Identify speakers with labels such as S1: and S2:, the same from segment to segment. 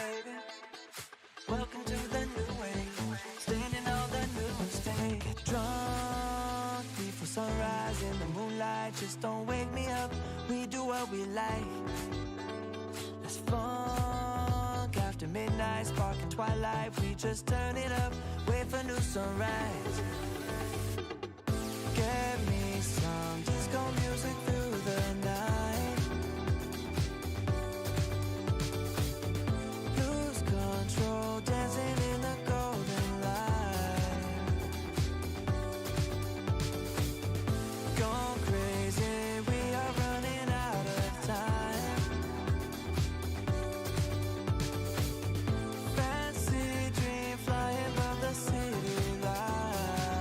S1: baby. Welcome to the new age, standing on the new stage. Get drunk before sunrise in the moonlight. Just don't wake me up, we do what we like. Let's funk after midnight, sparking twilight. We just turn it up, wait for new sunrise. Get me some disco music through the night. Lose control, dancing in the golden light. Gone crazy, we are running out of time. Fancy dream flying above the city light.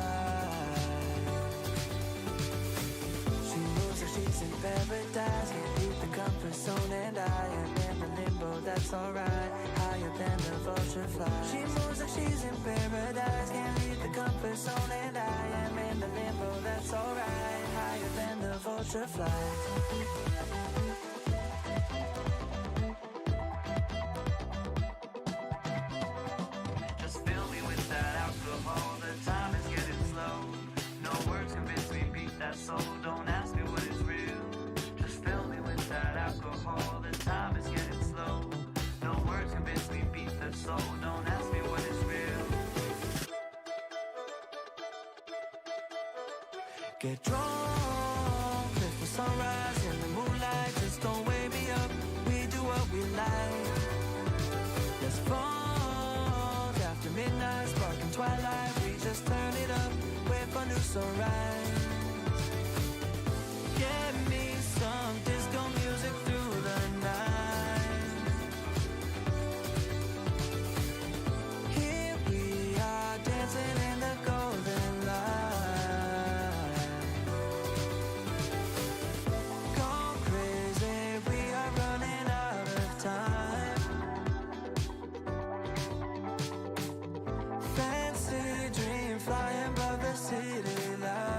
S1: She moves like she's in paradise, can't leave the comfort zone, and I am in the limbo, that's alright. Higher than the vulture fly. She moves like she's in paradise, can't leave the comfort zone, and I am in the limbo, that's alright. Higher than the vulture fly. Just fill me with that alcohol, the time is getting slow. No words convince me, beat that soul, don't ask me what is real. Just fill me with that alcohol, the time is getting slow. No words convince me, beat the soul, don't ask me what is real. Get drunk, live for sunrise in the moonlight. Just don't wake me up, we do what we like. Let's funk after midnight, sparking twilight. We just turn it up, wait for new sunrise. Get me some disco music through the night. Here we are dancing in the golden light. Gone crazy, we are running out of time. Fancy dream flying above the city light.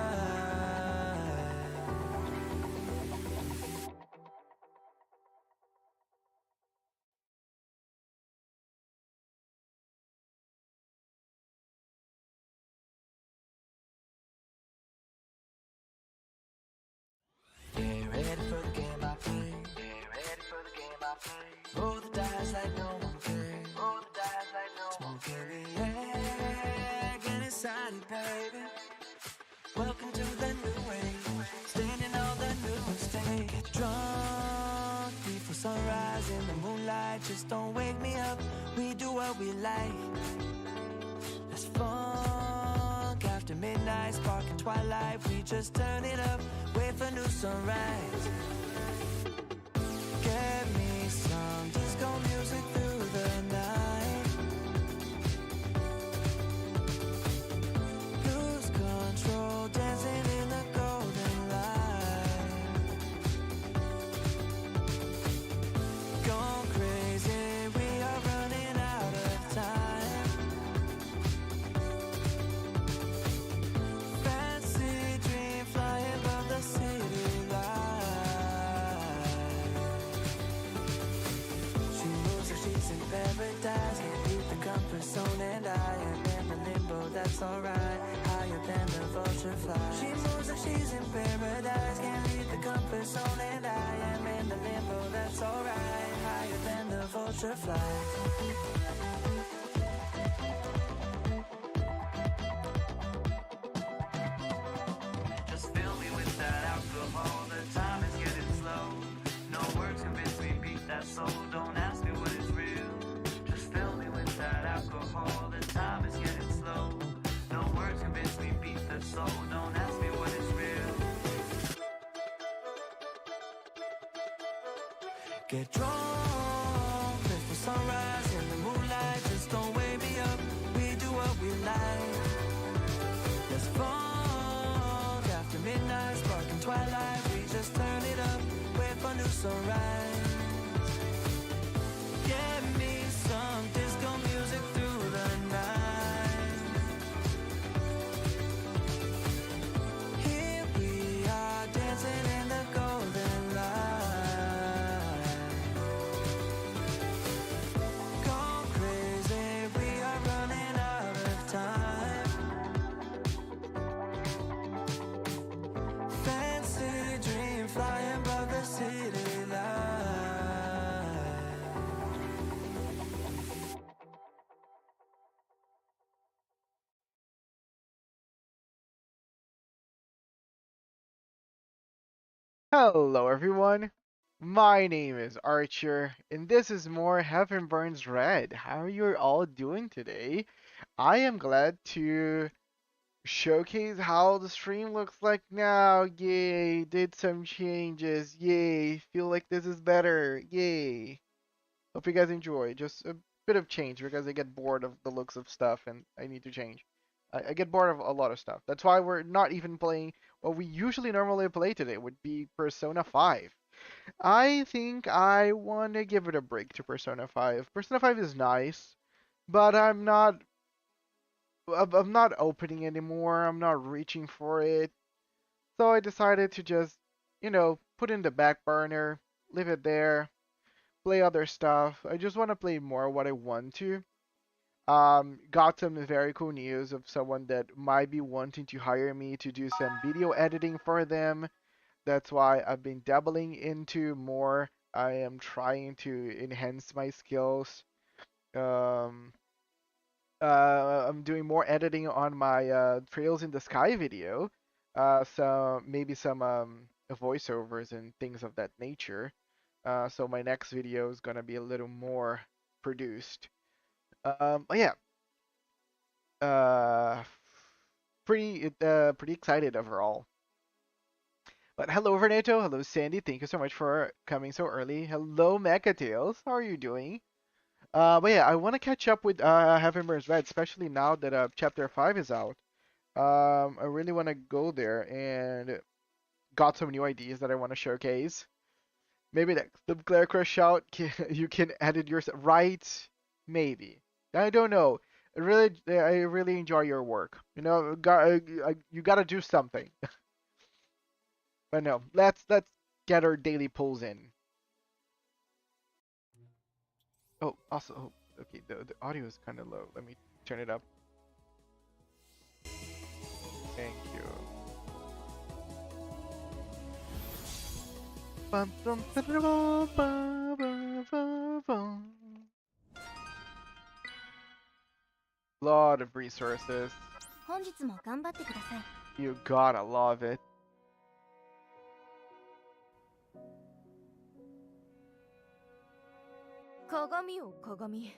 S1: Get ready for the game I play. Get ready for the game I play. Roll the dice like no one cares. Roll the dice like no one cares. Yeah, get excited, baby. Welcome to the new age, standing on the new stage. Get drunk before sunrise in the moonlight. Just don't wake me up, we do what we like. Let's funk after midnight, sparking twilight. We just turn it up, wait for new sunrise. Get me some disco music through the night. Lose control, dancing in the golden light. Gone crazy, we are running out of time. Fancy dream flying above the city light. She moves like she's in paradise, can't leave the comfort zone, and I am in the limbo, that's alright. Higher than the vulture fly. She moves like she's in paradise, can't leave the comfort zone, and I am in the limbo, that's alright. Higher than the vulture fly. Just fill me with that alcohol, the time is getting slow. No words convince me, beat that soul, don't ask me what is real. Just fill me with that alcohol, the time is getting slow. No words convince me, beat the soul, don't ask me what is real. Get drunk, live for sunrise in the moonlight. Just don't wake me up, we do what we like. Let's funk after midnight, sparking twilight. We just turn it up, wait for new sunrise. Get me some disco music through the night. Here we are dancing in the golden light. Gone
S2: Hello, everyone. My name is Archer, and this is more Heaven Burns Red. How are you all doing today? I am glad to showcase how the stream looks like now. Yay, did some changes. Yay, feel like this is better. Yay. Hope you guys enjoy. Just a bit of change because I get bored of the looks of stuff and I need to change. I get bored of a lot of stuff. That's why we're not even playing what we usually normally play today, would be Persona 5. I think I want to give it a break to Persona 5. Persona 5 is nice, but I'm not opening anymore. I'm not reaching for it. So I decided to just, put in the back burner, leave it there, play other stuff. I just want to play more what I want to. Got some very cool news of someone that might be wanting to hire me to do some video editing for them. That's why I've been dabbling into more. I am trying to enhance my skills. Um, I'm doing more editing on my Trails in the Sky video. So maybe some voiceovers and things of that nature. So my next video is gonna be a little more produced. But yeah, uh, pretty excited overall. But hello, Vernato. Hello, Sandy. Thank you so much for coming so early. Hello, Mechatails. How are you doing? But yeah, I want to catch up with Heavenburns Red, especially now that Chapter 5 is out. I really want to go there and got some new ideas that I want to showcase. Maybe the Glare Crush shout, you can edit yourself. Right? Maybe. I don't know. I really enjoy your work. You gotta do something. But no, let's get our daily pulls in. Oh, also, okay, the audio is kind of low. Let me turn it up. Thank you. Bum, bum, ba-da-da-bum, ba-ba-ba-bum. Lot of resources.
S3: 本日も頑張ってください。
S2: You gotta love it.
S3: 鏡よ鏡。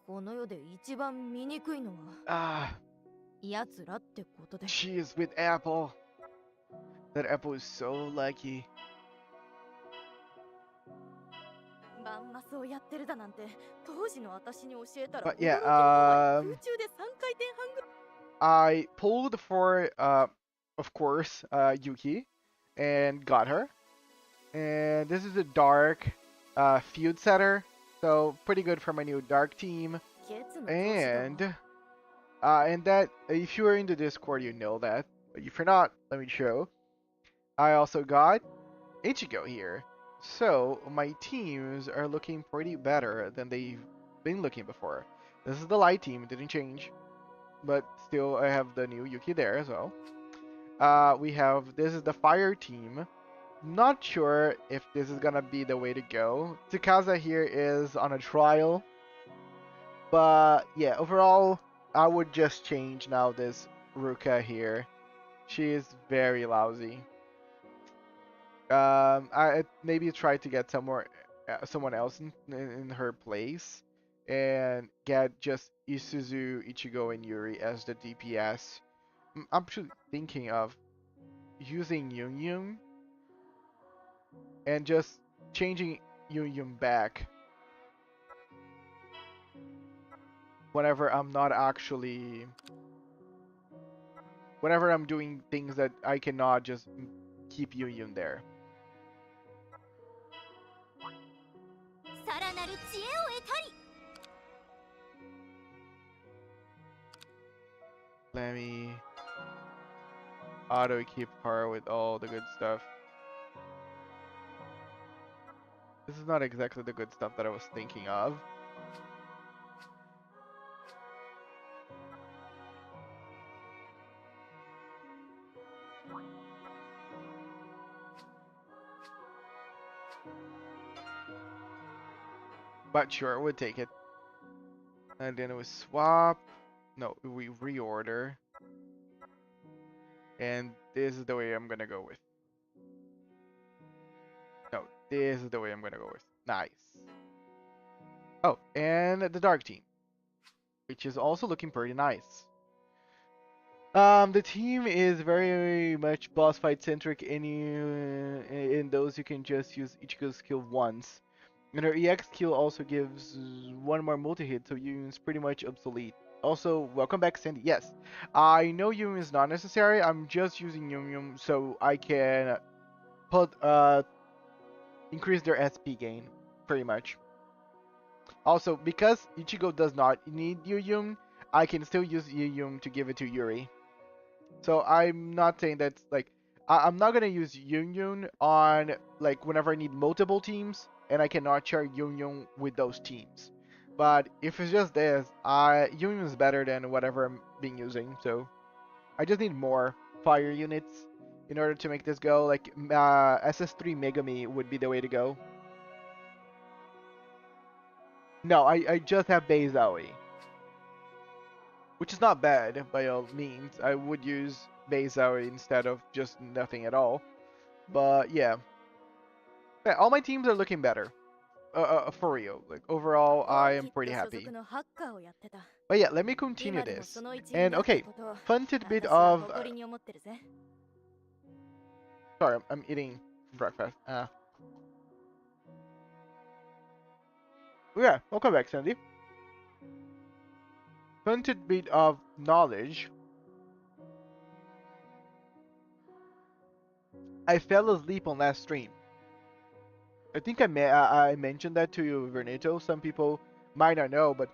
S3: この世で一番醜いのは
S2: Ah,
S3: 奴らってことで。
S2: cheese with apple. That apple is so lucky.
S3: バンマスをやってるだなんて当時の私に教えたら
S2: But
S3: 驚きの
S2: yeah,
S3: あまり空中で3回転半ぐらい
S2: I pulled for of course, Yuki, and got her. And this is a dark feud setter, so pretty good for my new dark team.
S3: ケツの調子だわ。
S2: And that if you are in the Discord, you know that. But if you're not, let me show. I also got Ichigo here. So my teams are looking pretty better than they've been looking before. This is the light team, it didn't change. But still I have the new Yuki there as well. This is the fire team. Not sure if this is gonna be the way to go. Tsukasa here is on a trial. But yeah, overall, I would just change now this Ruka here. She is very lousy. I maybe try to get someone else in her place, and get just Isuzu, Ichigo, and Yuri as the DPS. I'm actually thinking of using Yun Yun and just changing Yun Yun back whenever I'm not actually whenever I'm doing things that I cannot just keep Yun Yun there.
S3: さらなる知恵を得たり
S2: Let me auto keep her with all the good stuff. This is not exactly the good stuff that I was thinking of. But sure, we'll take it. And then we swap. No, we reorder. And this is the way I'm gonna go with. This is the way I'm gonna go with. Nice. Oh, and the dark team, which is also looking pretty nice. The team is very much boss fight centric. In those you can just use Ichigo's skill once. And her EX skill also gives one more multi-hit, so Yuyun's pretty much obsolete. Also, welcome back, Sandy. Yes, I know Yuyun is not necessary. I'm just using Yuyun so I can put increase their SP gain, pretty much. Also, because Ichigo does not need Yuyun, I can still use Yuyun to give it to Yuri. So I'm not saying that's like I'm not gonna use Yun on like whenever I need multiple teams and I cannot share Yun with those teams. But if it's just this, Yun is better than whatever I'm being using. So I just need more fire units in order to make this go. Like SS3 Megami would be the way to go. No, I just have Beizaoi, which is not bad by all means. I would use Beizaoi instead of just nothing at all. But yeah. Yeah, all my teams are looking better. For real. Like overall, I am pretty happy. But yeah, let me continue this. And okay, fun tidbit of. Sorry, I'm eating breakfast. Yeah, welcome back, Sandy. Fun tidbit of knowledge. I fell asleep on last stream. I think I mentioned that to you, Vernito. Some people might not know, but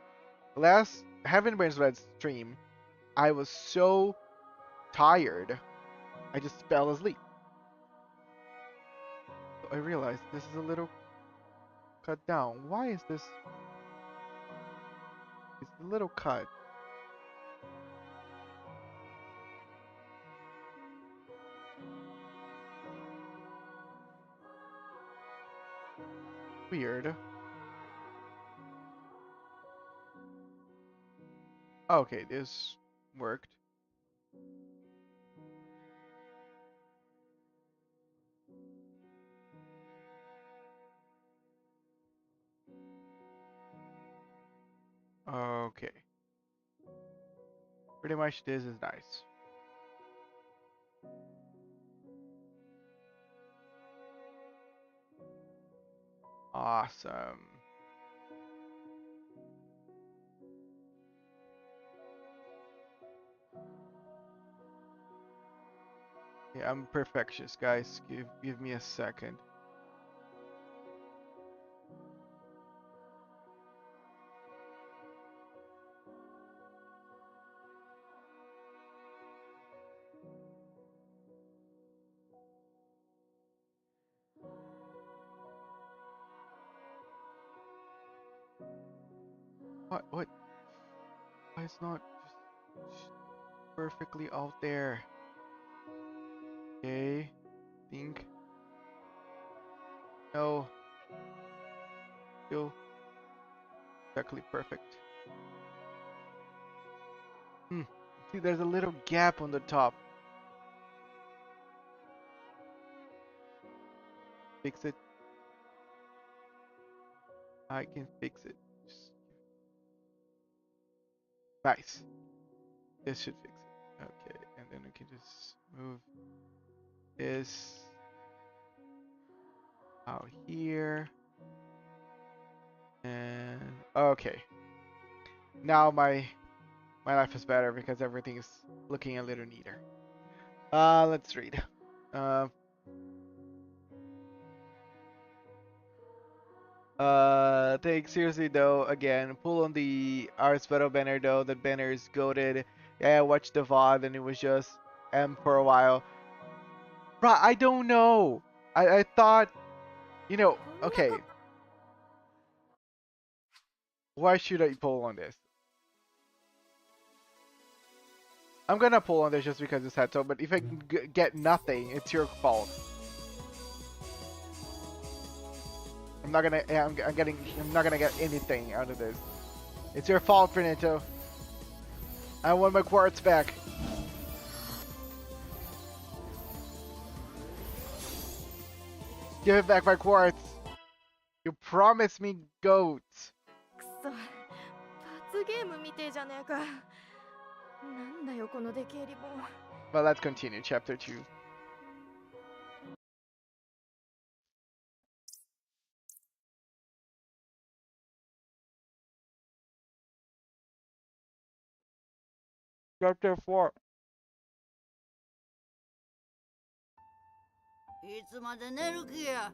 S2: last heavenburnsred stream, I was so tired, I just fell asleep. So I realized this is a little cut down. Why is this? It's a little cut. Weird. Okay, this worked. Okay. Pretty much this is nice. Awesome. Yeah, I'm perfectious, guys. Give me a second. What? Why it's not just perfectly out there? Okay. Think. No. Still exactly perfect. See, there's a little gap on the top. Fix it. I can fix it. Nice. This should fix it. Okay, and then we can just move this out here. And okay. Now my life is better because everything is looking a little neater. Let's read. Take seriously though, again, pull on the Arspedo banner though, the banner is goated. Yeah, I watched the VOD and it was just M for a while. Bruh, I don't know. I thought, okay. Why should I pull on this? I'm gonna pull on this just because it's Heto, but if I get nothing, it's your fault. I'm not gonna get anything out of this. It's your fault, Fernando. I want my quartz back. Give it back my quartz. You promised me goats.
S3: くそ、罰ゲームみてえじゃねえか。なんだよこのでけえリボン。
S2: But let's continue, chapter 2. Chapter 4.
S4: いつまで寝る気や。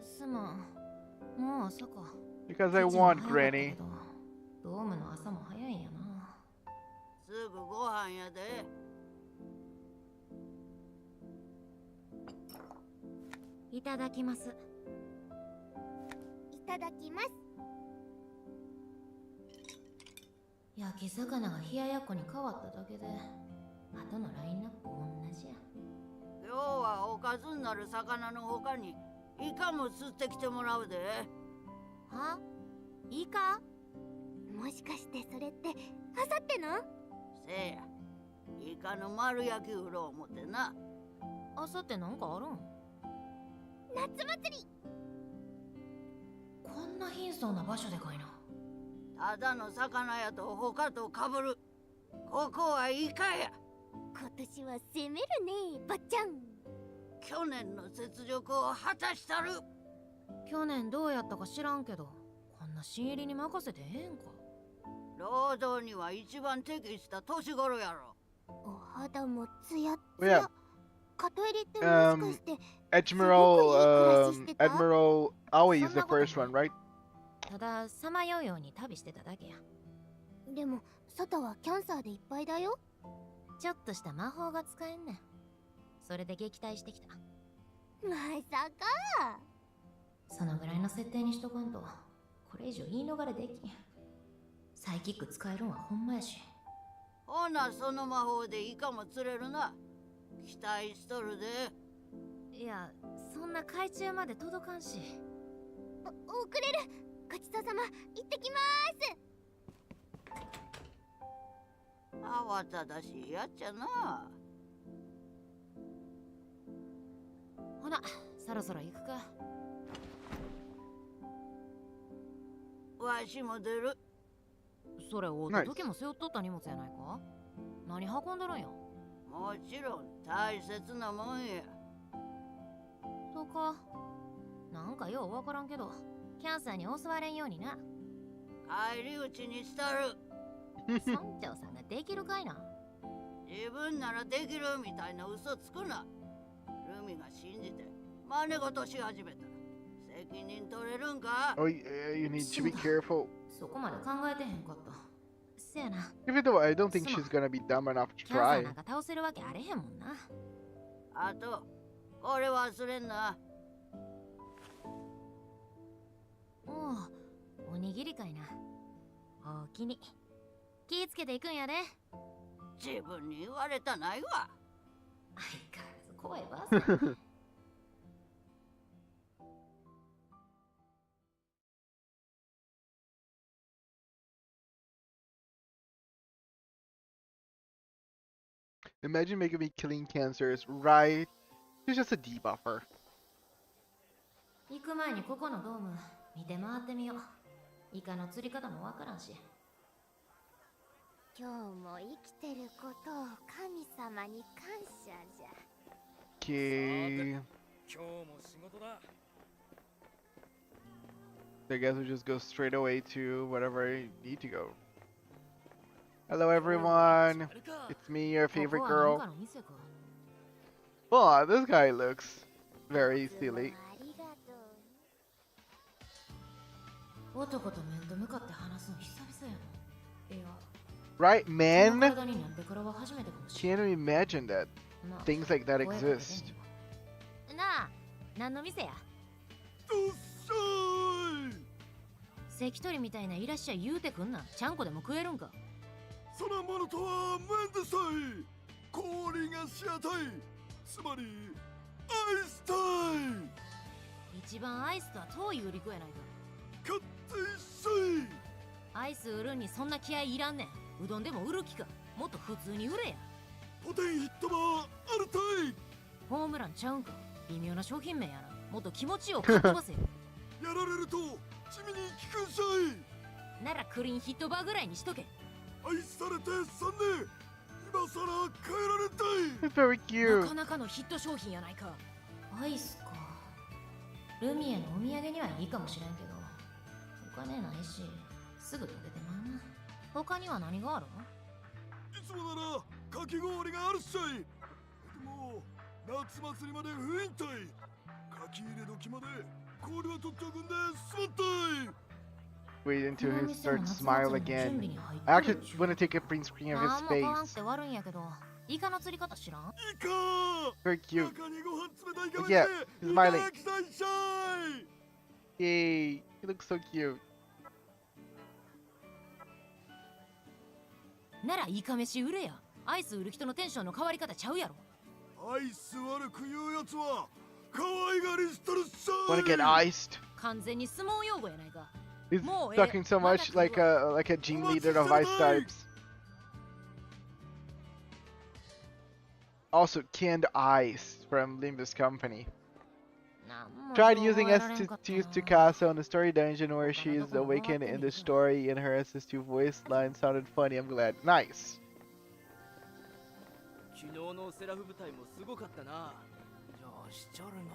S3: すまん。もう朝か。
S2: Because I want, Granny.
S3: ドームの朝も早いんやな。
S4: すぐご飯やで。
S3: いただきます。
S5: いただきます。
S3: 焼き魚が冷ややっこに変わっただけで、後のラインナップ同じや。
S4: 今日はおかずになる魚のほかにイカも釣ってきてもらうで。
S3: は？イカ？
S5: もしかしてそれってあさっての？
S4: せや、イカの丸焼き売ろう思ってな。
S3: あさってなんかあるん？
S5: 夏祭り。
S3: こんな貧相な場所でかいな。
S4: ただの魚やと他とかぶる。ここはイカや。
S5: 今年は攻めるね、ばっちゃん。
S4: 去年の雪辱を果たしたる。
S3: 去年どうやったか知らんけど、こんな新入りに任せてええんか。
S4: 労働には一番適した年頃やろ。
S5: お肌もツヤツ
S2: Yeah.
S5: ヤ。カトエリってもしかして
S2: Admiral Aoi is the first one, right?
S3: たださまようように旅してただけや。
S5: でも外はキャンサーでいっぱいだよ。
S3: ちょっとした魔法が使えんねん。それで撃退してきた。
S5: まさか。
S3: そのぐらいの設定にしとかんと、これ以上言い逃れできん。サイキック使えるんはほんまやし。
S4: ほなその魔法でイカも釣れるな。期待しとるで。
S3: いや、そんな海中まで届かんし。
S5: 遅れる。ごちそうさま。行ってきま
S4: 慌ただしいやっちゃな。
S3: ほな、そろそろ行くか。
S4: わしも出る。
S3: それおった時も背負っとった荷物やないか。何運んどるんや。
S4: もちろん大切なもんや。
S3: とか、なんかようわからんけど、キャンサーに襲われんようにな。
S4: 帰り討ちにしたる。
S3: 村長さんができるかいな。
S4: 自分ならできるみたいな嘘つくな。ルミが信じて真似事し始めたら責任取れるんか。
S2: Oh, you need to be careful.
S3: そこまで考えてへんかった。せやな。
S2: Even though I don't think she's gonna be dumb enough to
S3: キャンサー
S2: try.
S3: なんか倒せるわけあれへんもんな。
S4: あとこれ忘れんな。
S3: おう、おにぎりかいな。おおきに。気ぃつけていくんやで。
S4: 自分に言われたないわ。
S3: 相変わらず怖いばあさん。
S2: Imagine making me killing cancers, right? She's just a debuffer.
S3: 行く前にここのドーム見て回ってみよう。イカの釣り方もわからんし。
S5: 今日も生きてることを神様に感謝じゃ。
S2: Okay. I guess we'll just go straight away to whatever I need to go. Hello everyone, it's me, your favorite
S3: ここはなん
S2: girl.
S3: かの店か。
S2: Well, this guy looks very silly.
S5: ありがとう。
S3: 男と面と向かって話すの久々やな。いや、
S2: Right,
S3: この
S2: man?
S3: 体になってからは初めてかもしれ
S2: Can't you imagine that
S3: んな。
S2: things like that
S3: 声かけてんね
S2: exist.
S3: んなあ、何の店や。関取みたいないらっしゃい言うてくんな。ちゃんこでも食えるんか。
S6: そのものとは面でさえ氷がし当たい、つまりアイスタイム。
S3: 一番アイスとは遠い売り子やないか。
S6: 勝手一緒。
S3: アイス売るんにそんな気合いいらんねん。うどんでも売る気か。もっと普通に売れや。
S6: ポテンヒットバーあるたい。
S3: ホームランちゃうんか。微妙な商品名やな。もっと気持ちをかっ飛ばせ。
S6: やられると地味に効くんしゃい。
S3: ならクリーンヒットバーぐらいにしとけ。
S6: 愛されて3年、今さら変えられたい。
S2: It's very
S3: な
S2: cute.
S3: かなかのヒット商品やないか。アイスか。ルミエのお土産にはいいかもしれんけど、お金ないし、すぐ溶けてまうな。他には何があるの？
S6: いつもならかき氷があるっしゃい。でも夏祭りまで不引退。かき入れ時まで氷は取っておくんですまったい。
S2: Wait until he starts to smile again. I actually want to take a print screen of his
S3: なんも変わんっ
S2: face.
S3: て悪いんやけど、イカの釣り方知らん？
S6: いいか
S2: Very cute.
S6: 中にご飯冷たいか
S2: Look
S6: め
S2: at
S6: て
S2: he's
S6: い
S2: smiling.
S6: ただきたいっしゃい。
S2: Yay. He looks so cute.
S3: ならイカ飯売れや。アイス売る人のテンションの変わり方ちゃうやろ。
S6: アイス悪く言うやつは可愛がりしとるっし
S2: Want
S6: ゃ
S2: to get
S6: い。
S2: iced?
S3: 完全に相撲用語やないか。
S2: He's
S3: Mo,
S2: talking so much like a gym leader of ice types. Also, canned ice from Limbus Company.
S3: なんも
S2: Tried
S3: 情報
S2: using
S3: 得られんかったな。
S2: S2's Tukasa on the story dungeon where she is awakened in the story and her SS2 voice line sounded funny. I'm glad. Nice.
S7: 昨日のセラフ部隊もすごかったな。よしちょるの。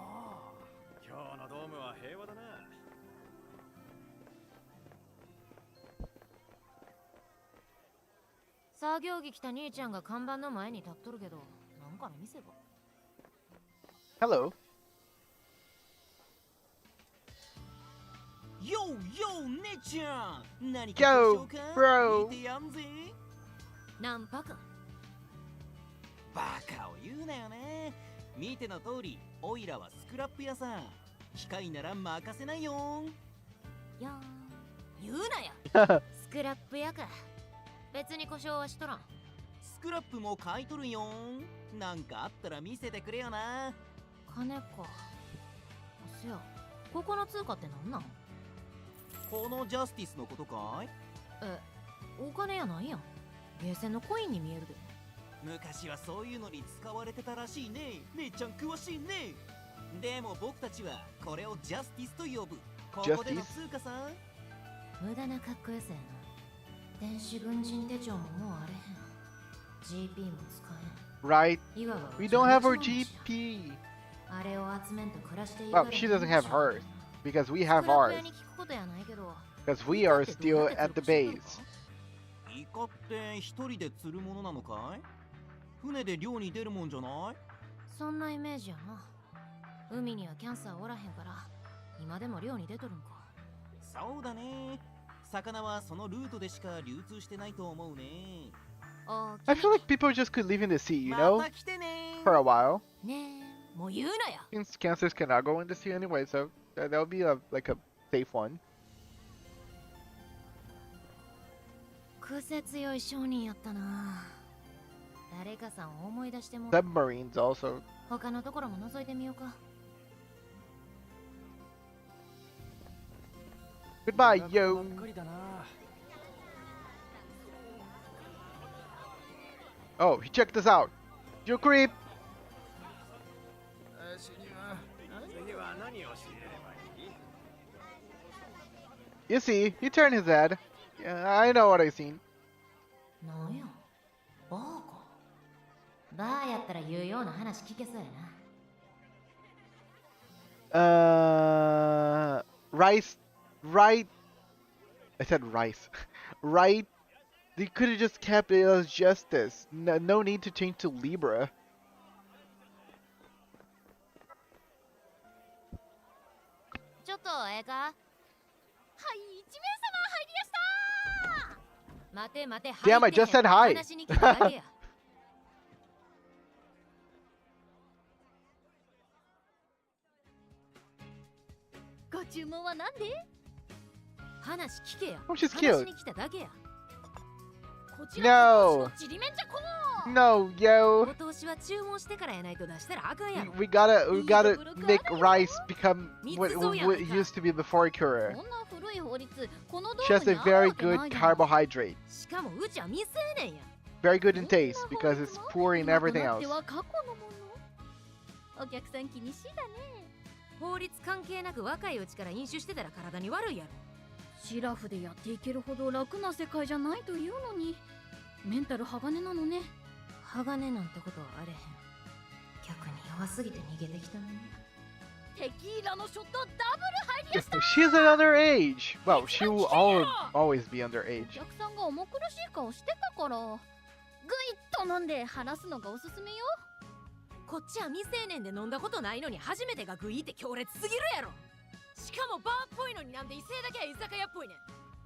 S7: 今日のドームは平和だな。
S3: 作業着着た兄ちゃんが看板の前に立っとるけど、なんかの店が。
S2: Hello.
S7: よよ姉ちゃん、何か
S2: Yo,
S7: 特徴か
S2: bro.
S7: 見てやんぜ。
S3: ナンパか。
S7: バカを言うなよね。見ての通り、オイラはスクラップ屋さん。機械なら任せないよ。
S3: やーん。言うなや。スクラップやか。別に故障はしとらん。
S7: スクラップも買い取るよ。なんかあったら見せてくれよな。
S3: 金か。せや、ここの通貨ってなんなん？
S7: このジャスティスのことかい？
S3: お金やないやん。ゲーセンのコインに見えるで。
S7: 昔はそういうのに使われてたらしいね。姉ちゃん詳しいね。でも僕たちはこれをジャスティスと呼ぶ。ここでの通貨さ。
S3: 無駄なかっこよさやな。電子軍人手帳ももうあれへん。GP も使えん。
S2: Right.
S3: いわば
S2: We don't have our
S3: うちのもんじ
S2: GP.
S3: ゃあれを集めんと暮らしてい
S2: Well, she doesn't have hers because we have ours.
S3: に聞くことやないけど。
S2: Because we are still at the base.
S7: イカって一人で釣るものなのかい？船で漁に出るもんじゃない？
S3: そんなイメージやな。海にはキャンサーおらへんから、今でも漁に出とるんか。
S7: そうだね。魚はそのルートでしか流通してないと思うね。
S2: I feel like people just could live in the sea, you know,
S7: また来てね。
S2: for a while.
S3: ねえ、もう言うなや。
S2: Since cancers cannot go in the sea anyway, so that would be like a safe one.
S3: 癖強い商人やったな。誰かさんを思い出しても。
S2: Submarines also.
S3: 他のところも覗いてみようか。
S2: Goodbye, yo. Oh, he checked us out. You creep. You see, he turned his head. Yeah, I know what I seen.
S3: なんや、バーか。バーやったら言うような話聞けそうやな。
S2: Rice, right? I said rice. Right? They could have just kept it as justice. No need to change to Libra.
S3: ちょっとええか。はい、1名様入りやしたー。待て待て。
S2: Damn, I just said hi.
S3: 話に来ただけや。ご注文は何で？話聞けや。
S2: Oh, she's
S3: 話
S2: cute.
S3: に来ただけや。こち
S2: No.
S3: ら今年のちりめんじゃこー。
S2: No, yo.
S3: お通しは注文してからやないと出したらあかんやろ。
S2: We gotta make rice become what it used to be before Kura.
S3: こんな古い法律、この道
S2: She
S3: 具
S2: has
S3: に
S2: a
S3: 合う
S2: very
S3: わけない
S2: good
S3: やん。
S2: carbohydrate.
S3: しかもうちは未成年や。
S2: very good in taste because it's poor in
S8: 今と
S2: everything
S8: なって
S2: else.
S8: は過去のもの。お客さん気にしいだね。
S3: 法律関係なく若いうちから飲酒してたら体に悪いやろ。
S8: シラフでやっていけるほど楽な世界じゃないというのに、メンタル鋼なのね。
S3: 鋼なんてことはあれへん。逆に弱すぎて逃げてきたのに。
S8: テキーラのショットダブル入りやした。
S2: She's underage. Well, she will always be
S8: お
S2: underage.
S8: 客さんが重苦しい顔してたから、グイッと飲んで晴らすのがおすすめよ。
S3: こっちは未成年で飲んだことないのに初めてがグイって強烈すぎるやろ。しかもバーっぽいのになんで異性だけは居酒屋っぽいねん。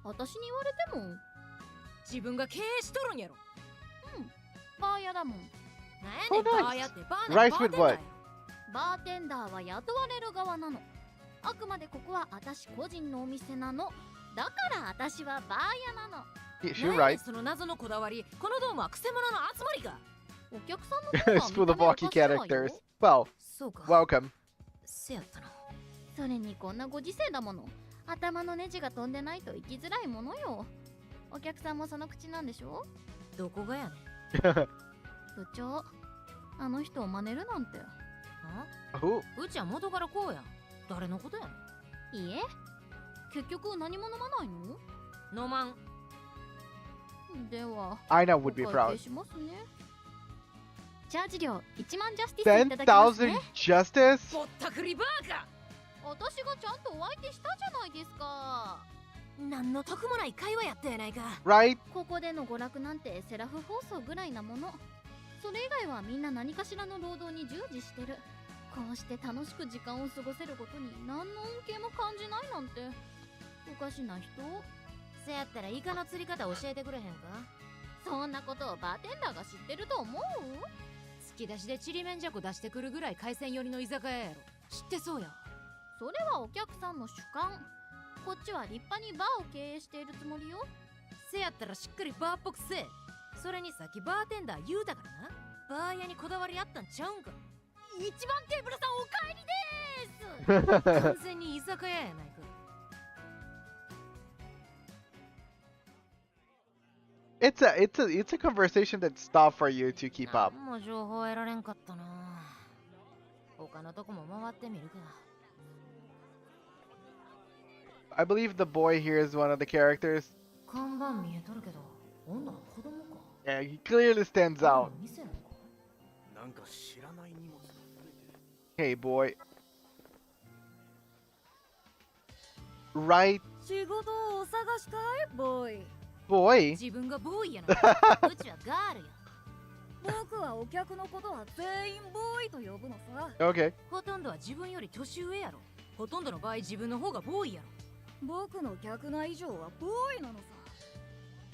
S8: 私に言われても、
S3: 自分が経営しとるんやろ。
S8: バー屋だもん。
S3: なんやねん、バーやってバーな
S2: Rice
S3: らバー
S2: with
S3: テンダーや
S2: what?
S8: バーテンダーは雇われる側なの。あくまでここは私個人のお店なの。だから私はバー屋なの。
S2: Yeah,
S3: なん
S2: you're
S3: やねん
S2: right.
S3: その謎のこだわり。このドームはクセ者の集まりか。
S8: お客さんの方
S2: It's full of wacky characters. Well,
S3: そうか。
S2: welcome.
S3: せやったな。
S8: それにこんなご時世だもの。頭のネジが飛んでないと生きづらいものよ。お客さんもその口なんでしょ。
S3: どこがやねん。
S8: 部長、あの人を真似るなんて。
S3: あ
S2: Who?
S3: うちは元からこうやん。誰のことやね
S8: いいえ、結局何も飲まないの。
S3: ん。飲まん。
S8: では
S2: Aina
S8: お
S2: would be
S8: 会
S2: proud.
S8: 計しますね。チャージ料1万ジャスティスいただきますね。
S2: 10,000 justice?
S3: ぼったくりバーか。
S8: 私がちゃんとお相手したじゃないですか。
S3: 何の得もない会話やったやないか。
S2: Right?
S8: ここでの娯楽なんてセラフ放送ぐらいなもの。それ以外はみんな何かしらの労働に従事してる。こうして楽しく時間を過ごせることに何の恩恵も感じないなんておかしな人。
S3: せやったらイカの釣り方教えてくれへんか。
S8: そんなことをバーテンダーが知ってると思う。
S3: 突き出しでちりめんじゃこ出してくるぐらい海鮮寄りの居酒屋やろ。知ってそうや。
S8: それはお客さんの主観。こっちは立派にバーを経営しているつもりよ。
S3: せやったらしっかりバーっぽくせえ。それにさっきバーテンダー言うたからな。バー屋にこだわりあったんちゃうんか。
S8: 一番テーブルさんお帰りでーす。
S3: 完全に居酒屋やないか。
S2: It's a conversation that's tough for you to keep up.
S3: 何も情報得られんかったな。他のとこも回ってみるか。
S2: I believe the boy here is one of the characters.
S3: 看板見えとるけど、女は子供か。
S2: Yeah, he clearly stands out.
S3: 店なのか。
S6: なんか知らない荷物が増えて
S2: Hey, boy. Right,
S8: 仕事をお探しかいボーイ。
S2: boy?
S3: 自分がボーイやな。うちはガールや。
S8: 僕はお客のことは全員ボーイと呼ぶのさ。
S2: Okay.
S3: ほとんどは自分より年上やろ。ほとんどの場合自分の方がボーイやろ。
S8: 僕の客な以上はボーイなのさ。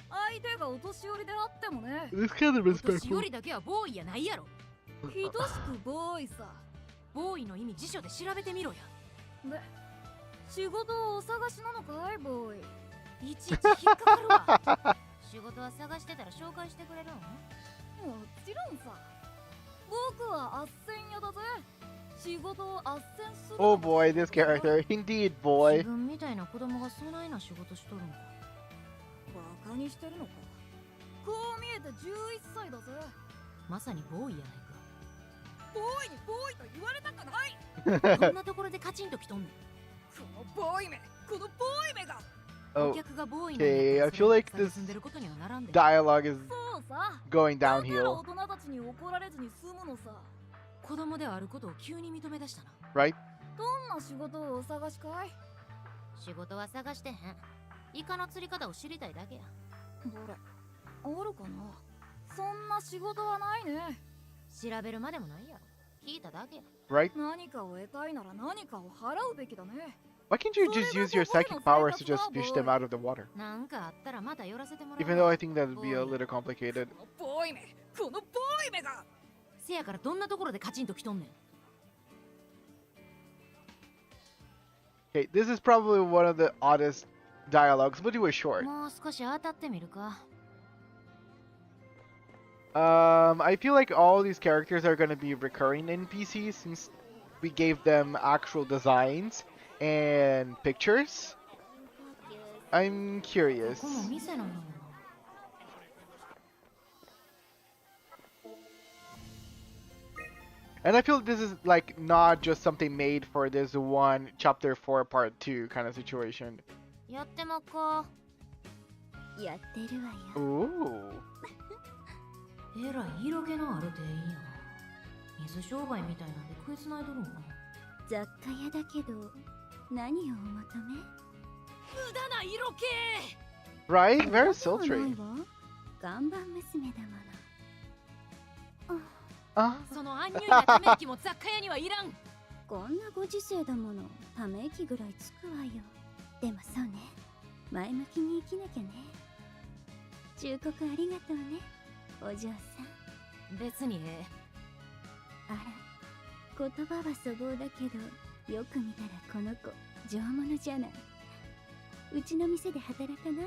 S8: 相手がお年寄りであってもね。
S2: This kind of
S3: お年
S2: respectful.
S3: 寄りだけはボーイやないやろ。
S8: 等しくボーイさ。
S3: ボーイの意味辞書で調べてみろや。
S8: で、仕事をお探しなのかいボーイ。
S3: いちいち引っかかるわ。仕事は探してたら紹介してくれるん？
S8: もちろんさ。僕は斡旋屋だぜ。仕事を斡旋する。
S2: Oh boy, this character. Indeed,
S3: 自
S2: boy.
S3: 分みたいな子供がそないな仕事しとるんか。
S8: バカにしてるのか。こう見えて11歳だぜ。
S3: まさにボーイやない
S8: ボーイにボーイと言われたくない。
S3: か。こんなところでカチンときとんねん。
S8: このボーイめ、このボーイめが。
S3: お
S2: Oh,
S3: 客がボーイ
S2: okay,
S3: なん
S2: I feel like
S3: それ
S2: this
S3: 住んでることにはならんで。
S2: dialogue is
S8: そうさ。
S2: going
S8: だから
S2: downhill,
S8: 大人たちに怒られずに済むのさ。
S3: 子供であることを急に認め出したな。
S2: right?
S8: どんな仕事をお探しかい。
S3: 仕事は探してへん。イカの釣り方を知りたいだけや。
S8: どれ、あるかな。そんな仕事はないね。
S3: 調べるまでもないやろ。聞いただけや。
S2: Right?
S8: 何かを得たいなら何かを払うべきだね。
S2: Why can't you just use your psychic powers to just fish them out of the water?
S3: なんかあったらまた寄らせてもらう。
S2: Even though I think that would be a little complicated.
S8: このボーイめ、このボーイめが。
S3: せやからどんなところでカチンときとんねん。
S2: Okay, this is probably one of the oddest dialogues, but it was short.
S3: もう少し当たってみるか。
S2: I feel like all these characters are gonna be recurring NPCs since we gave them actual designs and pictures. I'm
S3: こ
S2: curious.
S3: こも店なんやな。
S2: And I feel this is like not just something made for this one chapter 4 part 2 kind of situation.
S3: やってまっか。
S5: やってるわよ。
S2: Ooh.
S3: えらい色気のある店員やな。水商売みたいなんで食いつないどるんか。
S5: 雑貨屋だけど何をお求め？
S3: 無駄な色気。
S2: Right? Very
S5: そうでも
S2: sultry.
S5: ないわ。看板娘だもの。
S2: Ah.
S3: そのアンニュイなため息も雑貨屋にはいらん。
S5: こんなご時世だもの。ため息ぐらいつくわよ。でもそうね。前向きに生きなきゃね。忠告ありがとうね。お嬢さん。
S3: 別にええ。
S5: あら、言葉は粗暴だけど、よく見たらこの子、上物じゃない。うちの店で働かな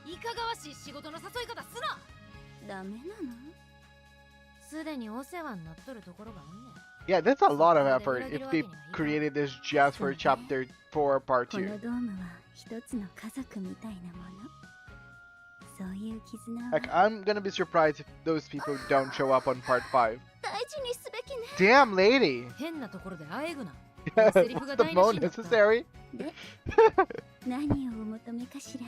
S5: い？
S3: いかがわしい仕事の誘い方すな。
S5: ダメなの？
S3: すでにお世話になっとるところがあんねん。
S2: Yeah, that's a lot of effort if they created this just for chapter 4 part
S5: この
S2: 2.
S5: ドームは一つの家族みたいなもの。そういう絆は
S2: Like, I'm gonna be surprised if those people don't show up on part 5.
S5: 大事にすべきね。
S2: Damn, lady!
S3: 変なところであえぐな。
S2: Was
S3: セリフが
S2: the
S3: 台無し
S2: moan
S3: になった。
S2: necessary?
S5: で、何をお求めかしら？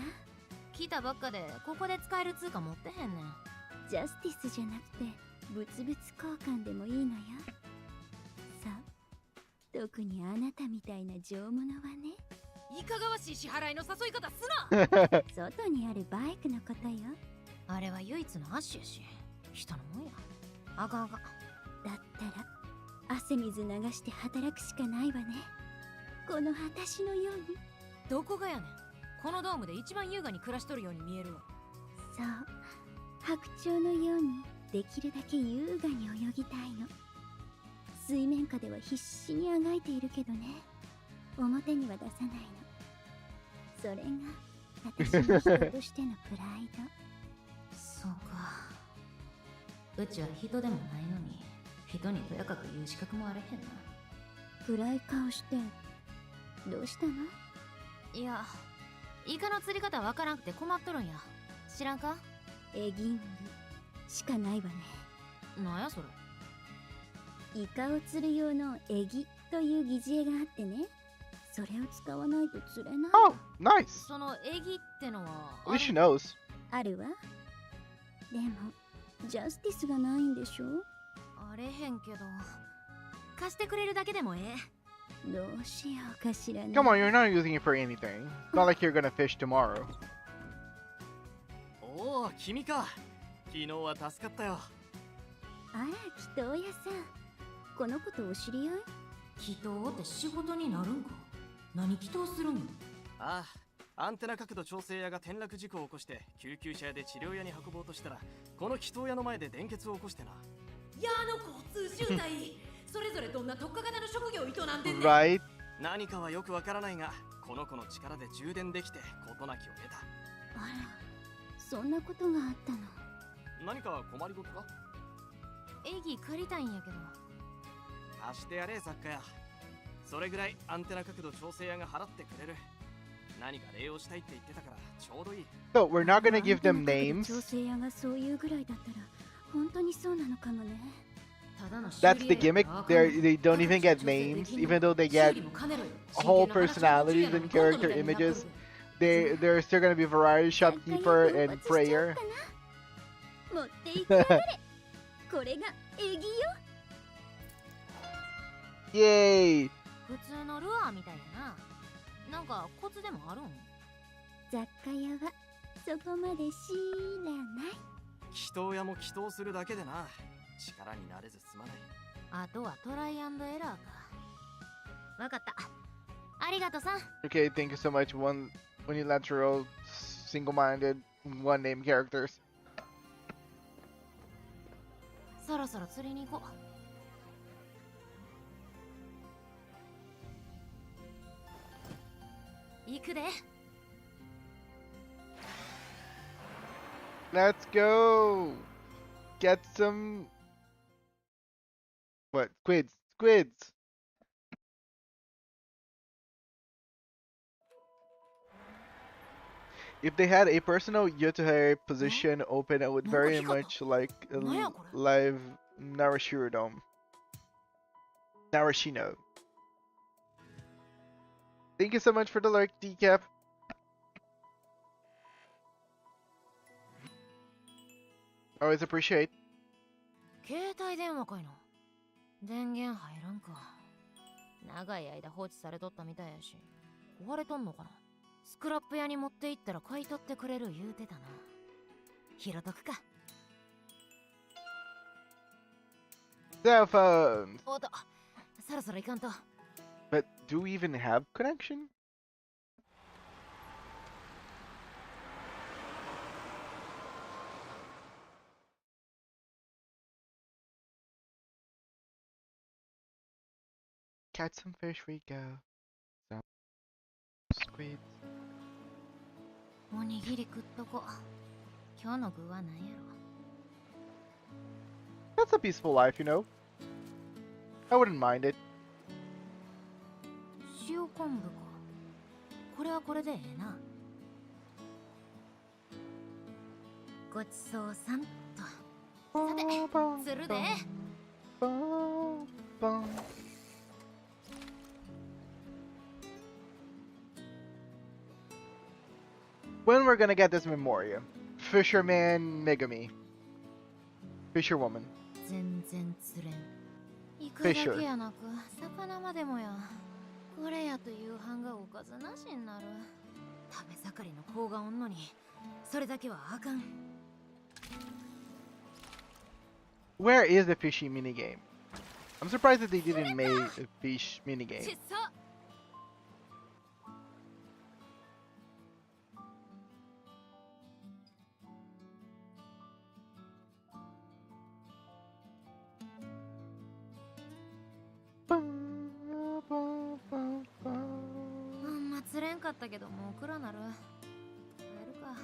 S3: 来たばっかでここで使える通貨持ってへんねん。
S5: ジャスティスじゃなくて物々交換でもいいのよ。さあ、特にあなたみたいな上物はね。
S3: いかがわしい支払いの誘い方すな。
S5: 外にあるバイクのことよ。
S3: あれは唯一のアッシュやし、人のもんや。あかんあかん。
S5: だったら汗水流して働くしかないわね。この私のように。
S3: どこがやねん。このドームで一番優雅に暮らしとるように見えるわ。
S5: そう、白鳥のようにできるだけ優雅に泳ぎたいの。水面下では必死にあがいているけどね、表には出さないの。それが私の人としてのプライド。
S3: そうか。うちは人でもないのに、人にとやかく言う資格もあれへんな。
S5: 暗い顔してどうしたの？
S3: いや、イカの釣り方わからんくて困っとるんや。知らんか？
S5: エギングしかないわね。
S3: なんやそれ。
S5: イカを釣る用のエギという疑似餌があってね、それを使わないと釣れない。
S2: Oh, nice!
S3: そのエギってのは
S2: At least she knows.
S5: あるわ。でもジャスティスがないんでしょ？
S3: あれへんけど、貸してくれるだけでもええ。
S5: どうしようかしらね。
S2: Come on, you're not using it for anything. It's not like you're gonna fish tomorrow.
S9: おお、君か。昨日は助かったよ。
S5: あら、祈祷屋さん。この子とお知り合い？
S3: 祈祷って仕事になるんか。何祈祷するんよ。
S9: ああ、アンテナ角度調整屋が転落事故を起こして救急車屋で治療屋に運ぼうとしたら、この祈祷屋の前で電決を起こしてな。
S3: 矢の交通渋滞。それぞれどんな特化型の職業を営んでんねん。
S2: Right?
S9: 何かはよくわからないが、この子の力で充電できて事なきを得た。
S5: あら、そんなことがあったの。
S9: 何か困りごとか？
S3: エギ借りたいんやけど。
S9: 貸してやれ、作家や。それぐらいアンテナ角度調整屋が払ってくれる。何か礼をしたいって言ってたからちょうどいい。
S2: So, we're not gonna give them
S5: 調
S2: names.
S5: 整屋がそういうぐらいだったら本当にそうなのかもね。
S2: That's the gimmick. They don't even get names, even though they get whole personalities and character images. There's still gonna be variety shopkeeper and prayer.
S5: 持っていくられ。これがエギよ。
S2: Yay!
S3: 普通のルアーみたいやな。なんかコツでもあるん？
S5: 雑貨屋はそこまで知らない。
S9: 祈祷屋も祈祷するだけでな。力になれずすまない。
S3: あとはトライアンドエラーか。わかった。ありがとさん。
S2: Okay, thank you so much. One unilateral, single-minded, one-name characters.
S3: そろそろ釣りに行こう。行くで。
S2: Let's go! Get some... What? Squids. Squids! If they had a personal Yotohei position open, I would very much like a live Narashiro Dome. Narashino. Thank you so much for the lurk, Decap. Always appreciate.
S3: 携帯電話かいな。電源入らんか。長い間放置されとったみたいやし、壊れとんのかな。スクラップ屋に持って行ったら買い取ってくれる言うてたな。拾っとくか。
S2: Cell phones.
S3: おっと、そろそろ行かんと。
S2: But do we even have connection? Catch some fish, we go. Some squids.
S3: おにぎり食っとこ。今日の具は何やろ。
S2: That's a peaceful life, you know. I wouldn't mind it.
S3: 塩昆布か。これはこれでええな。ごちそうさんと。さて、するで。
S2: When we're gonna get this Memoria? Fisherman Megami. Fisherwoman.
S3: 全然釣れん。イカだけやなく、魚までもや。これやと夕飯がおかずなしになる。食べ盛りの子がおんのに、それだけはあかん。
S2: Where is the fishy minigame? I'm surprised that they didn't make a fish minigame.
S3: ちっさ。釣れんかったけどもう暗なる。帰るか。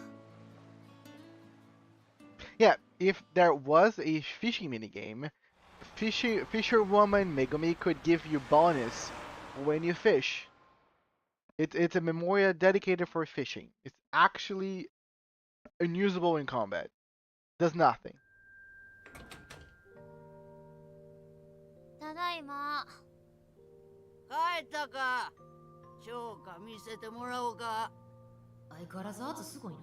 S2: Yeah, if there was a fishy minigame, Fisherwoman Megami could give you bonus when you fish. It's a Memoria dedicated for fishing. It's actually unusable in combat. Does nothing.
S3: ただいま。
S4: 帰ったか。超か見せてもらおうか。
S3: 相変わらず圧すごいな。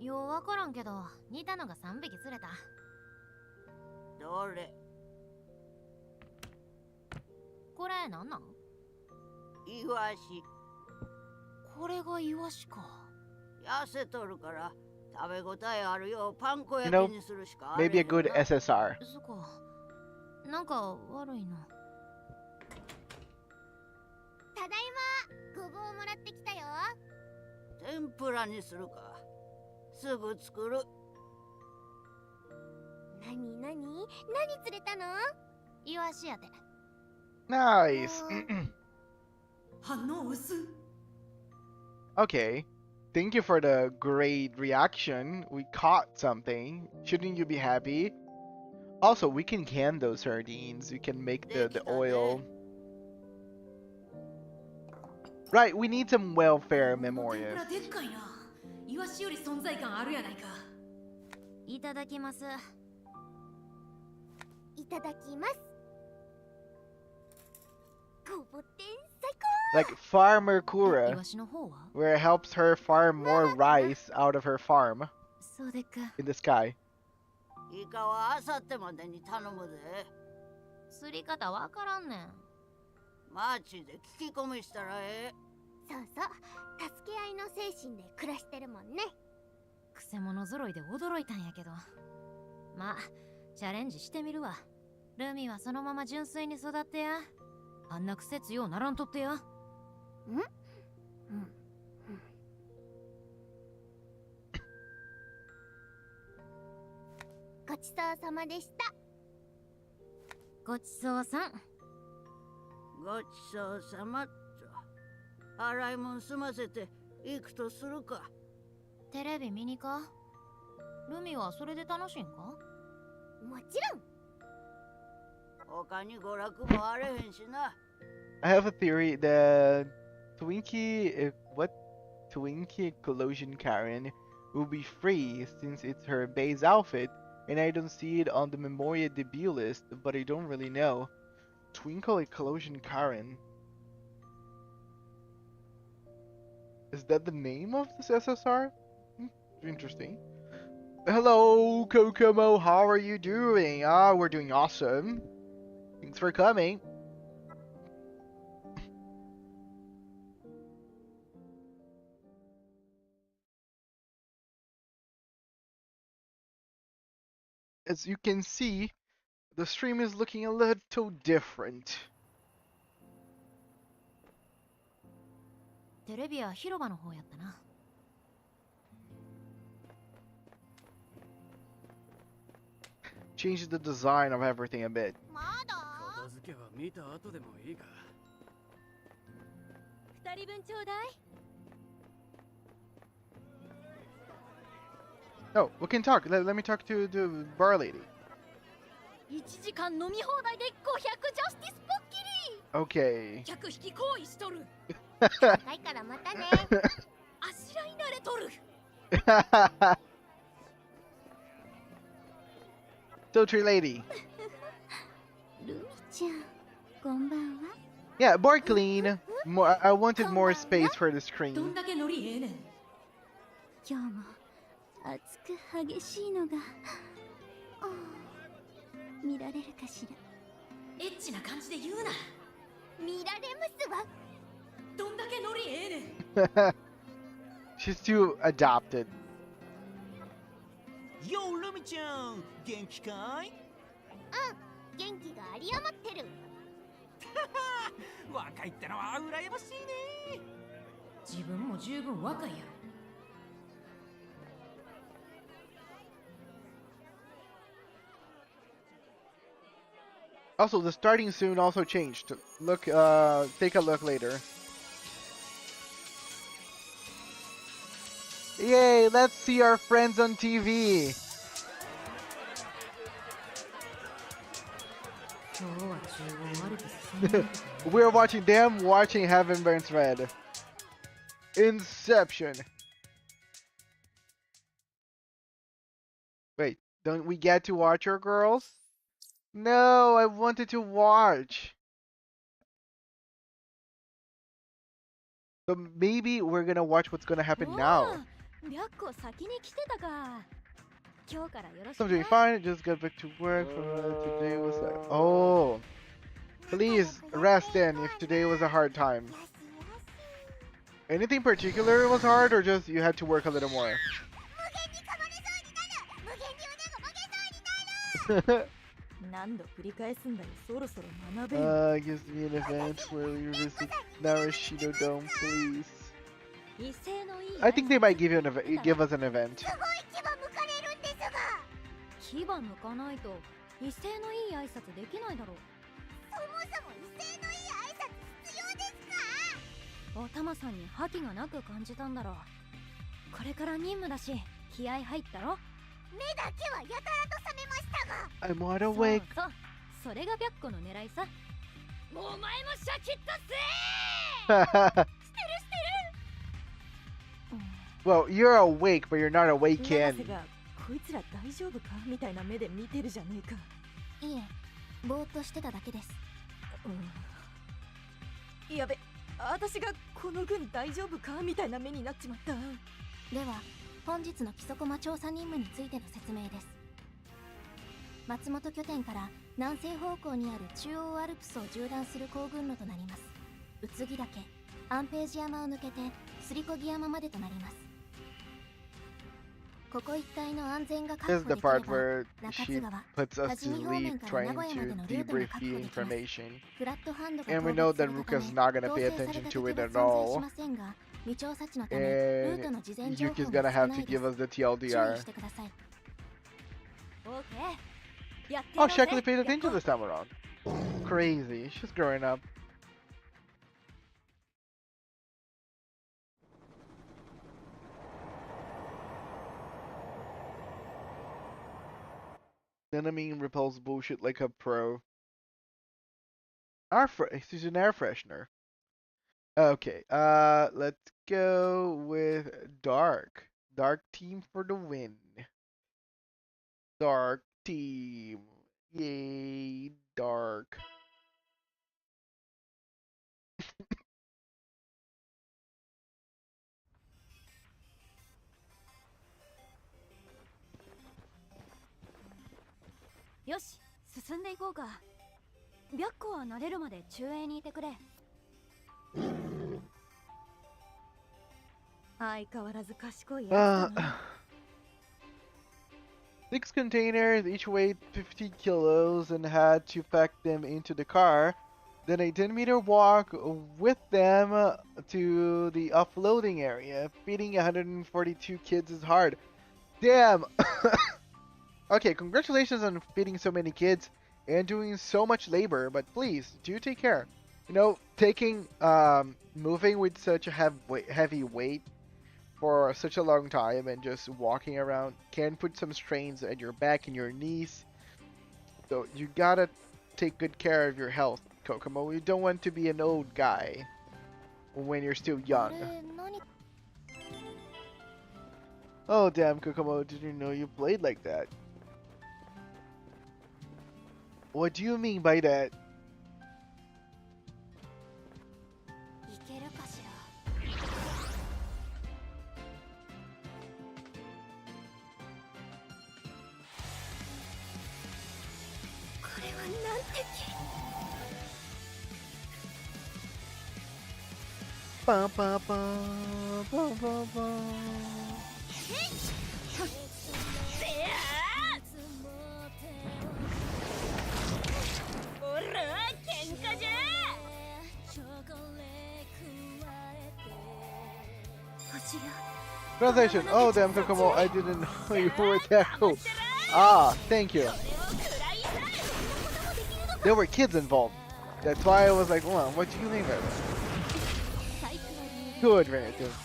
S3: ようわからんけど、似たのが3匹釣れた。
S4: どれ？
S3: これなんなん？
S4: イワシ。
S3: これがイワシか。
S4: 痩せとるから食べ応えあるようパン粉焼きにするしかあれへんな。
S2: Maybe a good SSR.
S3: そっか。なんか悪いな。
S5: ただいま、ごぼうもらってきたよ。
S4: 天ぷらにするか。すぐ作る。
S5: 何釣れたの？
S3: イワシやで。
S2: Nice.
S3: 反応薄。
S2: Okay. Thank you for the great reaction. We caught something. Shouldn't you be happy? Also, we can can those sardines. We can make the oil. Right, we need some welfare memorias.
S3: でっかいな。イワシより存在感あるやないか。いただきます。
S5: いただきます。ごぼ天最高。
S2: Like Farmer
S3: イ
S2: Kura,
S3: ワシの方は？
S2: where it helps her farm more rice out of her farm
S3: そうでっか。
S2: in the sky.
S4: イカはあさってまでに頼むで。
S3: 釣り方わからんねん。
S4: マチで聞き込みしたらええ。
S5: そうそう、助け合いの精神で暮らしてるもんね。
S3: くせ者揃いで驚いたんやけど。まあ、チャレンジしてみるわ。ルミはそのまま純粋に育ってや。あんな癖強うならんとってや。
S5: ごちそうさまでした。
S3: ごちそうさん。
S4: ごちそうさまっと。洗い物済ませて行くとするか。
S3: テレビ見にか？ルミはそれで楽しいんか？
S5: もちろん。
S4: 他に娯楽もあれへんしな。
S2: I have a theory that Twinkie Collusion Karen will be free since it's her base outfit, and I don't see it on the Memoria debut list, but I don't really know. Twinkle Eclosion Karen. Is that the name of this SSR? Interesting. Hello, Kokomo. How are you doing? Ah, we're doing awesome. Thanks for coming. As you can see, the stream is looking a little different.
S3: テレビは広場の方やったな。
S2: Changes the design of everything a bit.
S8: まだ
S9: 片付けは見た後でもいいか。
S8: 2人分ちょうだい。
S2: Oh, we can talk. Let me talk to the bar lady.
S8: 1時間飲み放題で500ジャスティスポッキリ。
S2: Okay.
S8: 客引き行為しとる。
S3: 高いからまたね。
S8: あしらい慣れとる。
S2: Sultry lady.
S5: ルミちゃん、こんばんは。
S2: Yeah, more clean. More. I wanted more space for the
S8: ど
S2: screen.
S8: んだけノリええねん。
S5: 今日も熱く激しいのが、見られるかしら。
S8: エッチな感じで言うな。
S5: 見られますわ。
S8: どんだけノリええねん。
S2: She's too adopted.
S7: よールミちゃん元気かい？
S5: 元気が有り余ってる。
S7: 若いってのは羨ましいね。
S8: 自分も十分若いやろ。
S2: Also, the starting soon also changed. Look, take a look later. Yay, let's see our friends on TV.
S8: 今日は中央悪く進んでる。
S2: We're watching them watching heavenburnsred. Inception. Wait, don't we get to watch our girls? No, I wanted to watch. So maybe we're gonna watch what's gonna happen now.
S8: 白子先に来てたか。今日からよろし
S2: So
S8: く
S2: I'm doing
S8: ね。
S2: fine. Just got back to work. Today was oh, please rest in if today was a hard time. Anything particular was hard, or just you had to work a little more?
S8: 何度繰り返すんだよ。そろそろ学べよ。
S2: Gives me an event where we visit Narashido Dome, please.
S8: 威勢のいい。
S2: I think they might give give us an event.
S8: 牙向かないと威勢のいい挨拶できないだろう。おたまさんに覇気がなく感じたんだろう。これから任務だし気合入ったろ。
S2: I'm wide awake.
S8: そうそう、それが白子の狙いさ。お前もシャキッとせー。
S2: Well, you're awake, but you're not
S8: 永
S2: awakened.
S8: 瀬がこいつら大丈夫かみたいな目で見てるじゃねえか。
S5: いえ、ぼーっとしてただけです。
S8: やべ、私がこの軍大丈夫かみたいな目になっちまった。
S5: では、本日の基礎駒調査任務についての説明です。松本拠点から南西方向にある中央アルプスを縦断する行軍路となります。宇津木岳、安平寺山を抜けてすりこぎ山までとなります。ここ一帯の安全が
S2: This
S5: 確
S2: is
S5: 保
S2: the
S5: できれ
S2: part
S5: ば、
S2: where
S5: 中
S2: she
S5: 津川、
S2: puts us
S5: 多
S2: to
S5: 治見方面
S2: sleep
S5: から名
S2: trying
S5: 古屋まで
S2: to
S5: のルートが
S2: debrief
S5: 確
S2: the
S5: 保できます。
S2: information.
S5: フラットハンドが
S2: And we
S5: 討
S2: know
S5: 伐さ
S2: that
S5: れたた
S2: Ruka's
S5: め
S2: not gonna
S5: 統
S2: pay
S5: 制された
S2: attention
S5: 敵
S2: to
S5: は
S2: it
S5: 存
S2: at
S5: 在
S2: all.
S5: しませんが、未調査地のためルート
S2: And
S5: の事前情報
S2: Yuki's
S5: が
S2: gonna
S5: 少
S2: have
S5: な
S2: to
S5: いです。
S2: give us the
S5: 注意
S2: TLDR.
S5: してください。
S8: オーケー。やってやろ
S2: Oh,
S8: う
S2: she
S8: ぜ
S2: actually paid
S8: 白
S2: attention
S8: 子
S2: this time around. Crazy. She's growing up. Enemy repels bullshit like a pro. She's an air freshener. Okay, let's go with Dark. Dark team for the win. Dark team. Yay, Dark.
S5: よし、進んでいこうか。白虎は慣れるまで中衛にいてくれ。相変わらず賢いやつだな。
S2: 6 containers, each weighed 50 kilos, and had to pack them into the car. Then a 10-meter walk with them to the offloading area. Feeding 142 kids is hard. Damn! Okay, congratulations on feeding so many kids and doing so much labor, but please, do take care. You know, moving with such a heavy weight for such a long time and just walking around can put some strains at your back and your knees. So you gotta take good care of your health, Kokomo. You don't want to be an old guy when you're still young. Oh damn, Kokomo, didn't know you played like that. What do you mean by that? Bum, bum, bum, bum, bum, bum. Translation. Oh damn, Kokomo, I didn't know you were that cool. Ah, thank you. There were kids involved. That's why I was like, well, what do you mean by that? Good, relative.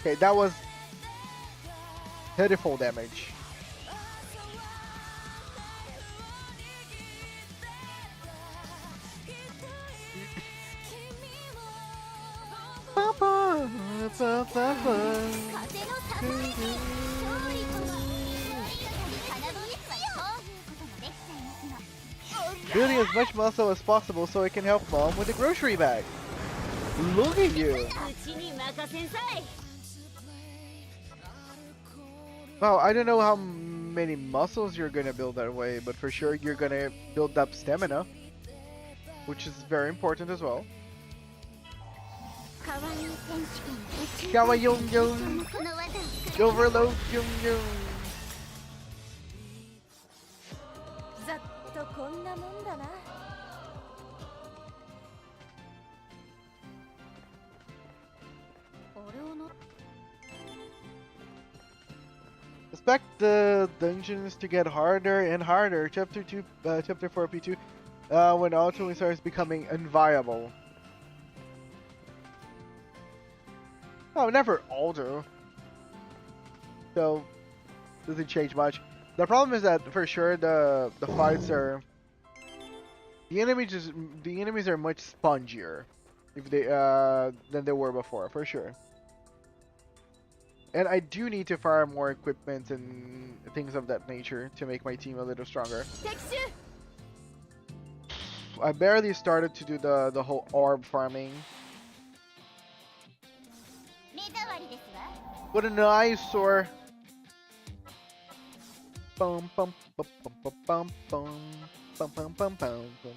S2: Okay, that was pitiful damage. Building as much muscle as possible so I can help mom with the grocery bag. Look at you! Wow, I don't know how many muscles you're gonna build that way, but for sure you're gonna build up stamina, which is very important as well. Kawa yung yung overload yung yung. Expect the dungeons to get harder and harder. Chapter 2, Chapter 4 P2, when ultimately starts becoming unviable. Oh, never older. So, doesn't change much. The problem is that for sure the fights are the enemies are much spongier if they than they were before, for sure. And I do need to fire more equipment and things of that nature to make my team a little stronger. I barely started to do the whole orb farming. What an eyesore! Bum bum bum bum bum bum bum bum bum bum bum.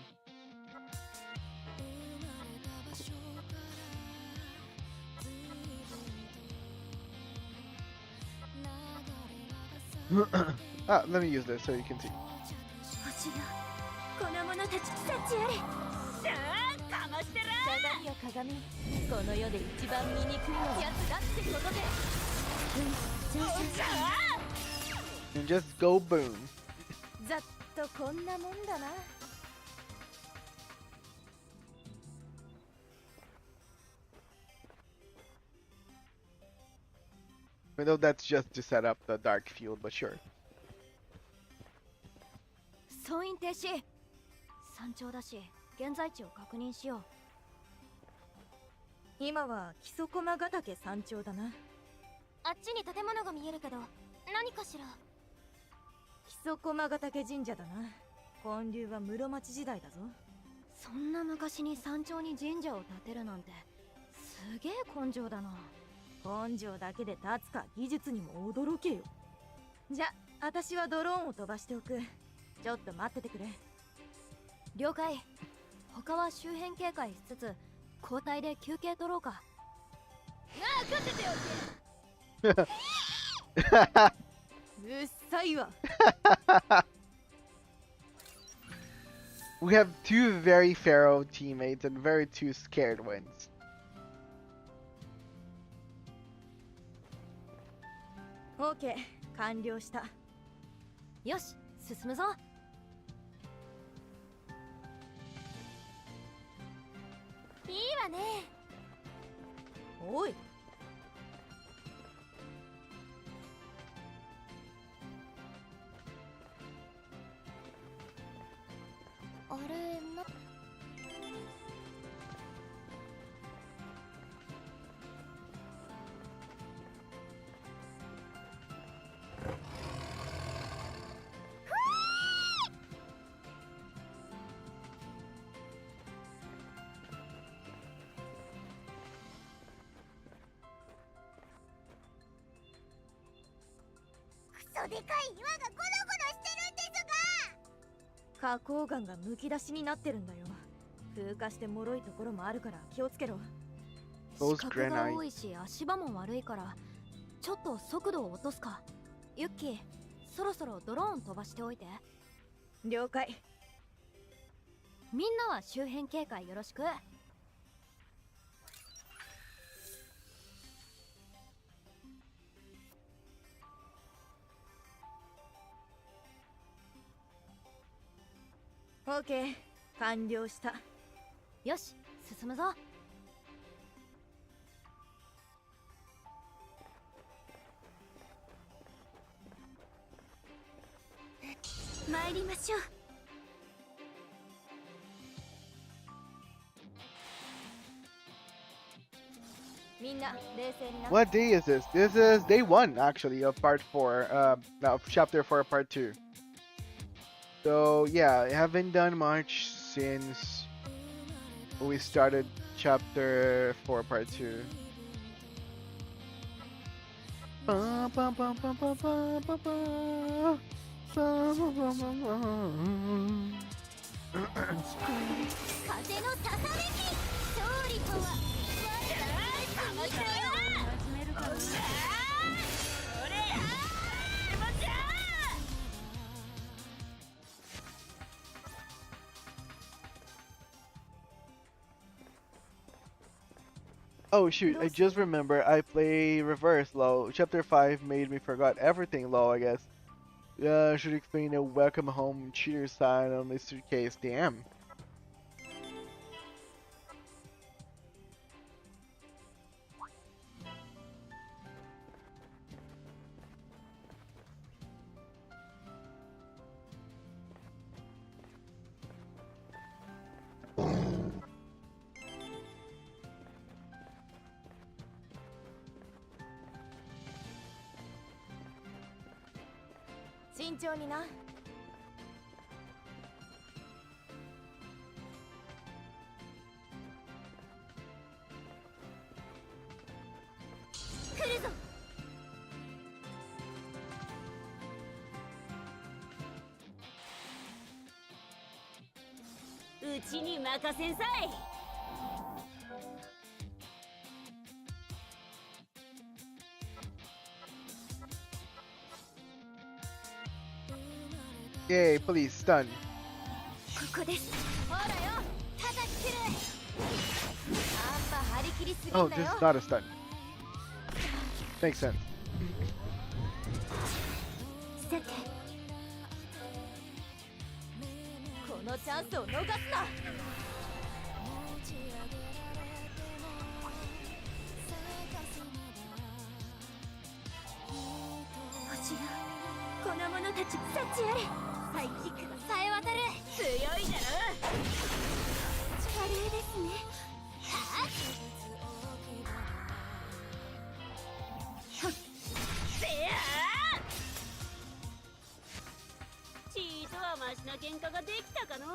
S2: Ah, let me use this so you can see. And just go boom. I know that's just to set up the dark field, but sure.
S5: 総員停止。山頂だし、現在地を確認しよう。今は木曽駒ヶ岳山頂だな。あっちに建物が見えるけど、何かしら。木曽駒ヶ岳神社だな。建立は室町時代だぞ。そんな昔に山頂に神社を建てるなんて、すげえ根性だな。根性だけで立つか技術にも驚けよ。じゃ、
S3: 私はドローンを飛ばしておく。ちょっと待っててくれ。了解。他は周辺警戒しつつ交代で休憩取ろうか。任せておけ。うっさいわ。
S2: We have two very feral teammates and very two scared ones.
S3: OK、完了した。よし、進むぞ。
S5: いいわね。
S3: おい。
S5: あれな。クソでかい岩がゴロゴロしてるんですが。
S3: 花崗岩がむき出しになってるんだよ。風化して脆いところもあるから気をつけろ。
S2: Those
S3: 死角が
S2: granite.
S3: 多いし足場も悪いからちょっと速度を落とすか。ユッキー、そろそろドローン飛ばしておいて。了解。みんなは周辺警戒よろしく。オーケー、完了した。よし、進むぞ。
S5: 参りましょう。
S3: みんな冷静にな。
S2: What day is this? This is day 1 actually of part 4, no, chapter 4 part 2. So yeah, I haven't done much since we started chapter 4 part 2. Ba, ba, ba, ba, ba, ba, ba, ba. Ba, ba, ba, ba, ba.
S5: 風のささめき。勝利とは我らが始めるから。
S2: Oh shoot, I just remember I play reverse low. Chapter 5 made me forgot everything low, I guess. Should explain a welcome home cheater sign on Mr. K's damn.
S3: Shh. 慎重にな。
S5: 来るぞ。うちに任せんさい。
S2: Yay, please, stun.
S5: ここです。ほらよ、叩き切る。
S3: あんま張り切りすぎんな
S2: Oh,
S3: よ。
S2: this is not a stun. Makes sense.
S5: さて、
S3: このチャンスを逃すな。
S5: 星がこの者たち幸あれ。サイキックがさえ渡る。強いだろ。華麗ですね。はっ。せやー。チートはマシな喧嘩ができたかの。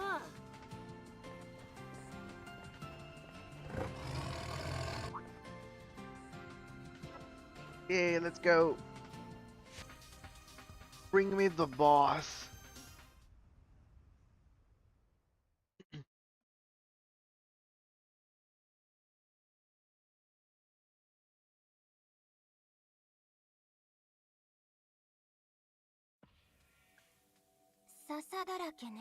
S2: Yay, let's go. Bring me the boss.
S5: 笹だらけね。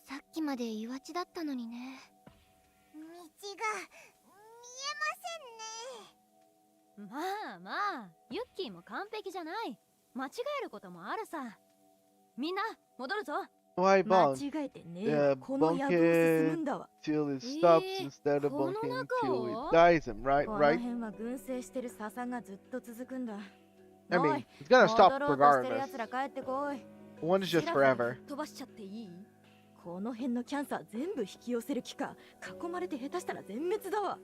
S5: さっきまで岩地だったのにね。道が見えませんね。
S3: まあまあ、ユッキーも完璧じゃない。間違えることもあるさ。みんな戻るぞ。
S2: Why
S8: 間
S2: bonk?
S8: 違えてね
S2: Yeah,
S8: この
S2: bonk
S8: 藪を進むん
S2: it
S8: だわ。
S2: till it stops instead of
S3: この
S2: bonking
S3: 中
S2: till
S3: を
S2: it dies him, right?
S8: この
S2: Right?
S8: 辺は群生してる笹がずっと続くんだ。
S2: I
S8: お
S2: mean,
S8: い、
S2: it's gonna stop
S8: 戻ろうとしてる
S2: regardless.
S8: 奴ら帰ってこい。
S2: One is just
S8: シラフで
S2: forever.
S8: 飛ばしちゃっていい？この辺のキャンサー全部引き寄せる気か。囲まれて下手したら全滅だわ。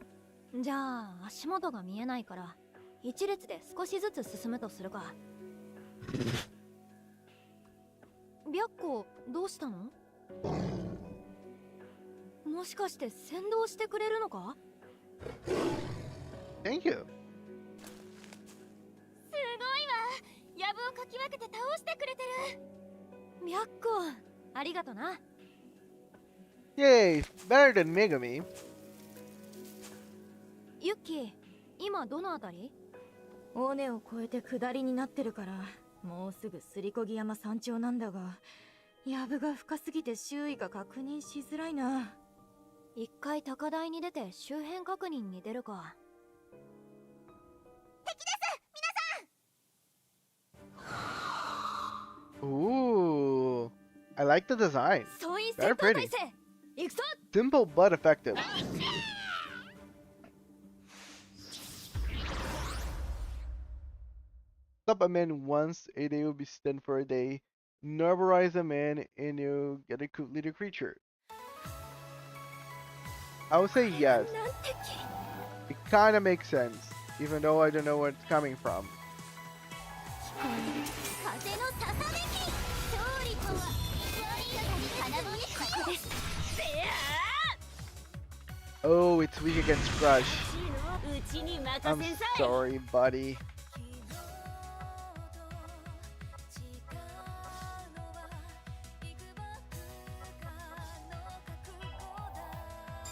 S3: じゃあ足元が見えないから一列で少しずつ進むとするか。白虎どうしたの？もしかして先導してくれるのか？
S2: Thank you.
S5: すごいわ。藪をかき分けて倒してくれてる。
S3: 白虎ありがとな。
S2: Yay, better than Megami.
S3: ユッキー今どのあたり？
S8: 尾根を越えて下りになってるからもうすぐすりこぎ山山頂なんだが、藪が深すぎて周囲が確認しづらいな。
S3: 一回高台に出て周辺確認に出るか。
S2: Ooh, I like the design.
S3: 総員
S2: Very
S3: 戦闘
S2: pretty.
S3: 態勢行くぞ。
S2: Simple but effective. Stop a man once, a day will be stunned for a day. Nervurize a man and you get a cute little creature. I would say yes. It kind of makes sense, even though I don't know where it's coming from.
S5: 風のささめき。勝利とは花の光です。
S2: Oh, it's weak against Crush.
S5: うちに任
S2: I'm
S5: せんさい。
S2: sorry, buddy.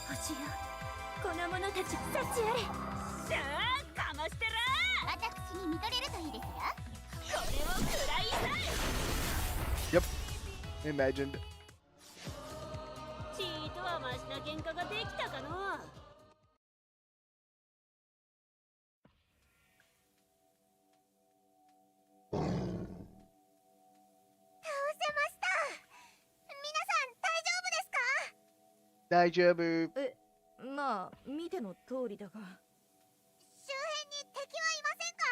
S5: 星よ、この者たち幸あれ。さあ、かましてら。私に見とれるといいですよ。これを食らいなさい。
S2: Yep, imagined.
S5: ちーとはマシな喧嘩ができたかの。
S2: Daijoubu.
S8: まあ見ての通りだが。
S5: 周辺に敵はいませんか？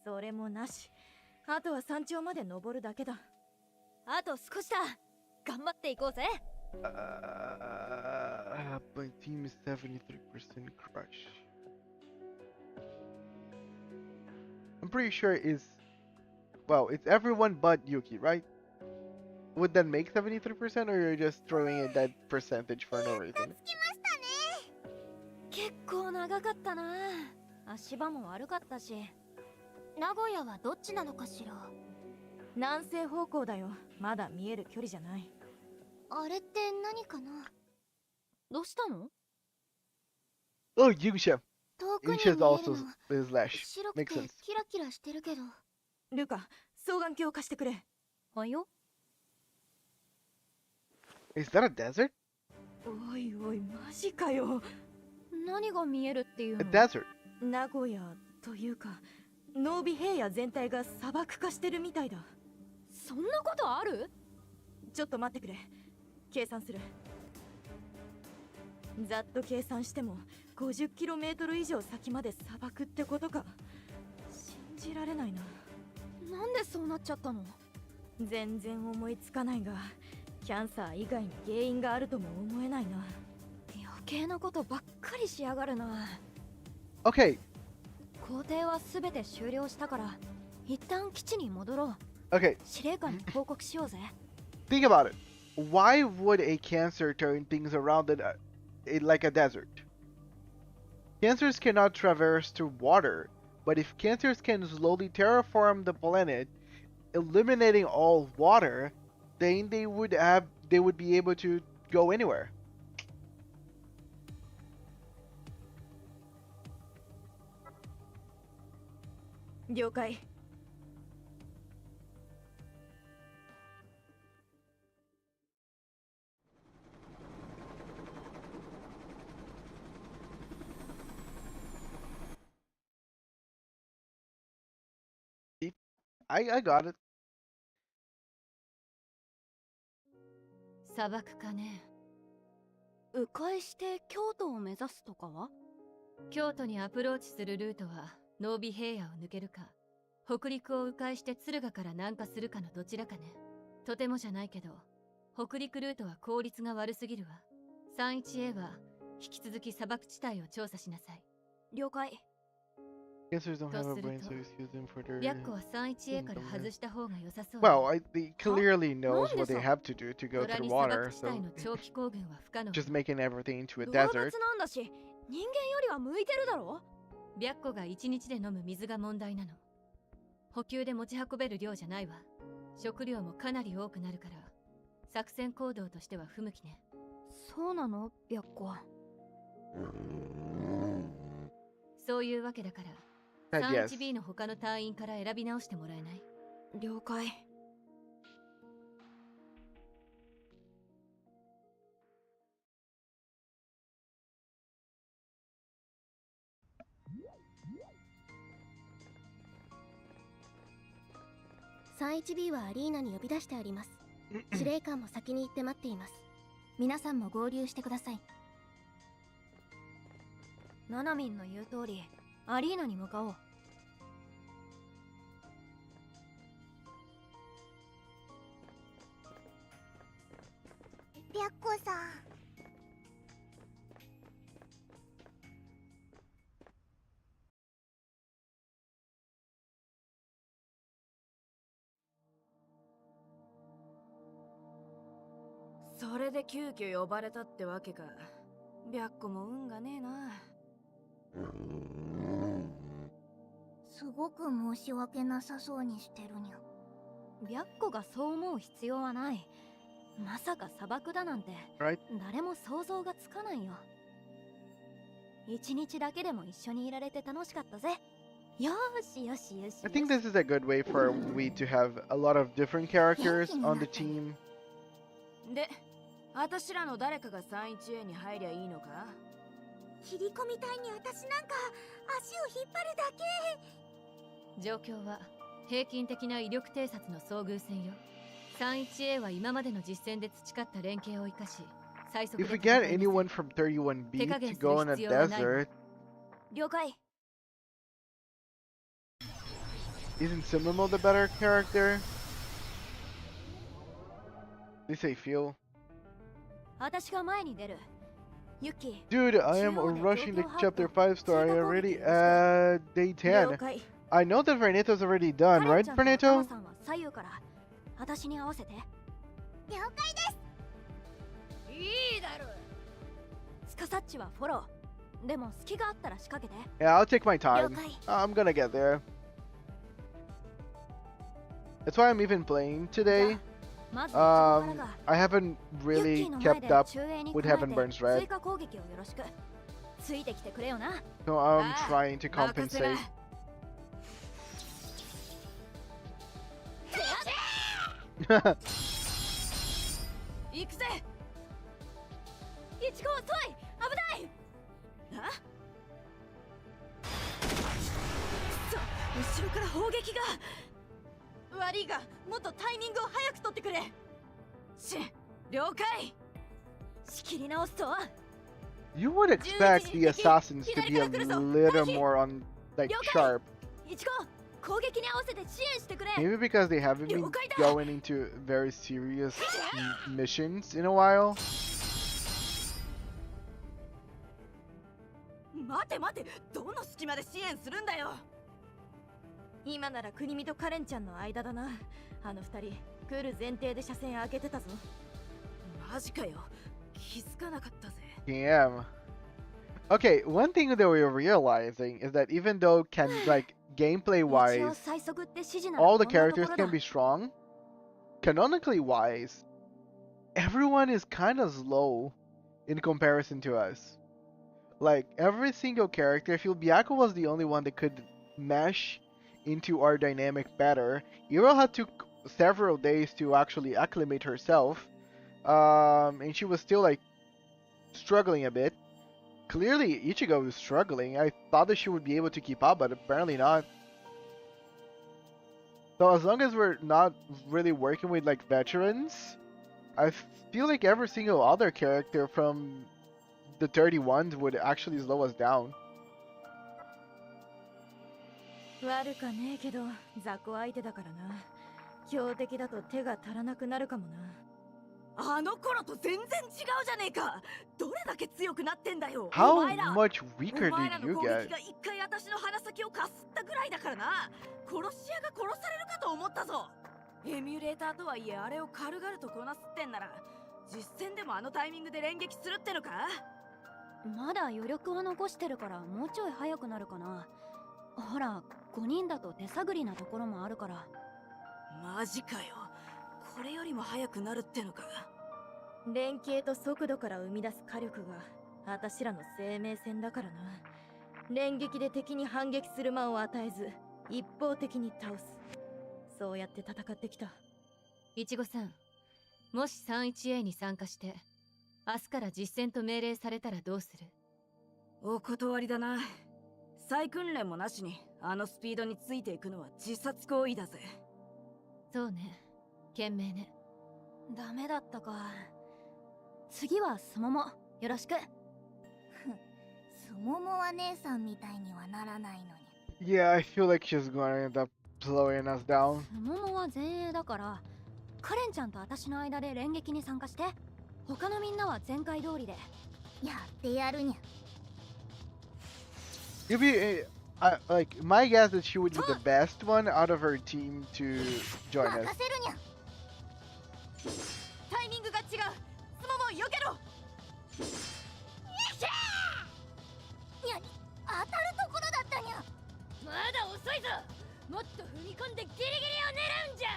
S8: それもなし。あとは山頂まで登るだけだ。
S3: あと少しだ。頑張っていこうぜ。
S2: My team is 73% crush. I'm pretty sure it's, well, it's everyone but Yuki, right? Would that make 73% or you're just throwing in that percentage for no reason?
S5: つきましたね。
S3: 結構長かったな。足場も悪かったし。名古屋はどっちなのかしら。
S8: 南西方向だよ。まだ見える距離じゃない。
S5: あれって何かな？
S3: どうしたの？
S2: Oh, Yusha.
S5: 遠くに見
S2: Yusha's
S5: えるの
S2: also is Lash.
S5: 白く
S2: Makes
S5: て
S2: sense.
S5: キラキラしてるけど。
S8: ルカ、双眼鏡を貸してくれ。
S3: はよ。
S2: Is that a desert?
S8: おいおい、マジかよ。
S3: 何が見えるっていう
S2: A
S3: の？
S2: desert.
S8: 名古屋というか、濃尾平野全体が砂漠化してるみたいだ。
S3: そんなことある？
S8: ちょっと待ってくれ。計算する。ざっと計算しても 50km 以上先まで砂漠ってことか。信じられないな。
S3: なんでそうなっちゃったの？
S8: 全然思いつかないが、キャンサー以外に原因があるとも思えないな。
S3: 余計なことばっかりしやがるな。
S2: Okay,
S3: 工程はすべて終了したから一旦基地に戻ろう。
S2: okay.
S3: 司令官に報告しようぜ。
S2: Think about it. Why would a cancer turn things around like a desert? Cancers cannot traverse through water, but if cancers can slowly terraform the planet, eliminating all water, then they would be able to go anywhere. I got it.
S3: 砂漠かね。
S8: 迂回して京都を目指すとかは？
S3: 京都にアプローチするルートは濃尾平野を抜けるか、北陸を迂回して敦賀から南下するかのどちらかね。とてもじゃないけど、北陸ルートは効率が悪すぎるわ。31A は引き続き砂漠地帯を調査しなさい。
S8: 了解。
S2: Answers don't have a brain, so excuse them for their.
S3: 白子は 31A から外した方が良さそう。
S2: Well, they clearly knows what they have to do to go through water, so
S3: 長期行軍は不可能。
S2: just making everything into a
S8: 動
S2: desert.
S8: 物なんだし、人間よりは向いてるだろ。
S3: 白子が1日で飲む水が問題なの。補給で持ち運べる量じゃないわ。食料もかなり多くなるから、作戦行動としては不向きね。
S8: そうなの、白子。
S3: そういうわけだから、
S2: Yes.
S3: 31B の他の隊員から選び直してもらえない？
S8: 了解。
S5: 31B はアリーナに呼び出してあります。司令官も先に行って待っています。皆さんも合流してください。
S8: ナナミンの言う通り、アリーナに向かおう。
S5: 白子さん。
S8: それで急遽呼ばれたってわけか。白子も運がねえな。
S5: すごく申し訳なさそうにしてるにゃ。
S8: 白子がそう思う必要はない。まさか砂漠だなんて、
S2: Right?
S8: 誰も想像がつかないよ。一日だけでも一緒にいられて楽しかったぜ。よしよしよし。
S2: I think this is a good way for we to have a lot of different characters on the team.
S8: で、私らの誰かが 31A に入りゃいいのか？
S5: 切り込み隊に私なんか足を引っ張るだけ。
S3: 状況は平均的な威力偵察の遭遇戦よ。31A は今までの実戦で培った連携を生かし、最速で
S2: If we get anyone from 31B to go in a desert,
S8: 了解。
S2: isn't Simimo the better character? At least I feel.
S8: 私が前に出る。ユキ。
S2: Dude, I am rushing to chapter 5 star. I already at day 10. I know that Ferneto's already done, right, Ferneto?
S8: 左右から私に合わせて。
S5: 了解です。
S8: いいだろう。スカサッチはフォロー。でも隙があったら仕掛けて。
S2: Yeah, I'll take my time.
S8: 了解。
S2: I'm gonna get there. That's why I'm even playing today. I haven't really kept up with heavenburnsred,
S8: 追加攻撃をよろしく。ついてきてくれよな。
S2: so I'm trying to compensate.
S8: 行くぜ。イチコ遅い。危ない。あ？後ろから砲撃が。悪いが、もっとタイミングを早く取ってくれ。了解。仕切り直すとは。
S2: You would expect the assassins to be a little more on like sharp.
S8: イチコ、攻撃に合わせて支援してくれ。
S2: Maybe because they haven't been going into very serious missions in a while.
S8: 待て待て、どの隙間で支援するんだよ。今なら国見とカレンちゃんの間だな。あの二人来る前提で車線開けてたぞ。マジかよ、気づかなかったぜ。
S2: Damn. Okay, one thing that we're realizing is that even though gameplay wise, all the characters can be strong. Canonically wise, everyone is kind of slow in comparison to us. Like, every single character, I feel Byako was the only one that could mesh into our dynamic better. Iro had took several days to actually acclimate herself, and she was still, like, struggling a bit. Clearly, Ichigo was struggling. I thought that she would be able to keep up, but apparently not. So as long as we're not really working with, like, veterans, I feel like every single other character from the 31s would actually slow us down.
S3: 悪かねえけど雑魚相手だからな。強敵だと手が足らなくなるかもな。あの頃と全然違うじゃねえか。どれだけ強くなってんだよ。
S2: How much weaker
S3: お前ら
S2: did
S3: の
S2: you
S3: 攻
S2: get?
S3: 撃が一回私の鼻先をかすったぐらいだからな。殺し屋が殺されるかと思ったぞ。エミュレーターとはいえあれを軽々とこなすってんなら、実戦でもあのタイミングで連撃するってのか。
S5: まだ余力は残してるからもうちょい早くなるかな。ほら5人だと手探りなところもあるから。
S3: マジかよ。これよりも早くなるってのか。連携と速度から生み出す火力が私らの生命線だからな。連撃で敵に反撃する間を与えず一方的に倒す。そうやって戦ってきた。いちごさん、もし 31A に参加して明日から実戦と命令されたらどうする？お断りだな。再訓練もなしにあのスピードについていくのは自殺行為だぜ。そうね、賢明ね。
S5: ダメだったか。次はスモモよろしく。スモモは姉さんみたいにはならないのに。
S2: Yeah, I feel like she's gonna end up slowing us down.
S5: スモモは前衛だからカレンちゃんと私の間で連撃に参加して、他のみんなは前回通りでやってやるにゃ。
S2: You'd be, like, my guess that she would be the best one out of her team to join us.
S5: 任せるにゃ。
S3: タイミングが違う。スモモ避けろ。
S5: にゃに当たるところだったにゃ。
S3: まだ遅いぞ。もっと踏み込んでギリギリを狙うんじゃ。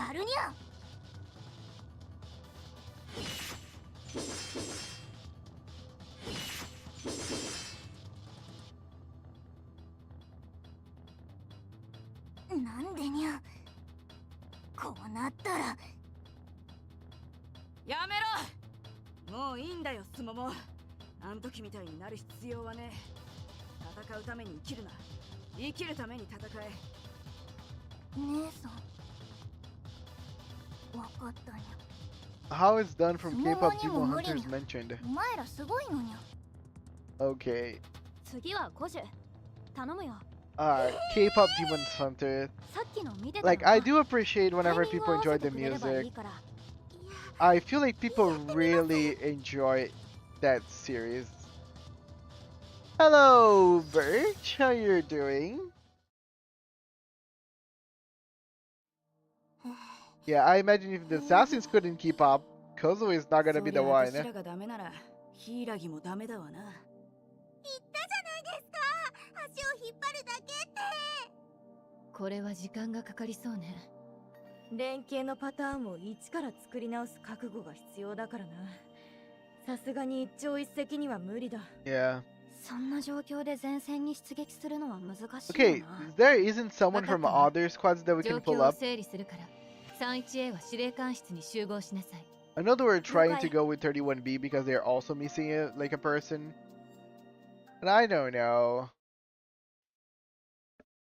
S5: やるにゃ。なんでにゃ。こうなったら
S3: やめろ。もういいんだよスモモ。あん時みたいになる必要はねえ。戦うために生きるな。生きるために戦え。
S5: 姉さんわかったにゃ。
S2: How it's done from K-pop Demon Hunters mentioned.
S5: お前らすごいのにゃ。
S2: Okay.
S5: 次はコジュ頼むよ。
S2: K-pop Demon Hunter.
S5: さっきの見てた。
S2: Like, I do appreciate whenever people enjoy the music. I feel like people really enjoy that series. Hello, Birch. How you doing? Yeah, I imagine if the assassins couldn't keep up, Kozo is not gonna be the one.
S3: 私らがダメならヒイラギもダメだわな。
S5: 言ったじゃないですか。足を引っ張るだけって。
S3: これは時間がかかりそうね。連携のパターンを一から作り直す覚悟が必要だからな。さすがに一朝一夕には無理だ。
S2: Yeah.
S5: そんな状況で前線に出撃するのは難しい
S2: Okay,
S5: よな。
S2: there isn't someone from other squads that we
S3: 状
S2: can pull
S3: 況を
S2: up.
S3: 整理するから 31A は司令官室に集合しなさい。
S2: I know that we're trying to go with 31B because they're also missing like a person. And I don't know.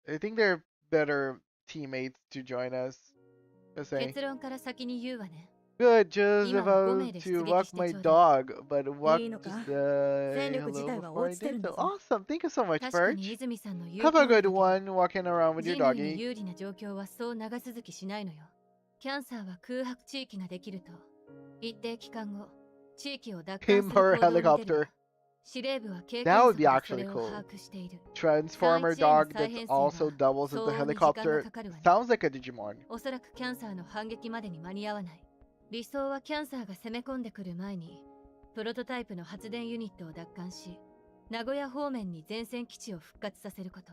S2: I think they're better teammates to join us. Just saying.
S3: 結論から先に言うわね。
S2: Good, just
S3: 今は5名
S2: about
S3: で
S2: to
S3: 出撃
S2: walk
S3: して
S2: my
S3: ちょうだい。
S2: dog, but walk
S3: いいのか？
S2: just
S3: 戦力自
S2: hello
S3: 体は
S2: before I
S3: 落ちてる
S2: did
S3: んだ
S2: so.
S3: ぞ。
S2: Awesome, thank you so much,
S3: 確かに
S2: Birch.
S3: 泉さんの言う
S2: Have
S3: 通
S2: a
S3: りだけ
S2: good
S3: ど
S2: one walking around with
S3: 人
S2: your
S3: 類に
S2: doggy.
S3: 有利な状況はそう長続きしないのよ。キャンサーは空白地域ができると一定期間後地域を奪還する
S2: Him
S3: 行
S2: or
S3: 動に出るわ。
S2: helicopter.
S3: 司令部は経
S2: That
S3: 験
S2: would
S3: 則
S2: be
S3: でそ
S2: actually
S3: れを
S2: cool.
S3: 把握している。
S2: Transformer
S3: 31A の
S2: dog
S3: 再
S2: that
S3: 編成
S2: also
S3: は
S2: doubles as
S3: 相
S2: the
S3: 応に時間が
S2: helicopter.
S3: かかるわね。
S2: Sounds like a Digimon.
S3: おそらくキャンサーの反撃までに間に合わない。理想はキャンサーが攻め込んでくる前にプロトタイプの発電ユニットを奪還し名古屋方面に前線基地を復活させること。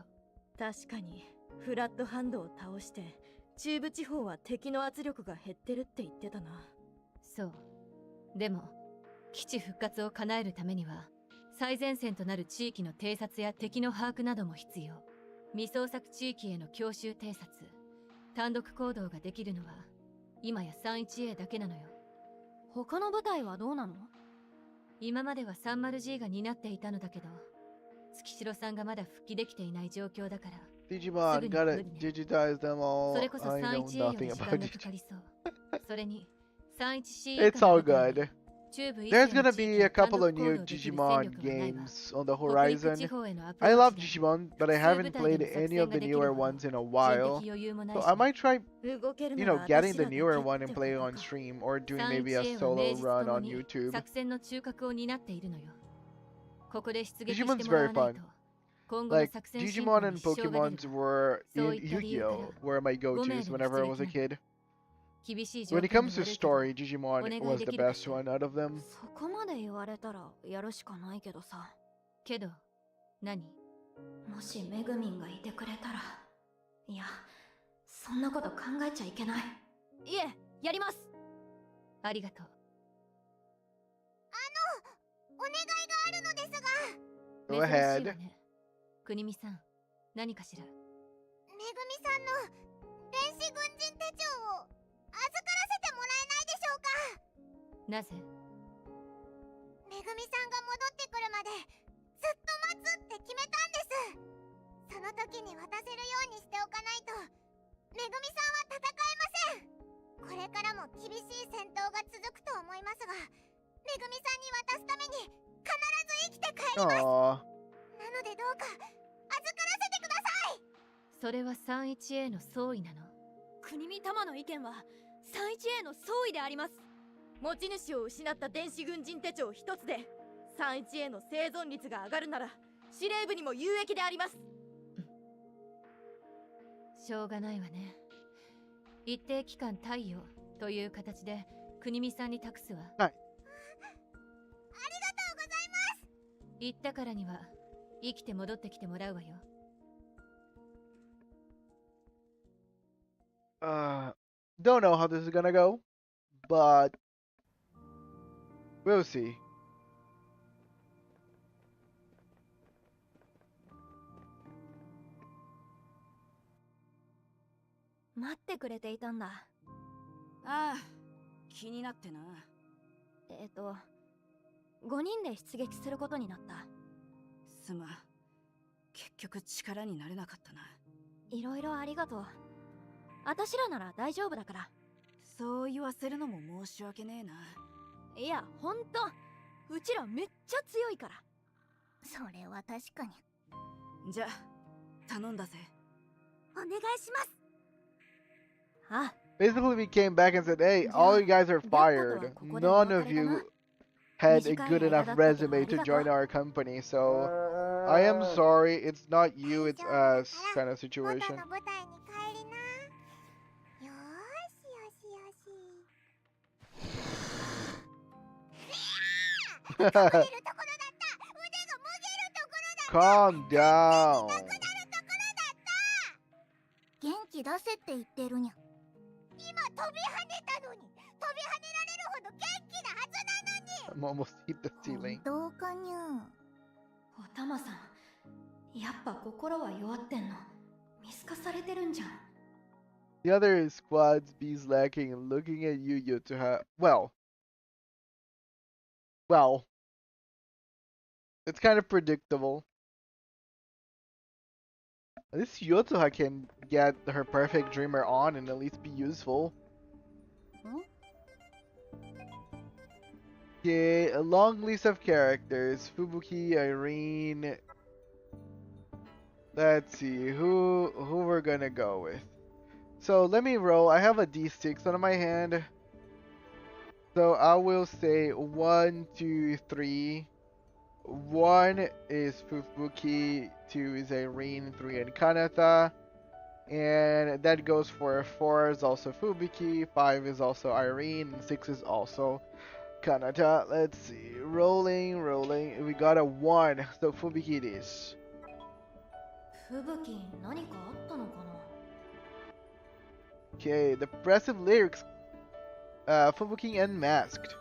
S10: 確かにフラットハンドを倒して中部地方は敵の圧力が減ってるって言ってたな。
S3: そう。でも基地復活を叶えるためには最前線となる地域の偵察や敵の把握なども必要。未捜索地域への強襲偵察、単独行動ができるのは今や 31A だけなのよ。
S8: 他の部隊はどうなの？
S3: 今までは 30G が担っていたのだけど、月城さんがまだ復帰できていない状況だから。
S2: Digimon, gotta digitize them all.
S3: それこそ
S2: I know
S3: 31A より
S2: nothing
S3: 時間
S2: about
S3: が
S2: it.
S3: かかりそう。それに 31C
S2: It's all good.
S3: 中部以
S2: There's
S3: 西の
S2: gonna
S3: 地
S2: be
S3: 域
S2: a
S3: に単
S2: couple
S3: 独
S2: of
S3: 行
S2: new
S3: 動できる戦
S2: Digimon
S3: 力はないわ。
S2: games on the
S3: 北陸
S2: horizon.
S3: 地方へのアプ
S2: I
S3: ロー
S2: love
S3: チで
S2: Digimon, but I
S3: 複数部
S2: haven't
S3: 隊で
S2: played
S3: の作
S2: any
S3: 戦
S2: of
S3: が
S2: the
S3: できる
S2: newer
S3: ほど
S2: ones in a
S3: 人
S2: while.
S3: 的余裕もない
S2: So
S3: し
S2: I might try,
S10: 動ける
S2: you
S10: の
S2: know,
S10: は
S2: getting
S10: 私
S2: the
S10: らだけ
S2: newer
S10: っ
S2: one and
S10: てこ
S2: playing
S10: と
S2: on
S10: か。
S2: stream or doing maybe a
S3: 31A は
S2: solo
S3: 名実
S2: run
S3: とも
S2: on
S3: に
S2: YouTube.
S3: 作戦の中核を担っているのよ。ここで出撃し
S2: Digimon's
S3: てもら
S2: very
S3: わない
S2: fun.
S3: と今後の
S2: Like
S3: 作戦進行
S2: Digimon
S3: に
S2: and
S3: 支障が出る
S2: Pokemons
S3: わ。
S2: were
S3: そう
S2: in
S3: いった理由から
S2: Yu-Gi-Oh! Were my
S3: 5名
S2: go-tos
S3: での
S2: whenever I
S3: 出
S2: was a
S3: 撃ね。
S2: kid.
S3: 厳しい
S2: So
S3: 条
S2: when it
S3: 件で
S2: comes to
S3: 悪いけど
S2: story, Digimon
S3: お願い
S2: was
S3: で
S2: the
S3: きるか
S2: best
S3: しら。
S2: one out of them.
S8: そこまで言われたらやるしかないけどさ。
S3: けど何？
S8: もしめぐみんがいてくれたら。いや、そんなこと考えちゃいけない。いえ、やります。
S3: ありがとう。
S5: お願いがあるのですが、
S2: Go
S3: 珍しい
S2: ahead.
S3: わね。国見さん、何かしら。
S5: めぐみさんの電子軍人手帳を預からせてもらえないでしょうか。
S3: なぜ？
S5: めぐみさんが戻ってくるまでずっと待つって決めたんです。その時に渡せるようにしておかないとめぐみさんは戦えません。これからも厳しい戦闘が続くと思いますが、めぐみさんに渡すために必ず生きて帰ります。
S2: Aww.
S5: なのでどうか預からせてください。
S3: それは 31A の総意なの？
S10: 国見玉の意見は 31A の総意であります。持ち主を失った電子軍人手帳一つで 31A の生存率が上がるなら司令部にも有益であります。
S3: しょうがないわね。一定期間貸与という形で国見さんに託すわ。
S2: はい。
S5: ありがとうございます。
S3: 言ったからには生きて戻ってきてもらうわよ。
S2: Don't know how this is gonna go, but we'll see.
S10: 待ってくれていたんだ。
S4: ああ、気になってな。
S10: 5人で出撃することになった。
S4: すまん。結局力になれなかったな。
S10: いろいろありがとう。私らなら大丈夫だから。
S4: そう言わせるのも申し訳ねえな。
S10: いや、ほんとうちらめっちゃ強いから。
S5: それは確かに。
S4: じゃあ頼んだぜ。
S5: お願いします。
S10: あ、
S2: Basically, we came back and said, hey, all you guys are fired. None of you had a good enough resume to join our company, so I am sorry, it's not you, it's us kind of
S5: 元
S2: situation.
S5: の舞台に帰りな。よーしよしよし。隠れるところだった。腕がもげるところだった。
S2: Calm down.
S5: なくなるところだった。元気出せって言ってるにゃ。今飛び跳ねたのに、飛び跳ねられるほど元気なはずなのに。
S2: I'm almost hit the ceiling.
S5: どうかにゃ。
S10: おたまさん、やっぱ心は弱ってんの。見透かされてるんじゃん。
S2: The other squads be slacking and looking at you, Yotoha. Well, it's kind of predictable. At least Yotoha can get her perfect dreamer on and at least be useful. Okay, a long list of characters. Fubuki, Irene. Let's see who we're gonna go with. So let me roll. I have a d6 on my hand. So I will say 1, 2, 3. 1 is Fubuki, 2 is Irene, 3 and Kanata. And that goes for 4 is also Fubuki, 5 is also Irene, and 6 is also Kanata. Let's see. Rolling. We got a 1. So Fubuki it is.
S3: 吹雪何かあったのかな。
S2: Okay, the impressive lyrics. Fubuking Unmasked.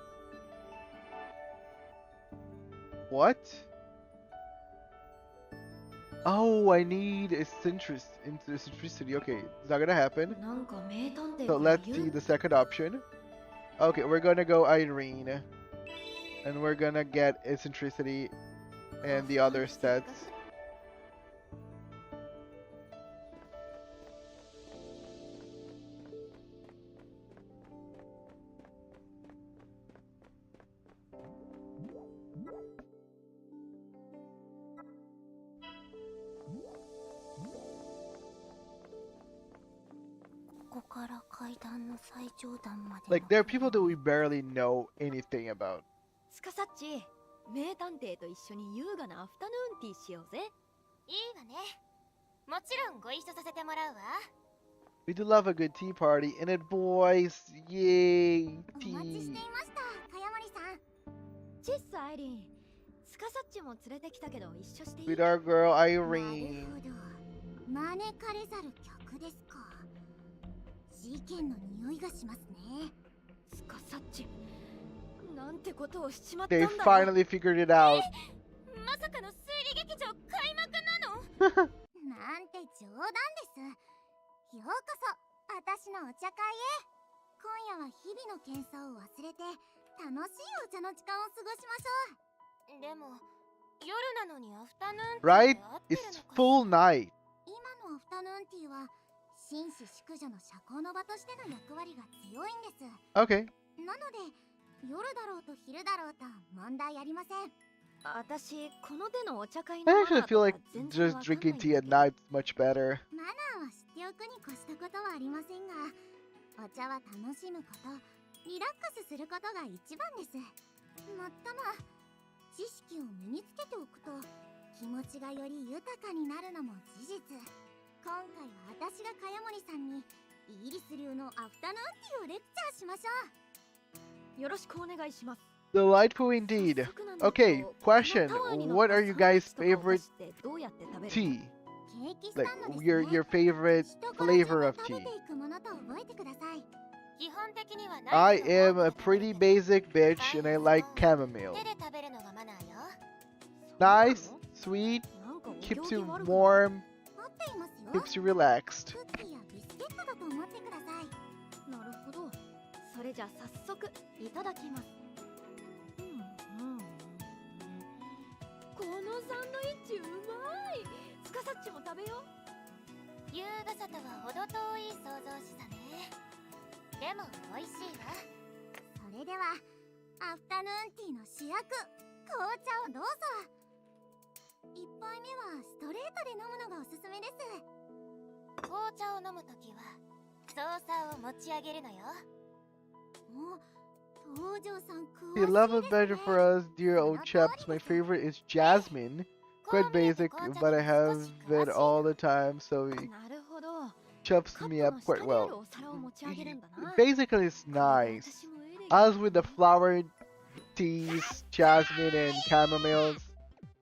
S2: What? Oh, I need eccentricity. Okay, it's not gonna happen.
S3: なんか名探偵
S2: So
S3: から
S2: let's
S3: 言
S2: see
S3: う
S2: the second option. Okay, we're gonna go Irene. And we're gonna get eccentricity and the other stats. Like, there are people that we barely know anything about.
S10: スカサッチ、名探偵と一緒に優雅なアフタヌーンティーしようぜ。
S3: いいわね。もちろんご一緒させてもらうわ。
S2: We do love a good tea party, and it boys, yay,
S5: お待ちして
S2: tea.
S5: いました、かやもりさん。
S10: チェスアイリン、スカサッチも連れてきたけど一緒していい？
S2: With our girl
S5: な
S2: Irene.
S5: るほど。招かれざる客ですか。事件の匂いがしますね。
S10: スカサッチ、なんてことをしちまったん
S2: They
S10: だろ。
S2: finally figured it out.
S3: まさかの推理劇場開幕なの？
S5: なんて冗談です。ようこそ、私のお茶会へ。今夜は日々の喧騒を忘れて、楽しいお茶の時間を過ごしましょう。
S3: でも夜なのにアフタヌーンティー
S2: Right?
S3: って合ってる
S2: It's
S3: のか？
S2: full night.
S5: 今のアフタヌーンティーは、紳士淑女の社交の場としての役割が強いんです。
S2: Okay.
S5: なので、夜だろうと昼だろうと問題ありません。
S10: 私、この手のお茶会
S2: I
S10: のマナ
S2: actually
S10: ー
S2: feel
S10: と
S2: like
S10: か全然
S2: just
S10: わかんない
S2: drinking
S10: ん
S2: tea
S10: だ
S2: at
S10: けど。
S2: night is much better.
S5: マナーは知っておくに越したことはありませんが、お茶は楽しむこと、リラックスすることが一番です。もっとも、知識を身につけておくと、気持ちがより豊かになるのも事実。今回は私がかやもりさんに、イギリス流のアフタヌーンティーをレクチャーしましょう。
S10: よろしくお願いします。
S2: Delightful indeed. Okay, question. What are you guys' favorite tea?
S5: ケーキス
S2: Like
S5: タンドですね。
S2: your favorite
S5: 人から
S2: flavor of
S5: 食べ
S2: tea?
S5: ていくものと覚えてください。
S3: 基本的には
S2: I
S3: ナイフ
S2: am
S3: とフォ
S2: a
S3: ークで食べ
S2: pretty
S3: る
S2: basic bitch and I like chamomile.
S3: 手で食べるのがマナーよ。
S2: Nice, sweet,
S10: なんかお行
S2: keeps
S10: 儀
S2: you
S10: 悪くない？
S2: warm,
S5: 持っていますよ。
S2: keeps you relaxed.
S5: クッキーやビスケットだと思ってください。
S10: なるほど。それじゃあ早速いただきます。このサンドイッチうまい。スカサッチも食べよう。
S3: 優雅さとは程遠い創造主さね。でも美味しいわ。
S5: それでは、アフタヌーンティーの主役、紅茶をどうぞ。一杯目はストレートで飲むのがおすすめです。
S3: 紅茶を飲むときはソーサーを持ち上げるのよ。
S5: お、東條さん詳しい
S2: You
S5: です
S2: love
S5: ね。
S2: it better for us, dear old chaps. My favorite is jasmine.
S3: こう
S2: Quite
S3: 見ると
S2: basic,
S3: 紅茶
S2: but
S3: の
S2: I
S3: 方
S2: have
S3: が少し
S2: it
S3: 詳しい
S2: all
S3: の。
S2: the time, so it
S10: なるほど。
S2: chups
S10: カッ
S2: me
S10: プ
S2: up
S10: の
S2: quite
S10: 下にあ
S2: well.
S10: るお皿を持ち上げるんだな。
S2: Basically, it's
S10: これで
S2: nice.
S10: 私もエレガン
S2: As with the flowered teas, jasmine, and chamomiles.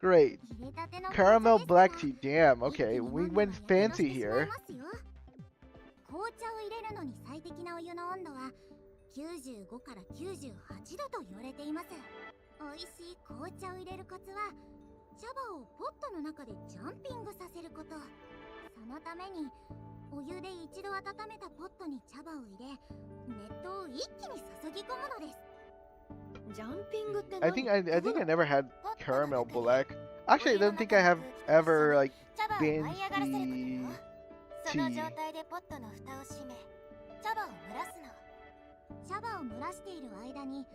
S2: Great.
S5: 入れたての
S2: Caramel
S5: 紅茶
S2: black
S5: です
S2: tea. Damn,
S5: から、
S2: okay.
S5: 一気に
S2: We
S5: 飲んだ
S2: went
S5: らやけど
S2: fancy
S5: してしまい
S2: here.
S5: ますよ。紅茶を入れるのに最適なお湯の温度は95から98度と言われています。美味しい紅茶を入れるコツは、茶葉をポットの中でジャンピングさせること。そのために、お湯で一度温めたポットに茶葉を入れ、熱湯を一気に注ぎ込むのです。
S10: ジャンピングって何？
S2: I think I never had
S3: ポットの
S2: caramel
S3: 中に
S2: black. Actually, I
S3: お湯の
S2: don't think
S3: 中
S2: I
S3: の
S2: have
S3: 空気を
S2: ever like
S3: 茶葉を舞い上がらせることよ。
S2: fancy
S3: その
S2: tea.
S3: 状態でポットの蓋を閉め、茶葉を蒸らすの。
S5: 茶葉を蒸らしている間に、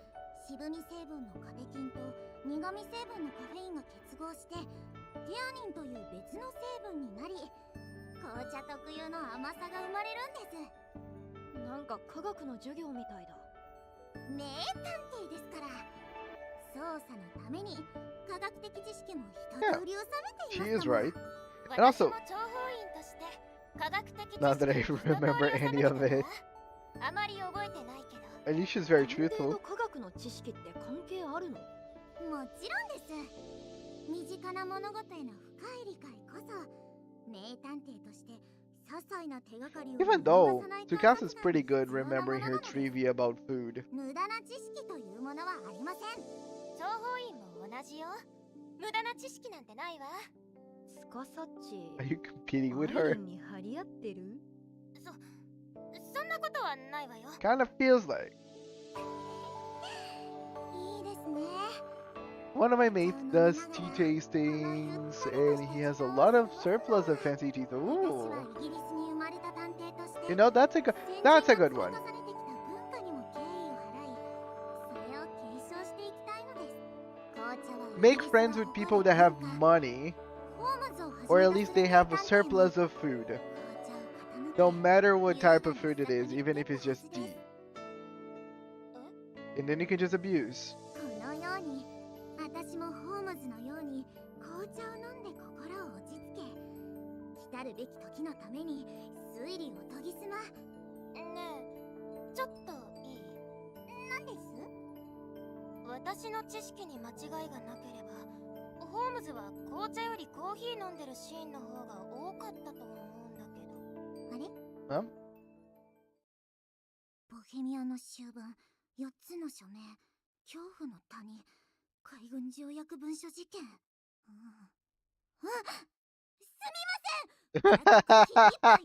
S5: 渋み成分のカテキンと苦味成分のカフェインが結合して、テアニンという別の成分になり、紅茶特有の甘さが生まれるんです。
S10: なんか科学の授業みたいだ。
S5: 名探偵ですから。捜査のために科学的知識も一通り収めてい
S2: She
S5: ま
S2: is
S5: すもん。
S2: right. And
S3: 私
S2: also,
S3: も諜報員として科学的知識
S2: not that I
S3: を一通り
S2: remember
S3: 収め
S2: any
S3: て
S2: of
S3: たわ。
S2: it.
S3: あまり覚えてないけど。
S2: At least she's very
S10: 探偵
S2: truthful.
S10: と科学の知識って関係あるの？
S5: もちろんです。身近な物事への深い理解こそ名
S2: Even though Tsukasa is pretty good remembering her trivia about food.
S5: 無駄な知識というものはありません。
S3: 諜報員も同じよ。無駄な知識なんてないわ。
S10: スカサッチ
S2: Are you competing with
S10: アイ
S2: her?
S10: リンに張り合ってる？
S3: そんなことはないわよ。
S2: Kind of feels like.
S5: いいですね。
S2: One of my mates does tea tastings, and he has a lot of surplus of fancy teeth.
S5: 私
S2: Ooh,
S5: はイギリスに生まれた探偵として
S2: you know that's a good
S5: 先人
S2: one.
S5: が残されてきた文化にも敬意を払い、それを継承していきたいのです。紅茶は
S2: Make friends with people that have money,
S5: ホームズをはじめ
S2: or
S5: と
S2: at
S5: す
S2: least
S5: る
S2: they have a
S5: 名探偵に
S2: surplus of food.
S5: 紅茶を傾け
S2: No matter what type of food it is, even if it's just tea. And then you can just abuse.
S5: このように私もホームズのように紅茶を飲んで心を落ち着け、来たるべき時のために推理を研ぎ澄ま。
S3: ねえ、ちょっといい？
S5: 何です？
S3: 私の知識に間違いがなければ、ホームズは紅茶よりコーヒー飲んでるシーンの方が多かったと思うんだけど。
S5: あれ？ボヘミアの終盤、4つの署名、恐怖の谷、海軍条約文書事件。すみません。ブラックコーヒー1杯、砂糖2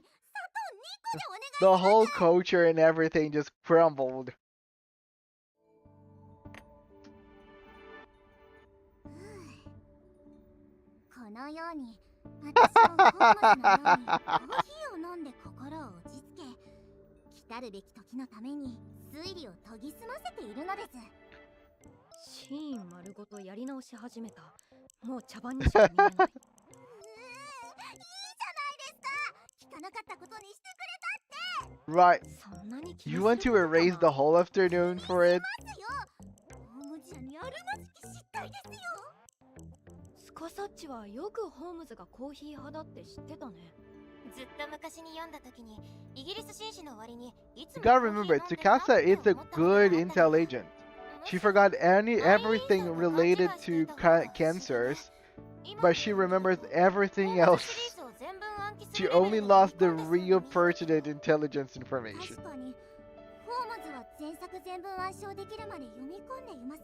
S5: 個でお願いし
S2: The
S5: ます。
S2: whole culture and everything just crumbled.
S5: このように私もホームズのようにコーヒーを飲んで心を落ち着け、来たるべき時のために推理を研ぎ澄ませているのです。
S10: シーン丸ごとやり直し始めた。もう茶番にしか見えない。
S5: いいじゃないですか。聞かなかったことにしてくれたって。
S2: Right.
S10: そんなに気
S2: You
S10: が
S2: want
S10: す
S2: to
S10: ることか
S2: erase
S10: な
S2: the whole afternoon for it?
S5: ますよ。ホームズにあるまじき失態ですよ。
S10: スカサッチはよくホームズがコーヒー派だって知ってたね。
S3: ずっと昔に読んだ時に、イギリス紳士の終わりにいつ
S2: You
S3: も
S2: gotta
S3: コーヒー
S2: remember,
S3: 飲んでるなって
S2: Tsukasa is a
S3: 思ったこと
S2: good
S3: があった
S2: intel
S3: の。
S2: agent. She forgot everything related to cancers, but she remembers everything else. She only lost the real pertinent intelligence information.
S5: 確かに、ホームズは前作全文暗唱できるまで読み込んでいます。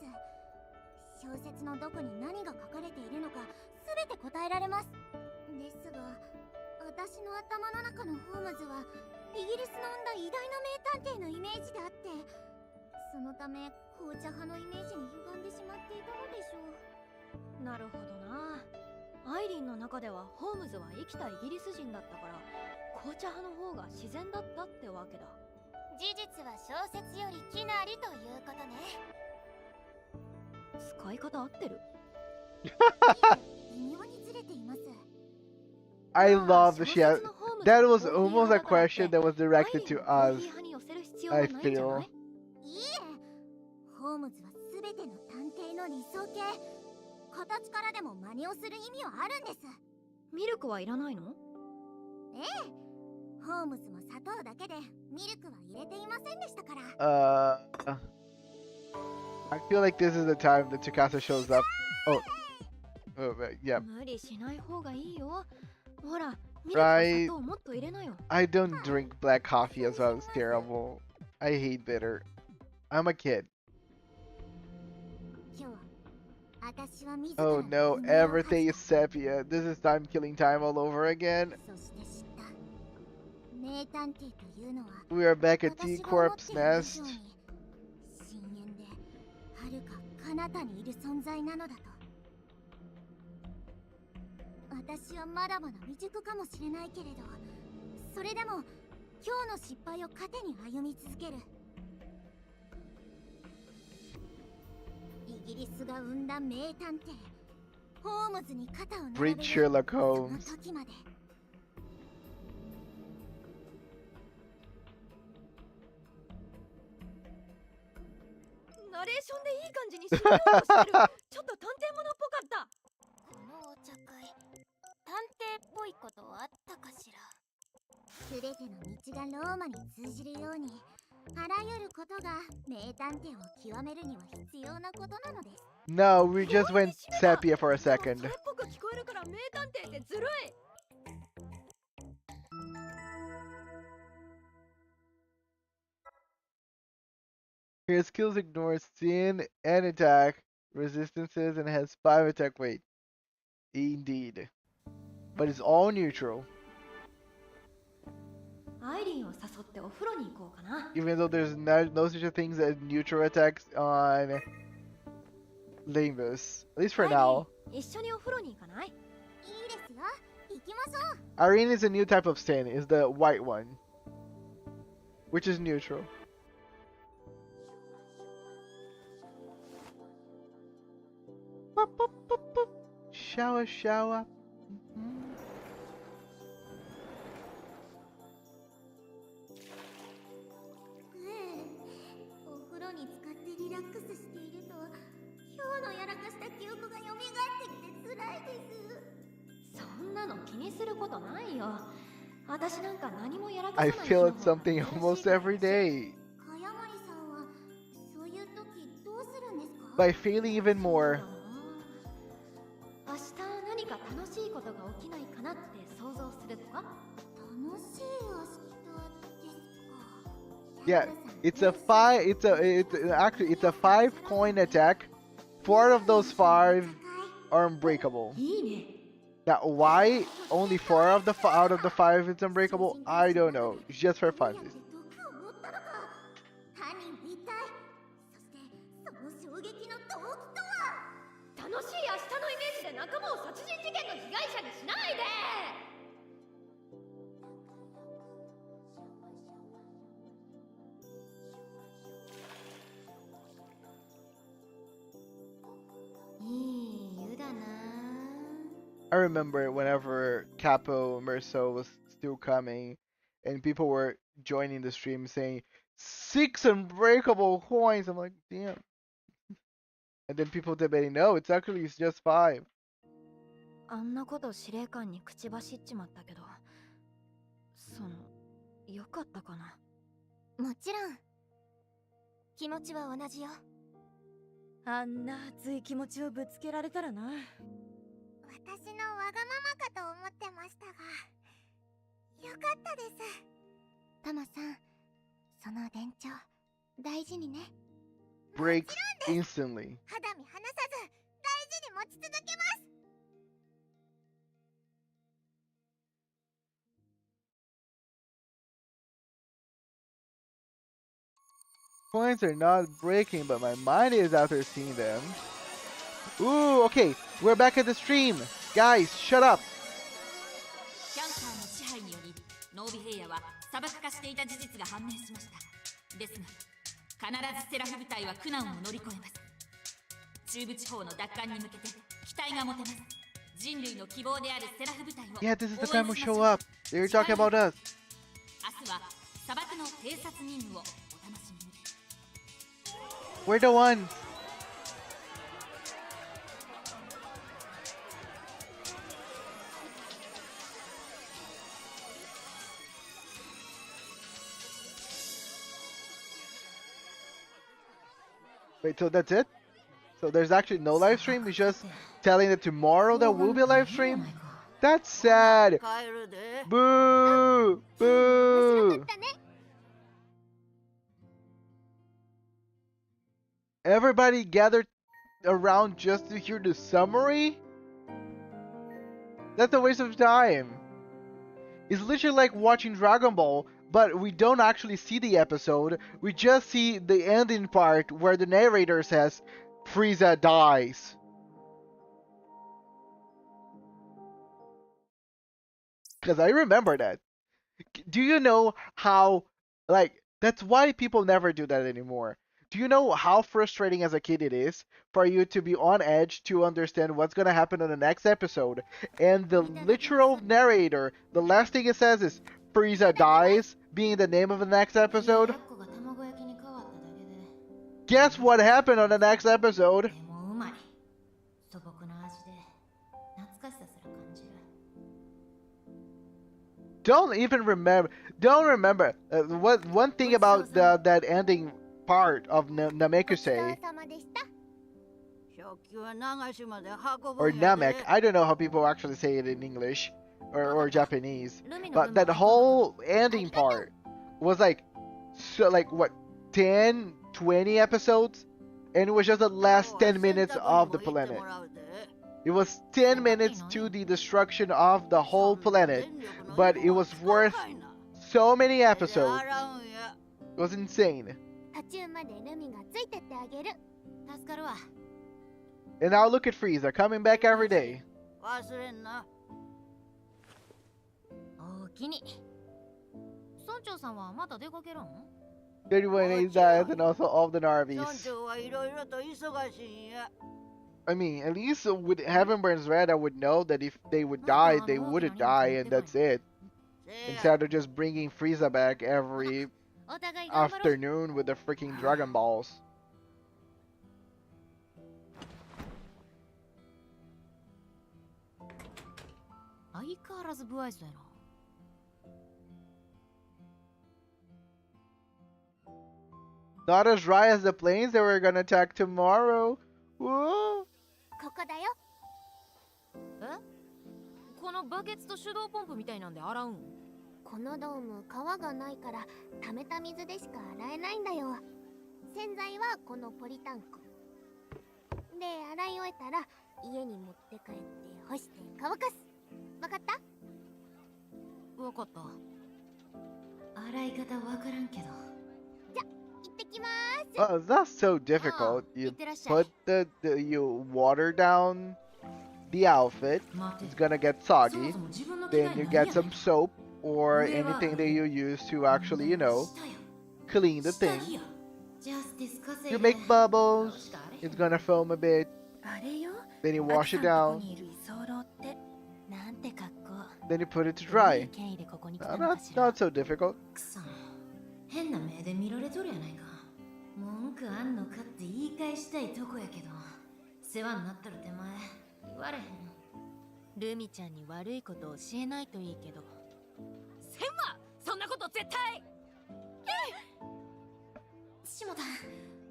S5: 小説のどこに何が書かれているのか全て答えられます。ですが、私の頭の中のホームズはイギリスの生んだ偉大な名探偵のイメージであって、そのため紅茶派のイメージに歪んでしまっていたのでしょう。
S10: なるほどな。アイリンの中ではホームズは生きたイギリス人だったから、紅茶派の方が自然だったってわけだ。
S3: 事実は小説よりきなりということね。
S10: 使い方合ってる？
S5: 微妙にずれています。
S2: I love that she has. That was almost a question that was directed to us. I feel.
S5: いいえ、ホームズは全ての探偵の理想形。形からでも真似をする意味はあるんです。
S10: ミルクはいらないの？
S5: ええ、ホームズも砂糖だけでミルクは入れていませんでしたから。
S2: I feel like this is the time that Tsukasa shows up. Oh, yeah.
S10: 無理しない方がいいよ。ほら、ミルクと砂糖もっと入れなよ。
S2: I don't drink black coffee as well. It's terrible. I hate bitter. I'm a kid. Oh no, everything is sepia. This is time killing time all over again. We are back at T Corp's nest.
S5: 私はまだまだ未熟かもしれないけれど、それでも今日の失敗を糧に歩み続ける。イギリスが生んだ名探偵、ホームズに肩を並べる
S2: Sherlock
S5: そ
S2: Holmes.
S5: の時まで。
S10: ナレーションでいい感じに締めようとしてる。ちょっと探偵物っぽかった。
S3: このお茶会、探偵っぽいことあったかしら。
S5: すべての道がローマに通じるように、あらゆることが名探偵を極めるには必要なことなのです。
S2: No, we just went sepia for a second.
S10: それっぽく聞こえるから名探偵ってずるい。
S2: Her skills ignore sin and attack resistances and has 5 attack weight. Indeed. But it's all neutral.
S10: アイリンを誘ってお風呂に行こうかな。
S2: Even though there's no such a thing as neutral attacks on Limbus. At least for now.
S10: 一緒にお風呂に行かない？
S5: いいですよ。行きましょう。
S2: Irene is a new type of sin, is the white one. Which is neutral. Boop, boop, boop, boop. Shower, shower. Mhm.
S5: お風呂に浸かってリラックスしていると、今日のやらかした記憶が蘇ってきて辛いです。
S10: そんなの気にすることないよ。私なんか何もやらかさな
S2: I
S10: い日
S2: feel
S10: の
S2: it's
S10: 方が
S2: something
S10: 嬉しい
S2: almost
S10: から
S2: every day.
S5: かやまりさんはそういう時どうするんですか？
S2: By failing even more.
S10: 明日何か楽しいことが起きないかなって想像するとか？
S5: 楽しい明日ですか。
S2: Yeah, it's actually it's a 5 coin attack. 4 of those 5 are unbreakable.
S10: いいね。
S2: Now, why only 4 of the out of the 5 is unbreakable? I don't know. It's just for fun.
S5: どうやって毒を持ったのか。犯人一体。そしてその衝撃の動機とは。
S10: 楽しい明日のイメージで仲間を殺人事件の被害者にしないで。 いい湯だな。
S2: I remember whenever Capo Merso was still coming, and people were joining the stream saying 6 unbreakable coins. I'm like, damn. And then people debating, no, it's just 5.
S10: あんなこと司令官に口走っちまったけど、よかったかな。
S5: もちろん。気持ちは同じよ。
S10: あんな熱い気持ちをぶつけられたらな。
S5: 私のわがままかと思ってましたが、よかったです。タマさん、その伝承大事にね。
S2: Breaks instantly.
S5: 肌身離さず大事に持ち続けます。
S2: Coins are not breaking, but my mind is after seeing them. Ooh, okay, we're back at the stream. Guys, shut up.
S3: キャンサーの支配によりノービ平野は砂漠化していた事実が判明しました。ですが必ずセラフ部隊は苦難を乗り越えます。中部地方の奪還に向けて期待が持てます。人類の希望であるセラフ部隊を
S2: Yeah, this is the time we show up. They're talking about us.
S3: 明日は砂漠の偵察任務をお楽しみに。
S2: We're the ones. Wait, so that's it? So there's actually no live stream? It's just telling that tomorrow there will be a live stream? That's sad.
S4: 帰るで。
S2: Boo!
S5: 面白か
S2: Boo!
S5: ったね。
S2: Everybody gathered around just to hear the summary? That's a waste of time. It's literally like watching Dragon Ball, but we don't actually see the episode. We just see the ending part where the narrator says, Frieza dies. Because I remember that. Do you know how, like, that's why people never do that anymore. Do you know how frustrating as a kid it is for you to be on edge to understand what's gonna happen in the next episode, and the literal narrator, the last thing it says is Frieza dies, being the name of the next episode?
S3: 100個が卵焼きに変わっただけで
S2: Guess what happened on the next episode?
S3: でもうまい。素朴な味で懐かしさすら感じる。
S2: Don't even remember. Don't remember. One thing about that ending part of
S5: ごちそう
S2: Namekusei
S5: さまでした。
S4: 食器は流しまで運ぶ
S2: or
S4: んやで。
S2: Namek, I don't know how people actually say it in English or Japanese,
S10: ルミの
S2: but
S10: 分
S2: that
S10: も
S2: whole ending part was like, so like what, 10 20 episodes, and it was just the last 10 minutes of the planet. It was 10 minutes to the destruction of the whole planet, but it was worth so many episodes. It was insane.
S5: 途中までルミがついてってあげる。
S3: 助かるわ。
S2: And now look at Frieza coming back every day.
S4: 忘れんな。
S3: おおきに。村長さんはまた出かけるん？
S2: 31 A's dies and also all the
S4: 村
S2: Narvies.
S4: 長はいろいろと忙しいんや。
S1: I mean, at least with Heaven Burns Red, I would know that if they would die, they would die, and that's it. Instead of just bringing Frieza back every afternoon with the freaking Dragon Balls. Not as dry as the planes that we're gonna attack tomorrow. Whoa.
S5: ここだよ。
S3: え？このバケツと手動ポンプみたいなんで洗うん？
S5: このドーム川がないから溜めた水でしか洗えないんだよ。洗剤はこのポリタンクで、洗い終えたら家に持って帰って干して乾かす。わかった？
S3: わかった。洗い方わからんけど。
S5: じゃ、行ってきまーす。
S1: Oh, that's so difficult. You put you water down the outfit. It's gonna get soggy. Then you get some soap or anything that you use to actually, you know, clean the thing. You make bubbles. It's gonna foam a bit. Then you wash it down. Then you put it to dry. Not so difficult.
S3: 変な目で見られとるやないか。文句あんのかって言い返したいとこやけど、世話になってる手前言われへん。ルミちゃんに悪いこと教えないといいけど。せんわ、そんなこと絶対。しもた。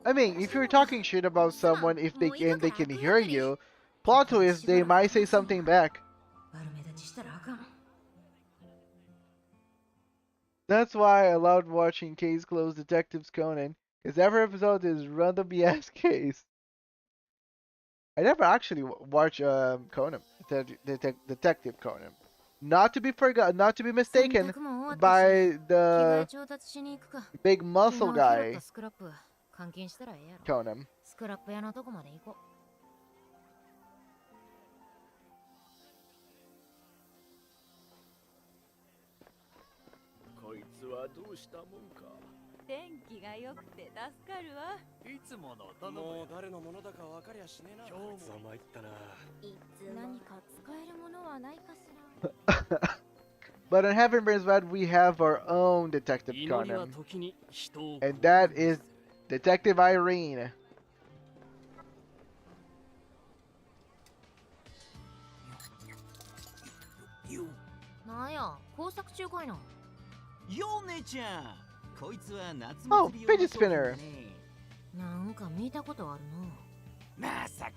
S1: I mean, if you're talking shit about someone, if they can hear you, plot twist, they might say something back. That's why I loved watching Case Closed Detectives Conan, because every episode is random BS case. I never actually watched Conan, Detective Conan. Not to be mistaken by the big muscle guy, Conan.
S3: スクラップ屋のとこまで行こう。
S6: こいつはどうしたもんか。
S10: 天気が良くて助かるわ。
S9: いつもの頼む。もう誰のものだか分かりゃしねえな。今日も参ったな。
S10: 何か使えるものはないかしら。
S1: But on Heaven Burns Red, we have our own Detective Conan, and that is Detective Irene.
S3: なんや、工作中かいな。
S7: よ姉ちゃん、こいつは夏
S1: Oh,
S7: 祭り
S1: fidget spinner.
S3: なんか見たことある
S7: な。まさか、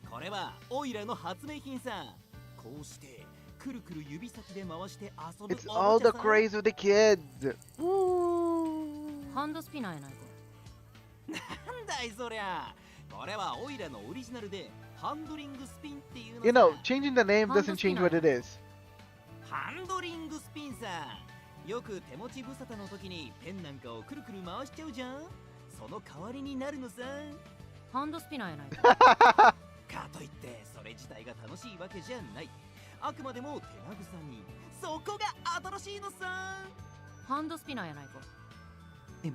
S7: これはオイラの発明品さ。こうしてくるくる指先で回して遊ぶ。
S1: It's all the craze with the kids.
S3: ハンドスピナーやないか。
S7: なんだいそりゃ。これはオイラのオリジナルでハンドリングスピンっていうのさ。
S1: You know, changing the name doesn't change what it is.
S7: ハンドリングスピンさ。よく手持ち無沙汰の時にペンなんかをくるくる回しちゃうじゃん。その代わりになるのさ。
S3: ハンドスピナーやないか。
S7: かといってそれ自体が楽しいわけじゃない。あくまでも手慰み。そこが新しいのさ。
S3: ハンドスピナーやないか。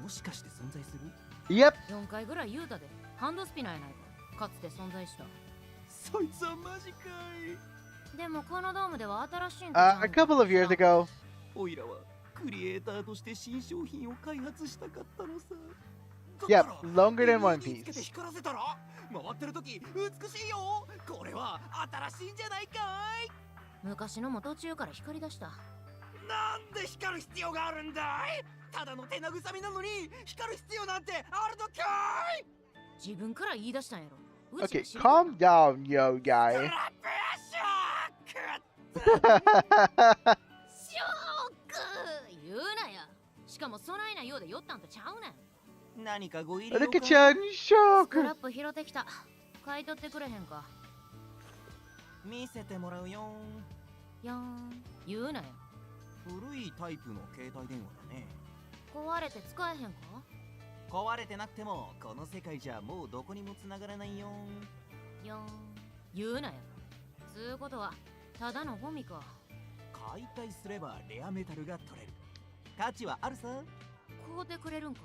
S7: もしかして存在する？
S1: Yep.
S3: 4回ぐらい言うたで。ハンドスピナーやないか。かつて存在した。
S7: そいつはマジかい。
S3: でもこのドームでは新しいん
S1: A couple of years ago.
S7: オイラはクリエイターとして新商品を開発したかったのさ。
S1: Yep, longer than One Piece.
S7: 光らせたら回ってる時美しいよ。これは新しいんじゃないかい。
S3: 昔のも途中から光り出した。
S7: なんで光る必要があるんだい。ただの手慰みなのに光る必要なんてあるのかい。
S3: 自分から言い出したんやろ。
S1: Okay, calm down, yo, guy.
S3: ショック言うなや。しかもそないなようで酔ったんとちゃうねん。
S7: 何かご入り用か。
S2: ルカちゃん、ショック。
S3: スクラップ拾ってきた。買い取ってくれへんか。
S7: 見せてもらうよ。
S3: やーん、言うなよ。
S7: 古いタイプの携帯電話だね。
S3: 壊れて使えへんか。
S7: 壊れてなくてもこの世界じゃもうどこにも繋がらないよ。
S3: やーん、言うなよ。つうことはただのゴミか。
S7: 解体すればレアメタルが取れる。価値はあるさ。
S3: 買うてくれるんか。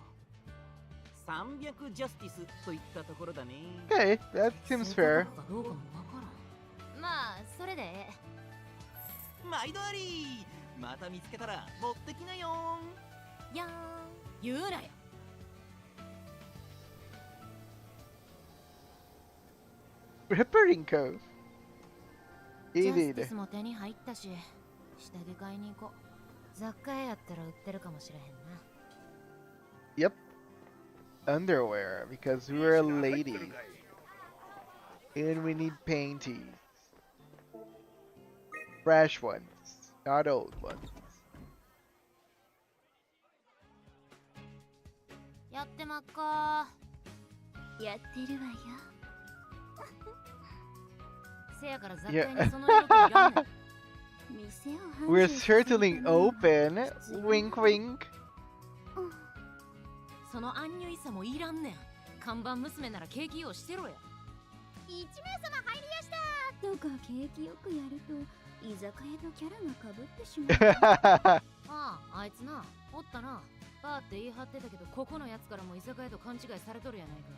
S7: 300ジャスティスといったところだね。
S2: Okay, that seems fair.
S3: かどうかもわからん。まあそれでええ。
S7: 毎度あり。また見つけたら持ってきなよ。
S3: やーん、言うなよ。
S2: Repairing code.
S3: ジャスティ
S2: Indeed.
S3: スも手に入ったし、下着買いに行こう。雑貨屋やったら売ってるかもしれへんな。
S2: Yep. Underwear, because we're ladies. And we need panties. Fresh ones, not old ones.
S3: やってまっか。
S5: やってるわよ。
S3: せやから雑貨屋にその色気いらんねん。
S5: 店を繁
S2: We're
S5: 盛させる
S2: certainly
S5: ためには
S2: open.
S5: 必要
S2: Wink, wink.
S3: そのアンニュイさもいらんねん。看板娘ならケーキ用してろや。
S5: 1名様入りやしたとか景気よくやると居酒屋のキャラがかぶってしまう。
S3: ああ、あいつな、おったな。バーって言い張ってたけど、ここのやつからも居酒屋と勘違いされとるやないか。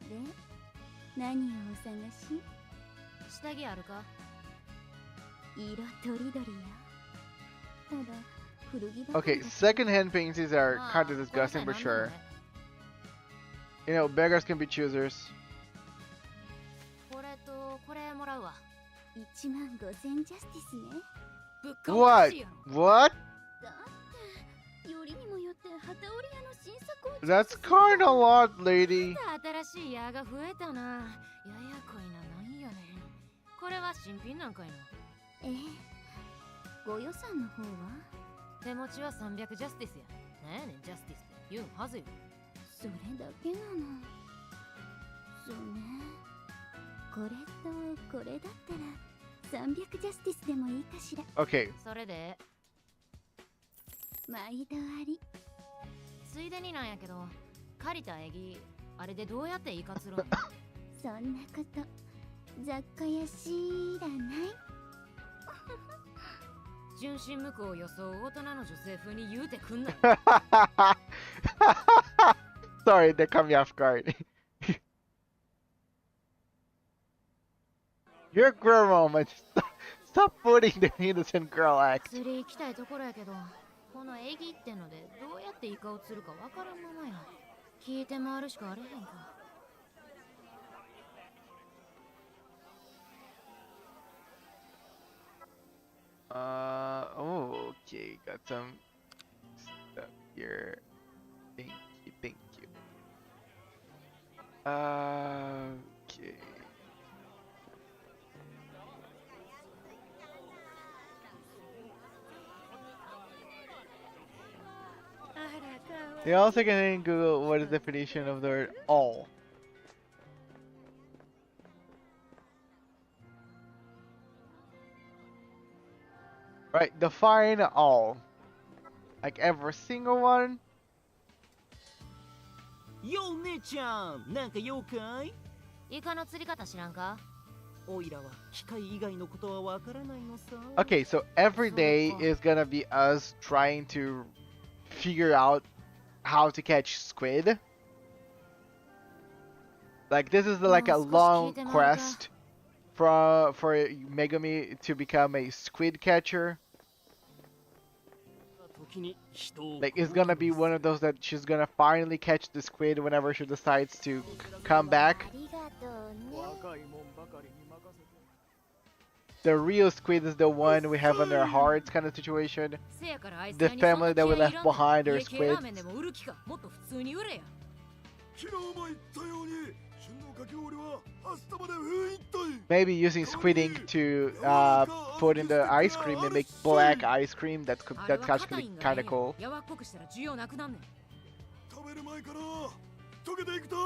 S5: で、何をお探し？
S3: 下着あるか？
S5: 色とりどりよ。ただ、古着ばか
S2: Okay,
S5: りだと
S2: secondhand panties are
S3: ああ、
S2: kind of
S3: これ
S2: disgusting,
S3: さ
S2: but
S3: え
S2: sure.
S3: なんでも
S2: You know, beggars can be choosers.
S3: これとこれもらうわ。
S5: 15,000ジャスティスね。
S3: 物価おか
S2: What?
S3: しいやろ。
S2: What?
S5: だって、よりにもよって旗織り屋の新作を
S2: That's kinda a lot, lady.
S3: 新しい矢が増えたな。ややこいな、なんやねん。これは新品なんかいな。
S5: ええ。ご予算の方は？
S3: 手持ちは300ジャスティスや。なんやねん、ジャスティスって言うんはずよ。
S5: それだけなの。そうね。これとこれだったら300ジャスティスでもいいかしら。
S2: Okay,
S3: それで、
S5: 毎度あり。
S3: ついでになんやけど、借りたエギ、あれでどうやってイカ釣るん？
S5: そんなこと、雑貨や知らない。
S3: 純真無垢を装う大人の女性風に言うてくんな。
S2: sorry, that caught me off guard. You're a grown woman. Stop putting the innocent girl act.
S3: 釣り行きたいところやけど、このエギってのでどうやってイカを釣るかわからんままや。聞いて回るしかあれへんか。
S2: Oh, okay, got some stuff here. Thank you, thank you. Okay. They also can Google what is the definition of the word all. Right, define all. Like every single one.
S7: よう姉ちゃん、なんか用かい？
S3: イカの釣り方知らんか？
S7: おいらは機械以外のことはわからないのさ。
S2: Okay, so every day is gonna be us trying to figure out how to catch squid. Like this is like a long quest for Megami to become a squid catcher. Like it's gonna be one of those that she's gonna finally catch the squid whenever she decides to come back.
S5: ありがとうね。
S2: The real squid is the one we have in our hearts kind of situation. The family that we left behind are squids.
S6: 昨日も言ったように旬のかき氷は明日まで封印たい。
S2: Maybe using squid ink to put in the ice cream and make black ice cream. That's actually kind of cool.
S6: 食べる前から溶けていきたい。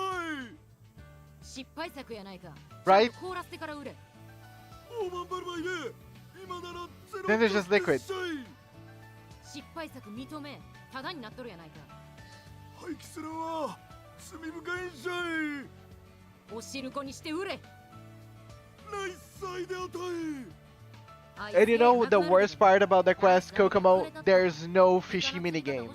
S3: 失敗作やないか。
S2: Right?
S3: 凍らせてから売れ。
S6: 大盤振る舞いで今ならゼロ
S2: Then there's just liquid.
S3: 失敗作認め、タダになっとるやないか。
S6: 廃棄するのは罪深いんじゃい。
S3: おしるこにして売れ。
S6: ナイスアイデアタイ。
S2: And you know the worst part about the quest, Kokomo? There's no fishy minigame.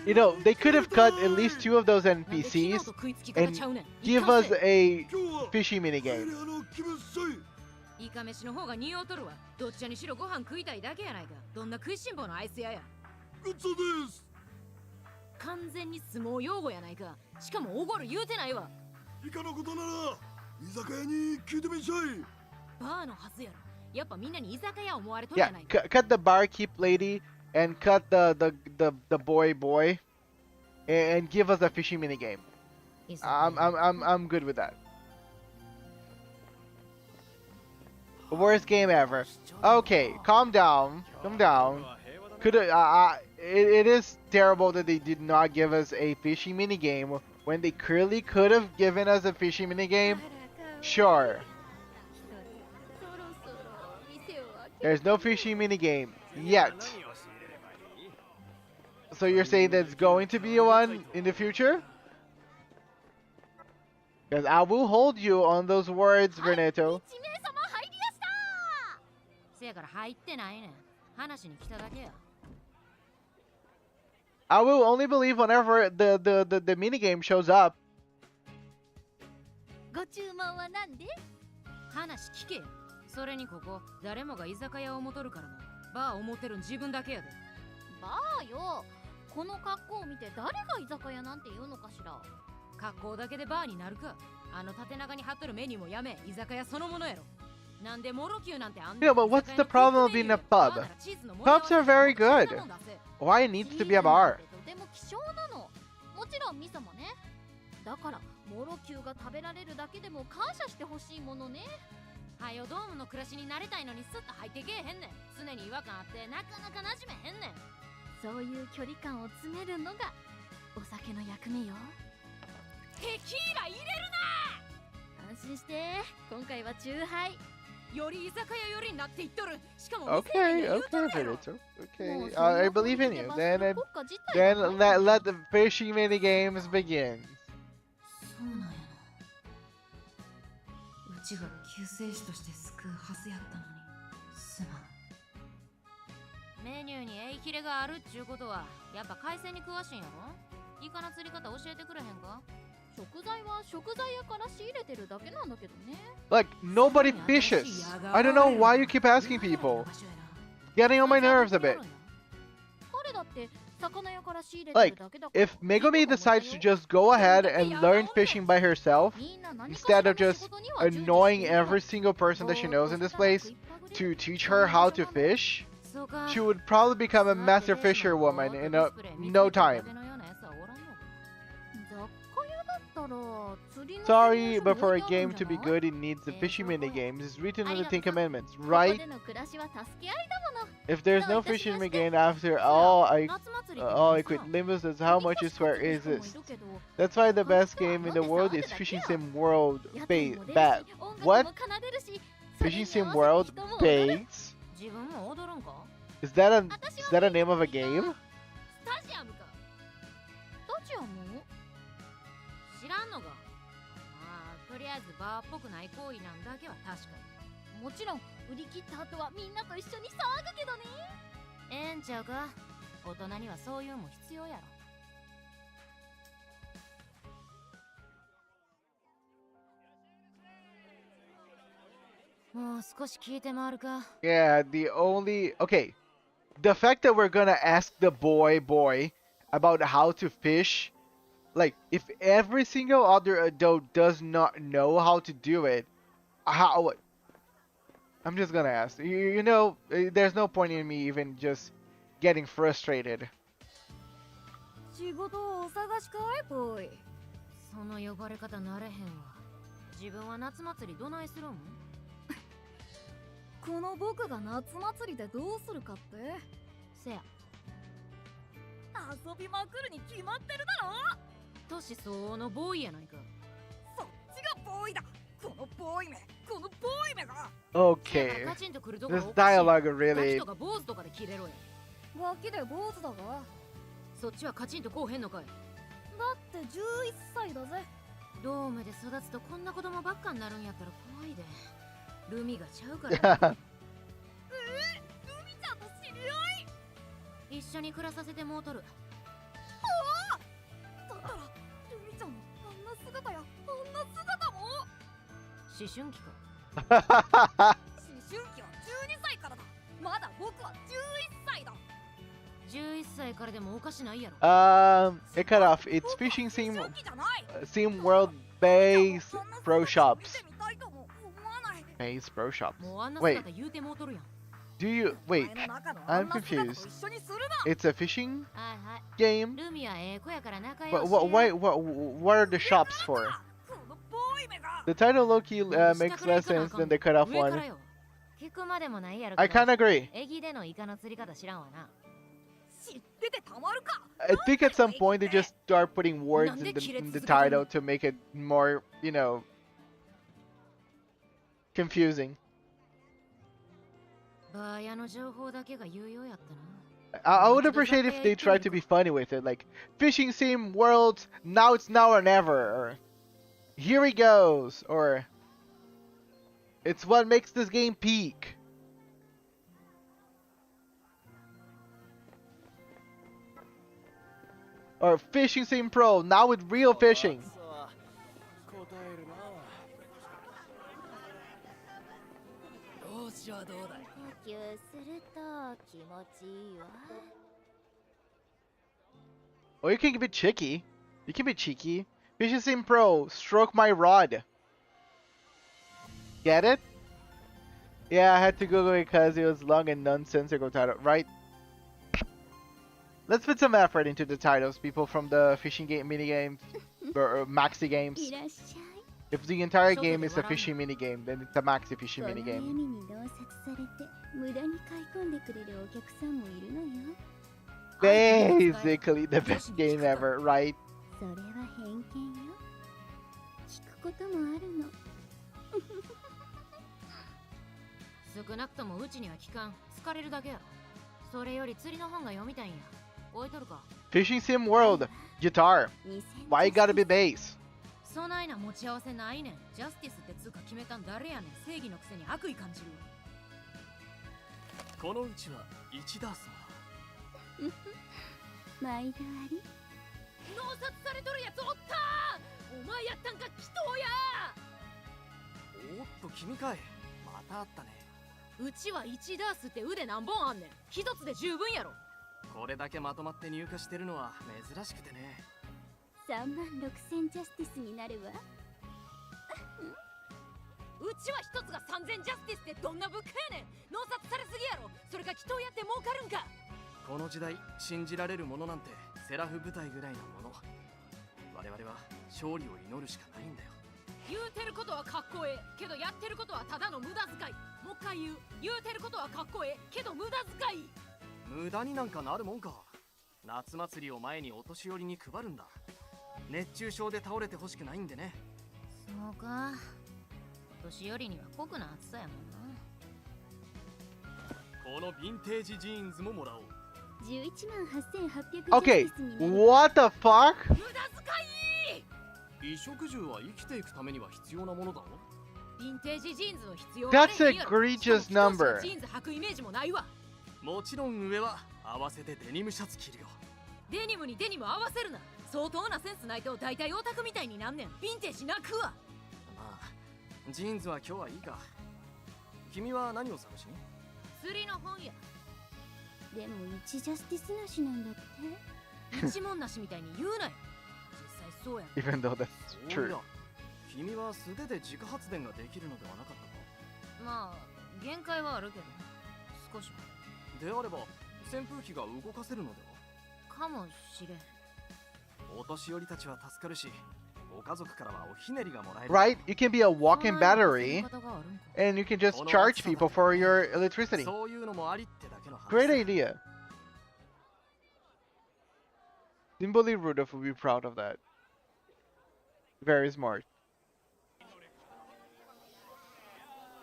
S2: You know, they could have cut at least 2 of those NPCs and give us a fishy minigame.
S3: イカ飯の方が匂うとるわ。どっちにしろご飯食いたいだけやないか。どんな食いしん坊のアイス屋や。
S6: ごちそうです。
S3: 完全に相撲用語やないか。しかもおごる言うてないわ。
S6: イカのことなら居酒屋に聞いてみんしゃい。
S3: バーのはずやろ。やっぱみんなに居酒屋思われとる
S2: Yeah,
S3: やないか。
S2: cut the barkeep lady and cut the boy and give us a fishy minigame. I'm good with that. Worst game ever. Okay, calm down. Calm down. It is terrible that they did not give us a fishy minigame when they clearly could have given us a fishy minigame. Sure. There's no fishy minigame yet. So you're saying there's going to be one in the future? Because I will hold you on those words, Renato.
S3: せやから入ってないねん。話に来ただけや。
S2: I will only believe whenever the minigame shows up.
S8: ご注文は何で？
S3: 話聞け。それにここ、誰もが居酒屋を持とるからな。バーを持てるん自分だけやで。
S8: バーよ。この格好を見て誰が居酒屋なんて言うのかしら。
S3: 格好だけでバーになるか。あの縦長に貼っとるメニューもやめ、居酒屋そのものやろ。なんでモロキューなんてあんの。
S2: Yeah, but what's the problem of being a pub? Pubs are very good. Why it needs to be a bar?
S8: とても希少なの。もちろん味噌もね。だからモロキューが食べられるだけでも感謝してほしいものね。
S3: はよドームの暮らしに慣れたいのにスッと入ってけえへんねん。常に違和感あってなかなか馴染めへんねん。
S8: そういう距離感を詰めるのがお酒の役目よ。
S3: テキーラ入れるな。
S8: 安心して、今回はチューハイ。
S3: より居酒屋よりになっていっとる。しかも
S2: Okay, okay. I believe in you. Then let the fishy minigames begin.
S3: そうなんやな。うちが救世主として救うはずやったのに。すまん。メニューにエイヒレがあるっちゅうことはやっぱ海鮮に詳しいんやろ。イカの釣り方教えてくれへんか。
S8: 食材は食材屋から仕入れてるだけなんだけどね。
S2: Like, nobody fishes. I don't know why you keep asking people. Getting on my nerves a bit.
S8: 彼だって魚屋から仕入れて
S2: Like,
S8: るだけだから。
S2: if Megumi decides to just go ahead and learn fishing by herself, instead of just annoying every single person that she knows in this place to teach her how to fish, she would probably become a master fisherwoman in no time. Sorry, but for a game to be good, it needs the fishing minigames. It's written in the Ten Commandments, right? If there's no fishing minigame after all I quit Limbus, that's how much you swear is this. That's why the best game in the world is Fishing Sim World What? Fishing Sim World Base? Is that a name of a game?
S3: 知らんのか。まあとりあえずバーっぽくない行為なんだけは確かに。
S8: もちろん売り切った後はみんなと一緒に騒ぐけどね。
S3: ええんちゃうか。大人にはそういうのも必要やろ。もう少し聞いて回るか。
S2: Yeah, okay. The fact that we're gonna ask the boy about how to fish, like, if every single other adult does not know how to do it, how? I'm just gonna ask. You know, there's no point in me even just getting frustrated.
S10: 仕事をお探しかいボーイ。
S3: その呼ばれ方なれへんわ。自分は夏祭りどないするん？
S10: この僕が夏祭りでどうするかって？
S3: せや。
S10: 遊びまくるに決まってるだろ。
S3: 年相応のボーイやないか。
S10: そっちがボーイだ。このボーイめが。
S2: Okay.
S3: カチンと来るところ
S2: This
S3: おかしい。
S2: dialogue
S3: ガキ
S2: really.
S3: とか坊主とかで切れろや。
S10: ガキで坊主だが。
S3: そっちはカチンとこうへんのかい。
S10: だって11歳だぜ。
S3: ドームで育つとこんな子供ばっかになるんやったら怖いで。ルミがちゃうから。
S10: ルミちゃんと知り合い。
S3: 一緒に暮らさせてもうとる。
S10: だったらルミちゃんのあんな姿やあんな姿も。
S3: 思春期か。
S10: 思春期は12歳からだ。まだ僕は11歳だ。
S3: 11歳からでもおかしないやろ。
S2: It cut off. It's fishing sim world base pro shops. Base pro shops.
S3: もうあんな
S2: Wait,
S3: 姿言うてもうとるやん。
S2: do you wait? I'm confused. It's a fishing
S3: はいはい。
S2: game.
S3: ルミはええ子やから仲
S2: But
S3: 良し。
S2: what are the shops for? The title low-key makes less sense than the cut off
S3: 上から
S2: one.
S3: よ。聞くまでもないやろ
S2: I
S3: けど。
S2: kinda agree.
S3: エギでのイカの釣り方知らんわな。
S10: 知っててたまるか。
S2: I think at some point they just start putting words in the title to make it more, you know, confusing.
S3: バーヤの情報だけが有用やったな。
S2: I would appreciate if they tried to be funny with it, like fishing sim worlds. Now it's now or never, or here he goes, or it's what makes this game peak. Or fishing sim pro now with real fishing.
S7: どうしようどうだい。
S5: 呼吸すると気持ちいいわ。
S2: Or you can be cheeky. You can be cheeky. Fishing sim pro, stroke my rod. Get it? Yeah, I had to Google it because it was long and nonsensical title, right? Let's put some effort into the titles, people from the fishing game minigames or maxi games.
S5: いらっしゃい。
S2: If the entire game is a fishing minigame, then it's a maxi fishing
S5: この闇
S2: minigame.
S5: に洞察されて無駄に買い込んでくれるお客さんもいるのよ。
S2: Basically the best game ever, right?
S5: それは偏見よ。聞くこともあるの。
S3: 少なくともうちには聞かん。疲れるだけやろ。それより釣りの本が読みたいんや。置いとるか。
S2: Fishing sim world, guitar. Why you gotta be bass?
S3: そないな持ち合わせないねん。ジャスティスってつうか決めたん誰やねん。正義のくせに悪意感じる。
S9: このうちは1ダース
S5: 毎度あり。
S3: 脳殺されとるやつおったー。お前やったんか祈祷や。
S9: おっと君かい。またあったね。
S3: うちは1ダースって腕何本あんねん。一つで十分やろ。
S9: これだけまとまって入荷してるのは珍しくてね。
S5: 36,000ジャスティスになるわ。
S3: うちは一つが3000ジャスティスってどんな物価やねん。脳殺されすぎやろ。それか祈祷やって儲かるんか。
S9: この時代信じられるものなんてセラフ部隊ぐらいのもの。我々は勝利を祈るしかないんだよ。
S3: 言うてることはかっこええけどやってることはただの無駄遣い。もう一回言うてることはかっこええけど無駄遣い。
S9: 無駄になんかなるもんか。夏祭りを前にお年寄りに配るんだ。熱中症で倒れてほしくないんでね。
S3: そうか。年寄りには酷な暑さやもんな。
S9: このヴィンテージジーンズももらおう。
S5: 118,800
S2: Okay, what the fuck?
S3: 無駄遣い。
S9: 衣食住は生きていくためには必要なものだろ。
S3: ヴィンテージジーンズの必要
S2: That's an egregious number.
S3: ジーンズ履くイメージもないわ。
S9: もちろん上は合わせてデニムシャツ着るよ。
S3: デニムにデニム合わせるな。相当なセンスないと大体オタクみたいになんねん。ヴィンテージ泣くわ。
S9: まあジーンズは今日はいいか。君は何を探しに？
S3: 釣りの本や。
S5: でも1ジャスティスなしなんだって。
S3: 一文なしみたいに言うなよ。実際そうやん。
S2: Even though that's
S9: そう
S2: true.
S9: だ。君は素手で自家発電ができるのではなかったか。
S3: まあ限界はあるけど少しは。
S9: であれば扇風機が動かせるのでは。
S3: かもしれん。
S9: お年寄りたちは助かるし、ご家族からはおひねりがもらえる。
S2: Right? You can be a walk-in battery, and you can just charge people for your electricity.
S9: そういうのもありってだけの話。
S2: Great idea. Simply Rudolph would be proud of that. Very smart.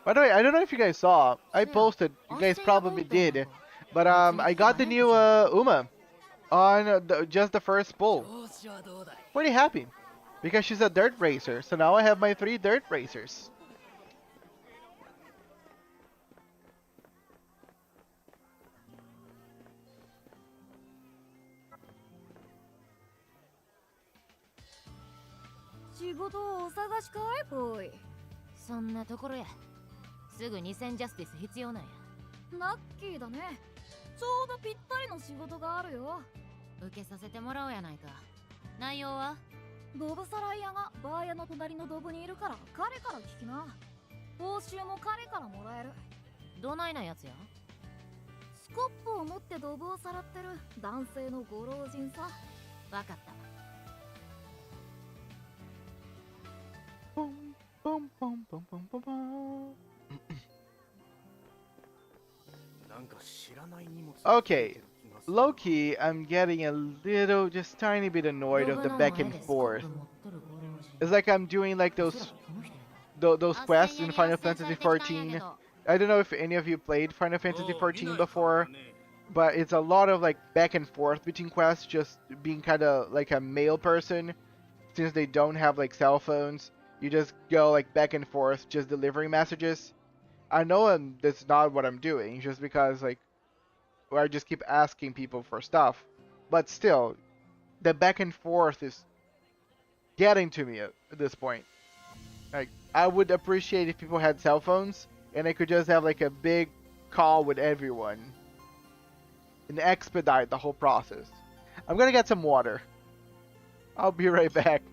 S2: By the way, I don't know if you guys saw. I posted. You guys probably did. But I got the new Uma on just the first pull. Pretty happy because she's a dirt racer. So now I have my 3 dirt racers.
S3: そんなところや。すぐ2000ジャスティス必要なんや。
S8: ラッキーだね。ちょうどぴったりの仕事があるよ。
S3: 受けさせてもらおうやないか。内容は
S8: ドブサライヤがバーヤの隣のドブにいるから彼から聞きな。報酬も彼からもらえる。
S3: どないなやつや。
S8: スコップを持ってドブをさらってる男性のご老人さ。
S3: わかった。
S2: Boom, boom, boom, boom, boom, boom. Okay, low-key, I'm getting a little, just tiny bit annoyed of the back and forth. It's like I'm doing like those quests in Final Fantasy XIV. I don't know if any of you played Final Fantasy XIV before, but it's a lot of like back and forth between quests, just being kind of like a male person, since they don't have like cell phones. You just go like back and forth, just delivering messages. I know that's not what I'm doing, just because like I just keep asking people for stuff. But still, the back and forth is getting to me at this point. Like, I would appreciate if people had cell phones and I could just have like a big call with everyone and expedite the whole process. I'm gonna get some water. I'll be right back.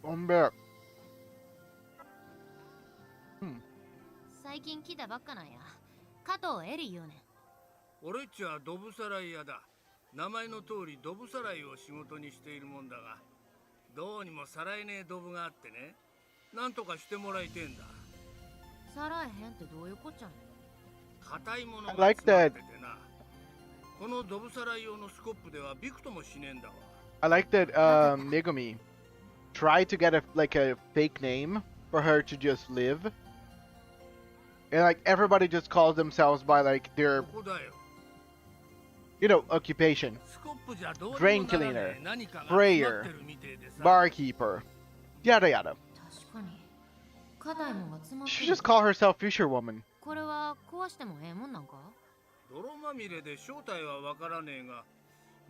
S2: I'm back.
S3: 最近来たばっかなんや。加藤エリ言うねん。
S11: 俺っちはドブさらい屋だ。名前の通りドブさらいを仕事にしているもんだが、どうにもさらえねえドブがあってね、なんとかしてもらいてんだ。
S3: さらえへんってどういうこっちゃねん。
S11: 硬いもの
S2: I
S11: が
S2: like
S11: 詰ま
S2: that.
S11: っててな。このドブさらい用のスコップではびくともしねえんだわ。
S2: I like that Megumi tried to get a fake name for her to just live. And like everybody just calls themselves by like their
S11: ここだよ。
S2: occupation.
S11: スコップじゃどうに
S2: Drain
S11: もならね
S2: cleaner,
S11: え何かが
S2: prayer,
S11: 詰まってるみてえでさ。
S2: barkeeper, yada yada.
S3: 確かに。硬いもんが詰まって
S2: She
S3: る。
S2: just call herself Fisherwoman.
S3: これは壊してもええもんなんか？
S11: 泥まみれで正体はわからねえが、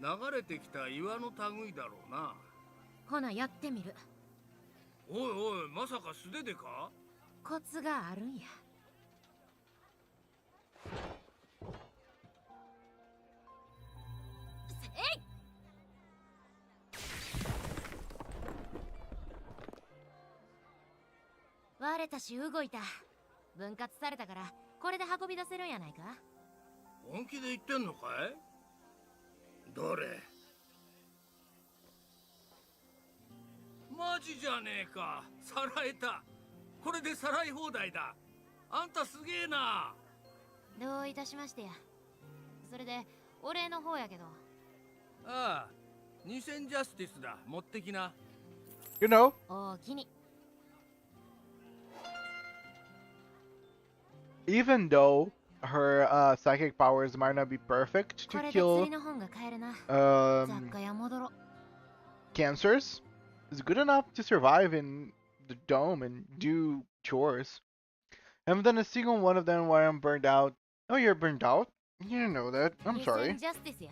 S11: 流れてきた岩の類だろうな。
S3: ほなやってみる。
S11: おいおい、まさか素手でか？
S3: コツがあるんや。えい！割れたし動いた。分割されたからこれで運び出せるんやないか？
S11: 本気で言ってんのかい？どれ？マジじゃねえか。さらえた。これでさらい放題だ。あんたすげえな。
S3: どういたしましてや。それでお礼の方やけど。
S11: ああ、2000ジャスティスだ。持ってきな。
S2: You know?
S3: おおきに。
S2: Even though her psychic powers might not be perfect
S3: こ
S2: to
S3: れで釣
S2: kill
S3: りの本が買えるな。雑
S2: um,
S3: 貨屋戻ろ。
S2: cancers, is good enough to survive in the dome and do chores. I haven't done a single one of them while I'm burned out. Oh, you're burned out? You didn't know that. I'm sorry.
S3: 2000ジャスティスや。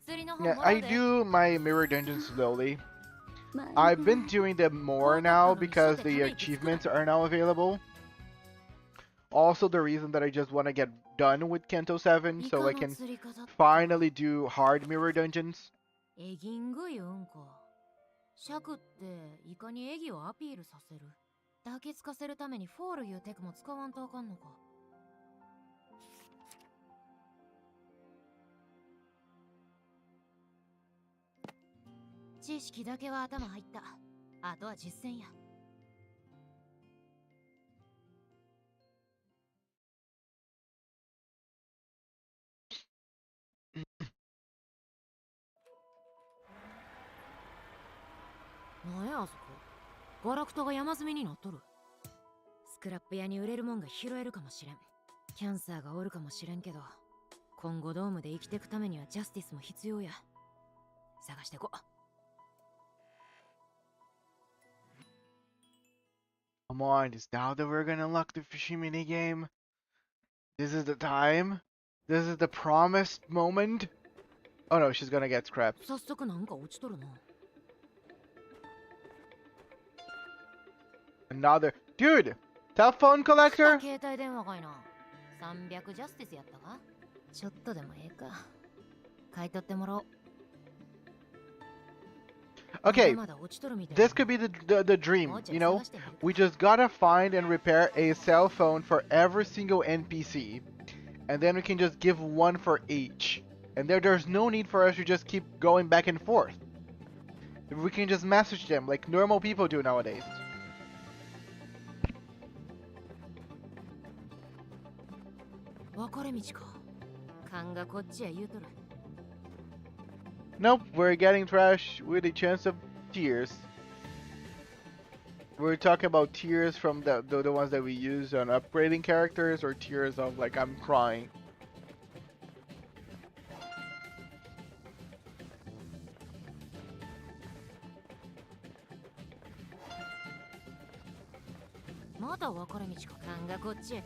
S3: 釣りの本
S2: Yeah,
S3: もら
S2: I
S3: うで。
S2: do my mirror dungeons slowly.
S5: まあ
S2: I've been doing them more now because the achievements are now available. Also, the reason that I just want to get done with Kanto 7 so I can finally do hard mirror dungeons.
S3: エギング言うんか。尺っていかにエギをアピールさせる。抱きつかせるためにフォールいうテクも使わんとあかんのか。知識だけは頭入った。あとは実践や。なんやあそこ。ガラクタが山積みになっとる。スクラップ屋に売れるもんが拾えるかもしれん。キャンサーがおるかもしれんけど、今後ドームで生きていくためにはジャスティスも必要や。探してこ。
S2: Come on, is now that we're gonna unlock the fishing mini game? This is the time? This is the promised moment? Oh no, she's gonna get scrapped.
S3: 早速なんか落ちとるな。
S2: Another dude! Telephone collector?
S3: 携帯電話かいな。300ジャスティスやったか？ちょっとでもええか。買い取ってもらおう。
S2: Okay,
S3: まだ落ちとるみたい。
S2: this could be the dream, you know? We just gotta find and repair a cell phone for every single NPC. And then we can just give one for each. And there's no need for us to just keep going back and forth. We can just message them like normal people do nowadays.
S3: 分かれ道か。勘がこっちや言うとる。
S2: Nope, we're getting trash with a chance of tears. We're talking about tears from the ones that we use on upgrading characters, or tears of like I'm crying.
S3: まだ分かれ道か。勘がこっちへ。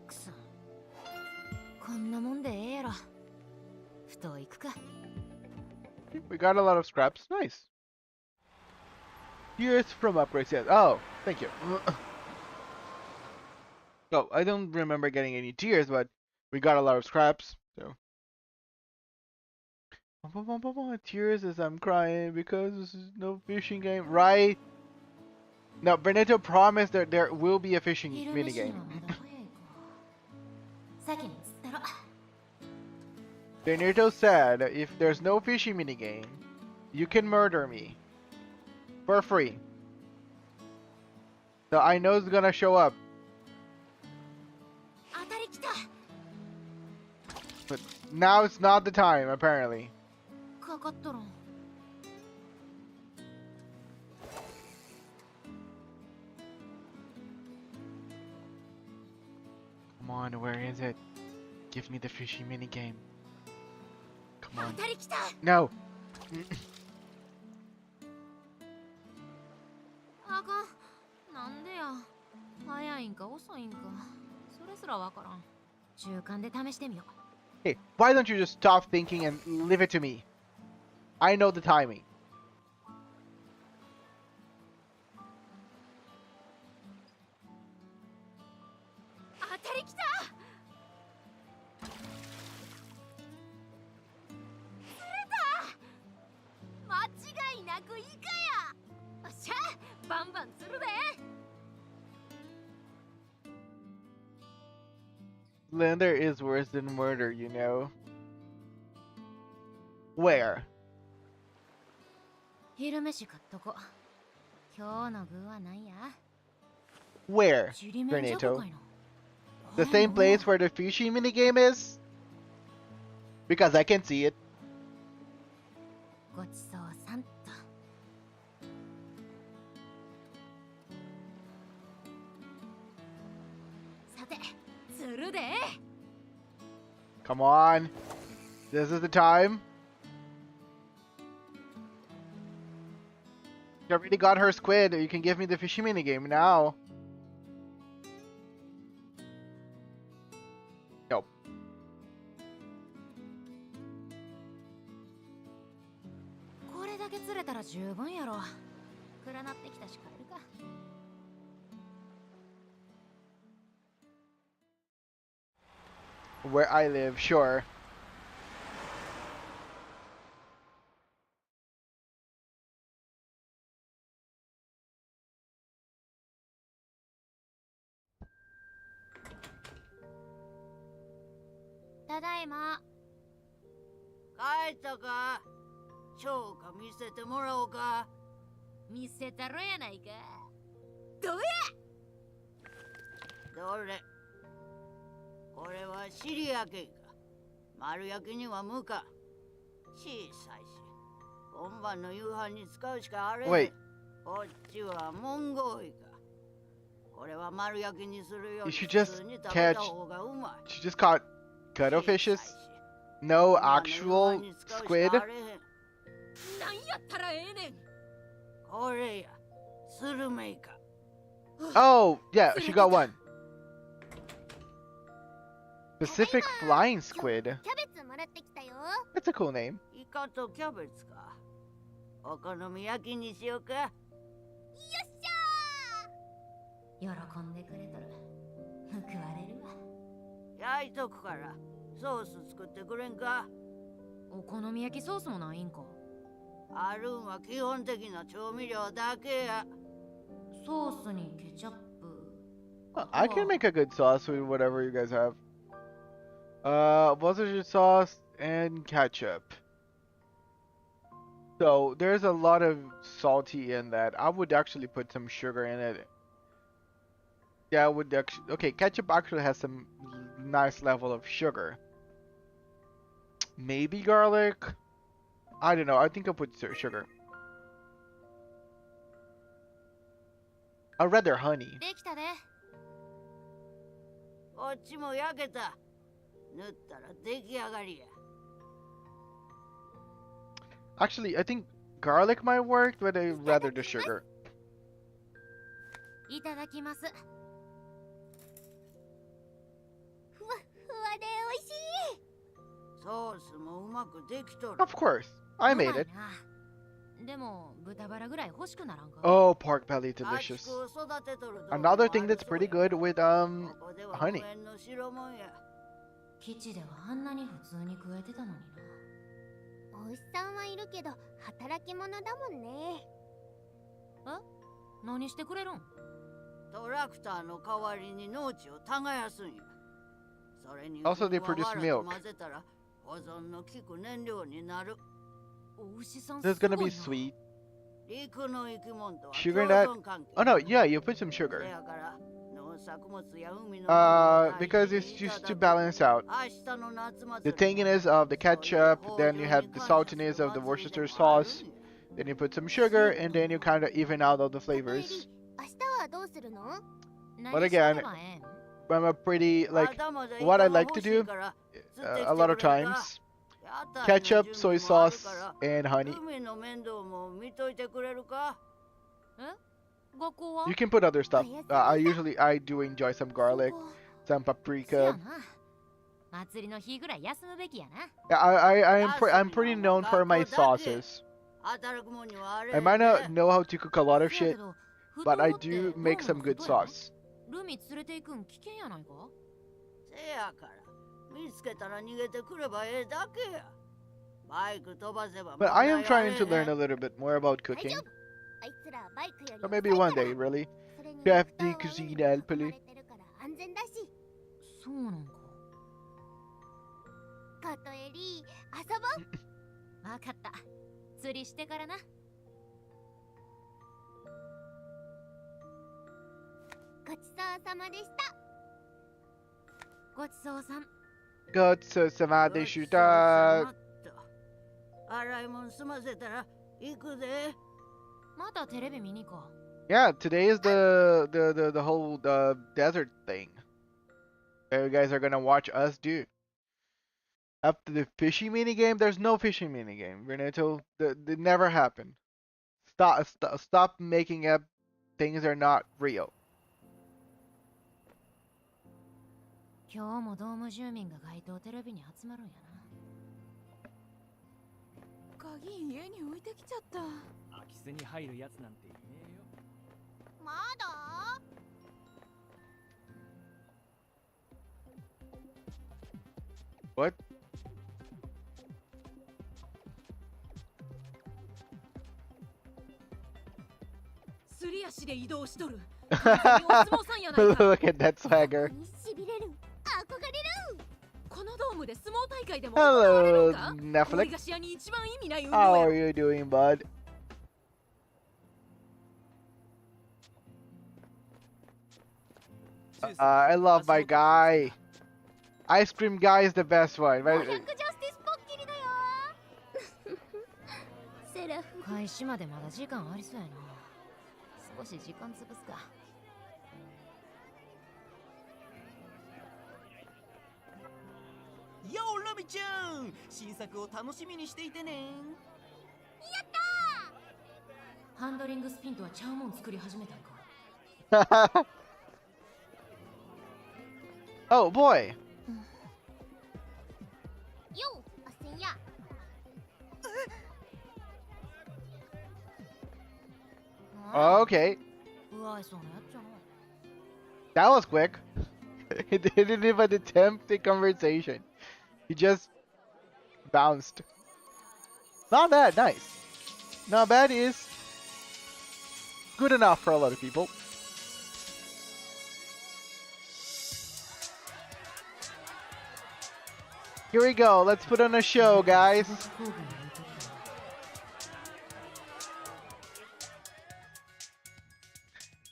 S3: くそ。こんなもんでええやろ。ふと行くか。
S2: We got a lot of scraps. Nice. Tears from upgrades. Yes. Oh, Thank you. Oh, I don't remember getting any tears, but we got a lot of scraps, so. Tears as I'm crying because this is no fishing game, right? No, Benito promised that there will be a fishing
S3: 昼
S2: mini
S3: 飯に
S2: game.
S3: はまだ早いか先に釣ったろ
S2: Benito said if there's no fishing mini game, you can murder me for free. So I know it's gonna show up.
S3: 当たりきた
S2: But now it's not the time, apparently.
S3: かかっとるん
S2: Come on, where is it? Give me the fishing mini game. Come on.
S3: 当たりきた
S2: No.
S3: あかんなんでや早いんか遅いんかそれすらわからん中間で試してみよう
S2: Hey, why don't you just stop thinking and leave it to me? I know the timing.
S3: 当たりきた釣れた間違いなくイカやよっしゃバンバン釣るで
S2: Slender is worse than murder, you know. Where?
S3: 昼飯買っとこ今日の具は何や
S2: Where,
S3: ちりめんじゃこ
S2: Benito?
S3: かいな
S2: The same place where the fishing mini game is? Because I can see it.
S3: ごちそうさんとさて釣るで
S2: Come on. This is the time. You already got her squid. You can give me the fishing mini game now. Nope.
S3: これだけ釣れたら十分やろ暗なってきたし帰るか
S2: Where I live, sure.
S3: Tadaima.
S4: 帰ったか超過見せてもらおうか
S3: 見せたろやないか
S10: どうや
S4: どれこれはシリアケンか丸焼きには無か小さいし今晩の夕飯に使うしかあれ
S2: Wait.
S4: こっちはモンゴーイかこれは丸焼きにするよ
S2: You
S4: り
S2: should
S4: 普
S2: just
S4: 通に食べ
S2: catch.
S4: た方がうまい
S2: She just caught cuttlefishes. No actual squid.
S10: なんやったらええねん
S4: これやスルメイカ
S2: Oh, yeah, she got one. Pacific flying squid.
S5: キャベツもらってきたよ。
S2: That's a cool name.
S4: イカとキャベツかお好み焼きにしようか
S5: よっしゃ
S3: 喜んでくれとる報われるわ
S4: 焼いとくからソース作ってくれんか
S3: お好み焼きソースもないんか
S4: あるんは基本的な調味料だけや
S3: ソースにケチャップ
S2: I can make a good sauce with whatever you guys have. Worcestershire sauce and ketchup. So there's a lot of salty in that. I would actually put some sugar in it. Yeah, I would actually. Okay, ketchup actually has some nice level of sugar. Maybe garlic. I don't know. I think I'll put sugar. I'd rather honey.
S3: できたで
S4: こっちも焼けた塗ったら出来上がりや
S2: Actually, I think garlic might work, but I'd rather the sugar.
S3: いただきます
S5: ふわふわで美味しい。
S4: ソースもうまくできとる
S2: Of course, I made it.
S3: うまいなでも豚バラぐらい欲しくならんか。
S2: Oh, pork belly, delicious. Another thing that's pretty good with honey.
S3: 基地ではあんなに普通に食えてたのにな。
S5: お牛さんはいるけど働き者だもんね。
S3: 何してくれるん？
S4: トラクターの代わりに農地を耕すんや。それに
S2: Also, they produce milk.
S4: 混ぜたら保存の効く燃料になる。
S3: お牛さん
S2: This is
S3: す
S2: gonna
S3: ご
S2: be
S3: いな。
S2: sweet.
S4: 陸の生き物とは
S2: Sugar
S4: 共
S2: that?
S4: 存関係。
S2: Oh no, yeah, you put some sugar.
S4: せやから農作物や海の
S2: Because it's just to balance out. The tanginess of the ketchup, then you have the saltiness of the Worcester sauce, then you put some sugar, and then you kind of even out all the flavors.
S5: 明日はどうするの？
S2: But again, I'm a pretty, like, what I like to do, a lot of times, ketchup, soy sauce, and honey.
S4: 海の面倒も見といてくれるか？
S3: 学校は？
S2: You can put other stuff. I do enjoy some garlic, some
S3: せや
S2: paprika.
S3: な。祭りの日ぐらい休むべきやな。
S2: Yeah, I'm pretty known for my sauces.
S4: 働くもんにはあれ
S2: I might not know how to cook a lot of
S3: せや
S2: shit,
S3: けど
S2: but I
S3: 不当って
S2: do make some good
S3: どうなの？
S2: sauce.
S3: ルミ連れて行くん危険やないか？
S4: せやから見つけたら逃げてくればええだけや。バイク飛ばせば
S2: But I am trying to learn a little bit more about
S5: 大
S2: cooking.
S5: 丈夫。あいつらバイクより
S2: Or maybe one day, really.
S5: それに
S2: Chef
S5: 布団
S2: de
S5: は
S2: cuisine al
S5: 囲
S2: peli.
S5: まれてるから安全だし。
S3: そうなんか。
S5: カトエリ遊ぼう。
S3: わかった。釣りしてからな。
S5: ごちそうさまでした。
S3: ごちそうさん。
S2: God, so some they shoot that.
S4: 洗い物済ませたら行くで。
S3: またテレビ見に行こう。
S2: Yeah, today is the whole desert thing. That you guys are gonna watch us do. After the fishing minigame, there's no fishing minigame, Renato. That never happened. Stop making up things that are not real.
S3: 今日もドーム住民が街頭テレビに集まるんやな。
S10: 鍵家に置いてきちゃった。
S9: 空き巣に入るやつなんていねえよ。
S5: まだ？
S2: What?
S10: すり足で移動しとる。完全にお相撲さんやないか。
S2: Look at that swagger.
S5: にしびれる。憧れる。
S10: このドームで相撲大会でも行われる
S2: Hello,
S10: んか？
S2: Netflix.
S10: 恋菓子屋に一番意味ない運動
S2: How
S10: や。
S2: are you doing, bud? I love my guy. Ice cream guy is the best one.
S5: 500
S2: Right?
S5: ジャスティスポッキリだよ。セラフ。
S3: 開始までまだ時間ありそうやな。少し時間潰すか。
S7: よーラミちゃん、新作を楽しみにしていてね。
S3: ハンドリングスピンとはちゃうもん作り始めたんか。
S2: Oh boy.
S5: よう、あせんや。
S2: Okay.
S3: 不愛想なやっちゃな。
S2: That was quick. He didn't even attempt a conversation. He just bounced. Not bad, nice. Not bad is good enough for a lot of people. Here we go. Let's put on a show, guys.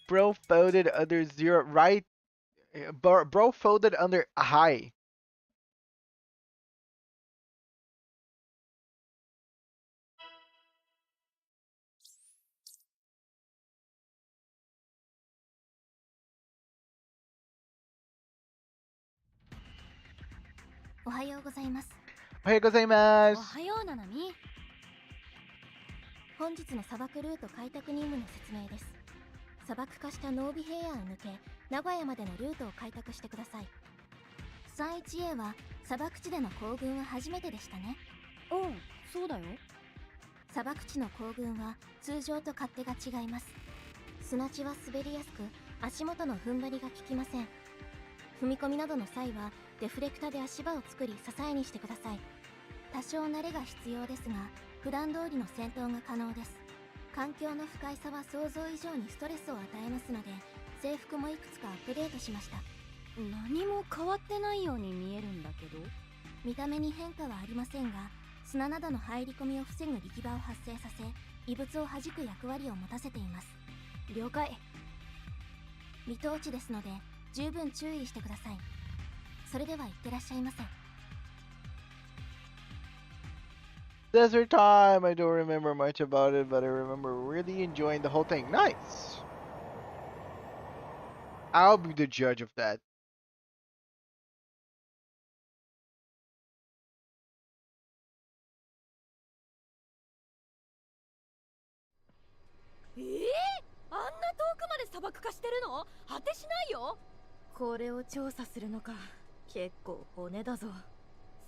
S2: Bro folded under zero, right? Bro folded under high.
S5: おはようございます。
S2: おはようございま
S5: お
S2: す。
S5: はようななみ。本日の砂漠ルート開拓任務の説明です。砂漠化した濃尾平野を抜け、名古屋までのルートを開拓してください。31A は砂漠地での行軍は初めてでしたね。
S8: おう、そうだよ。
S5: 砂漠地の行軍は通常と勝手が違います。砂地は滑りやすく、足元の踏ん張りが効きません。踏み込みなどの際はデフレクタで足場を作り支えにしてください。多少慣れが必要ですが、普段通りの戦闘が可能です。環境の不快さは想像以上にストレスを与えますので、制服もいくつかアップデートしました。
S8: 何も変わってないように見えるんだけど。
S5: 見た目に変化はありませんが、砂などの入り込みを防ぐ力場を発生させ、異物を弾く役割を持たせています。了解。未踏地ですので十分注意してください。それでは行ってらっしゃいませ。
S2: Desert time. I don't remember much about it, but I remember really enjoying the whole thing. Nice. I'll be the judge of that.
S10: Eh? あんな遠くまで砂漠化してるの？果てしないよ。これを調査するのか。結構骨だぞ。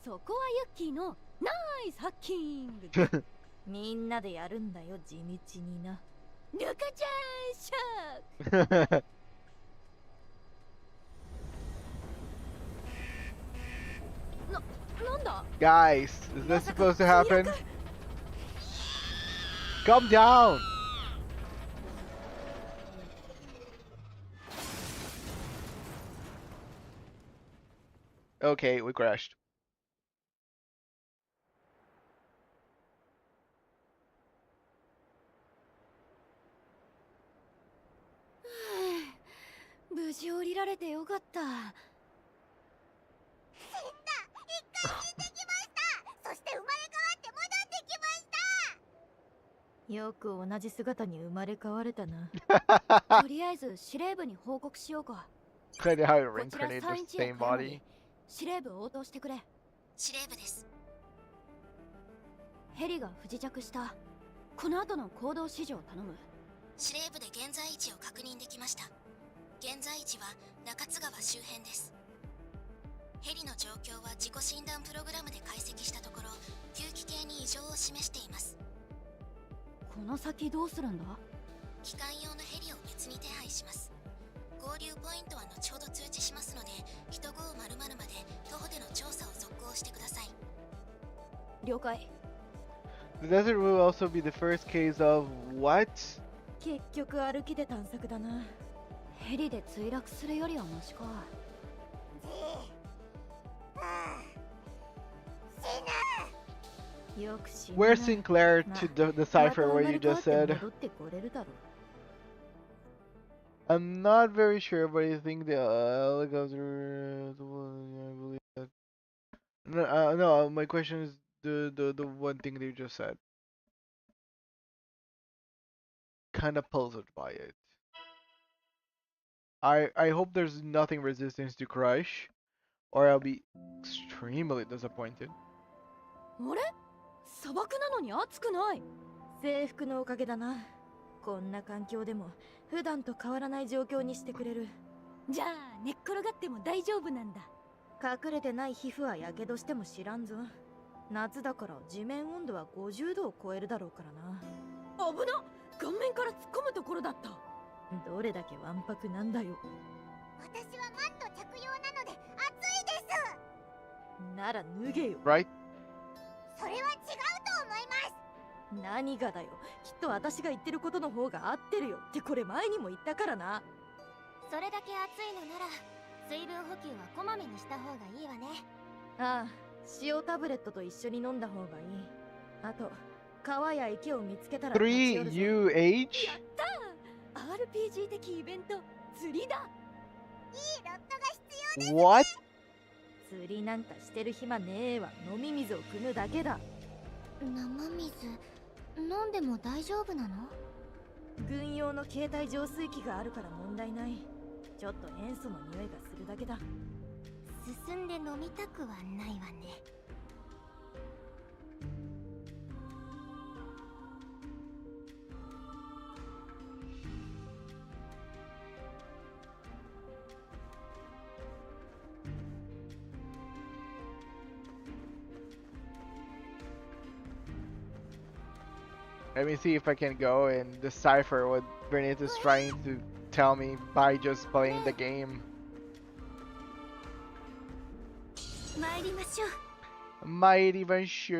S10: そこはユッキーのナイスハッキング。みんなでやるんだよ、地道にな。ルカちゃんショック。なんだ
S2: Guys, is this supposed to happen? Calm down. Okay, we crashed.
S10: 無事降りられてよかった。死んだ。一回死んできました。そして生まれ変わって戻ってきました。よく同じ姿に生まれ変われたな。とりあえず司令部に報告しようか。
S2: Kind of how you
S10: こちら
S2: reincarnate
S10: 3
S2: the
S10: 1へ
S2: same
S10: 帰るの
S2: body.
S10: に司令部を応答してくれ。
S5: 司令部です。
S10: ヘリが不時着した。この後の行動指示を頼む。
S5: 司令部で現在位置を確認できました。現在位置は中津川周辺です。ヘリの状況は自己診断プログラムで解析したところ、吸気系に異常を示しています。
S10: この先どうするんだ？
S5: 機関用のヘリを別に手配します。合流ポイントは後ほど通知しますので、人号〇〇まで徒歩での調査を続行してください。
S10: 了解。
S2: The desert will also be the first case of what?
S10: 結局歩きで探索だな。ヘリで墜落するよりはマシか。よく死ぬな。
S2: Where's Sinclair to decipher what you just said?
S10: 戻ってこれるだろう。
S2: I'm not very sure, but I think the helicopter. I believe that. No, no. My question is the one thing they just said. Kind of puzzled by it. I hope there's nothing resistance to crush, or I'll be extremely disappointed.
S10: あれ？砂漠なのに暑くない。制服のおかげだな。こんな環境でも普段と変わらない状況にしてくれる。じゃあ寝っ転がっても大丈夫なんだ。隠れてない皮膚はやけどしても知らんぞ。夏だから地面温度は50度を超えるだろうからな。危な！顔面から突っ込むところだった。どれだけわんぱくなんだよ。
S5: 私はマント着用なので暑いです。
S10: なら脱げよ。
S2: Right?
S5: それは違うと思います。
S10: 何がだよ。きっと私が言ってることの方が合ってるよってこれ前にも言ったからな。
S5: それだけ暑いのなら水分補給はこまめにした方がいいわね。
S10: ああ、塩タブレットと一緒に飲んだ方がいい。あと川や池を見つけたら立ち寄るぞ。
S2: 3UH?
S10: やったー！ RPG 的イベント釣りだ。
S5: いいロットが必要です。
S2: What?
S10: 釣りなんかしてる暇ねえわ。飲み水を汲むだけだ。
S5: 生水飲んでも大丈夫なの？
S10: 軍用の携帯浄水器があるから問題ない。ちょっと塩素の匂いがするだけだ。
S5: 進んで飲みたくはないわね。
S2: Let me see if I can go and decipher what Bernadette is trying to tell me by just playing the game.
S5: 参りましょう。
S2: Might even show.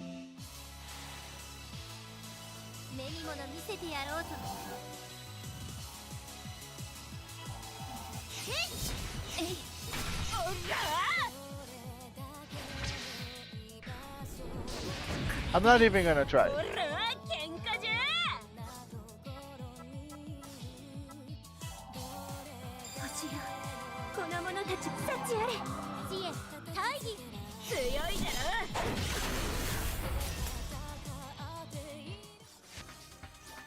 S5: 目に物見せてやろうと。えい、おらー。
S2: I'm not even gonna try.
S5: おらー、喧嘩じゃ。星よ、この者たち幸あれ。知恵、大義、強いじゃろ。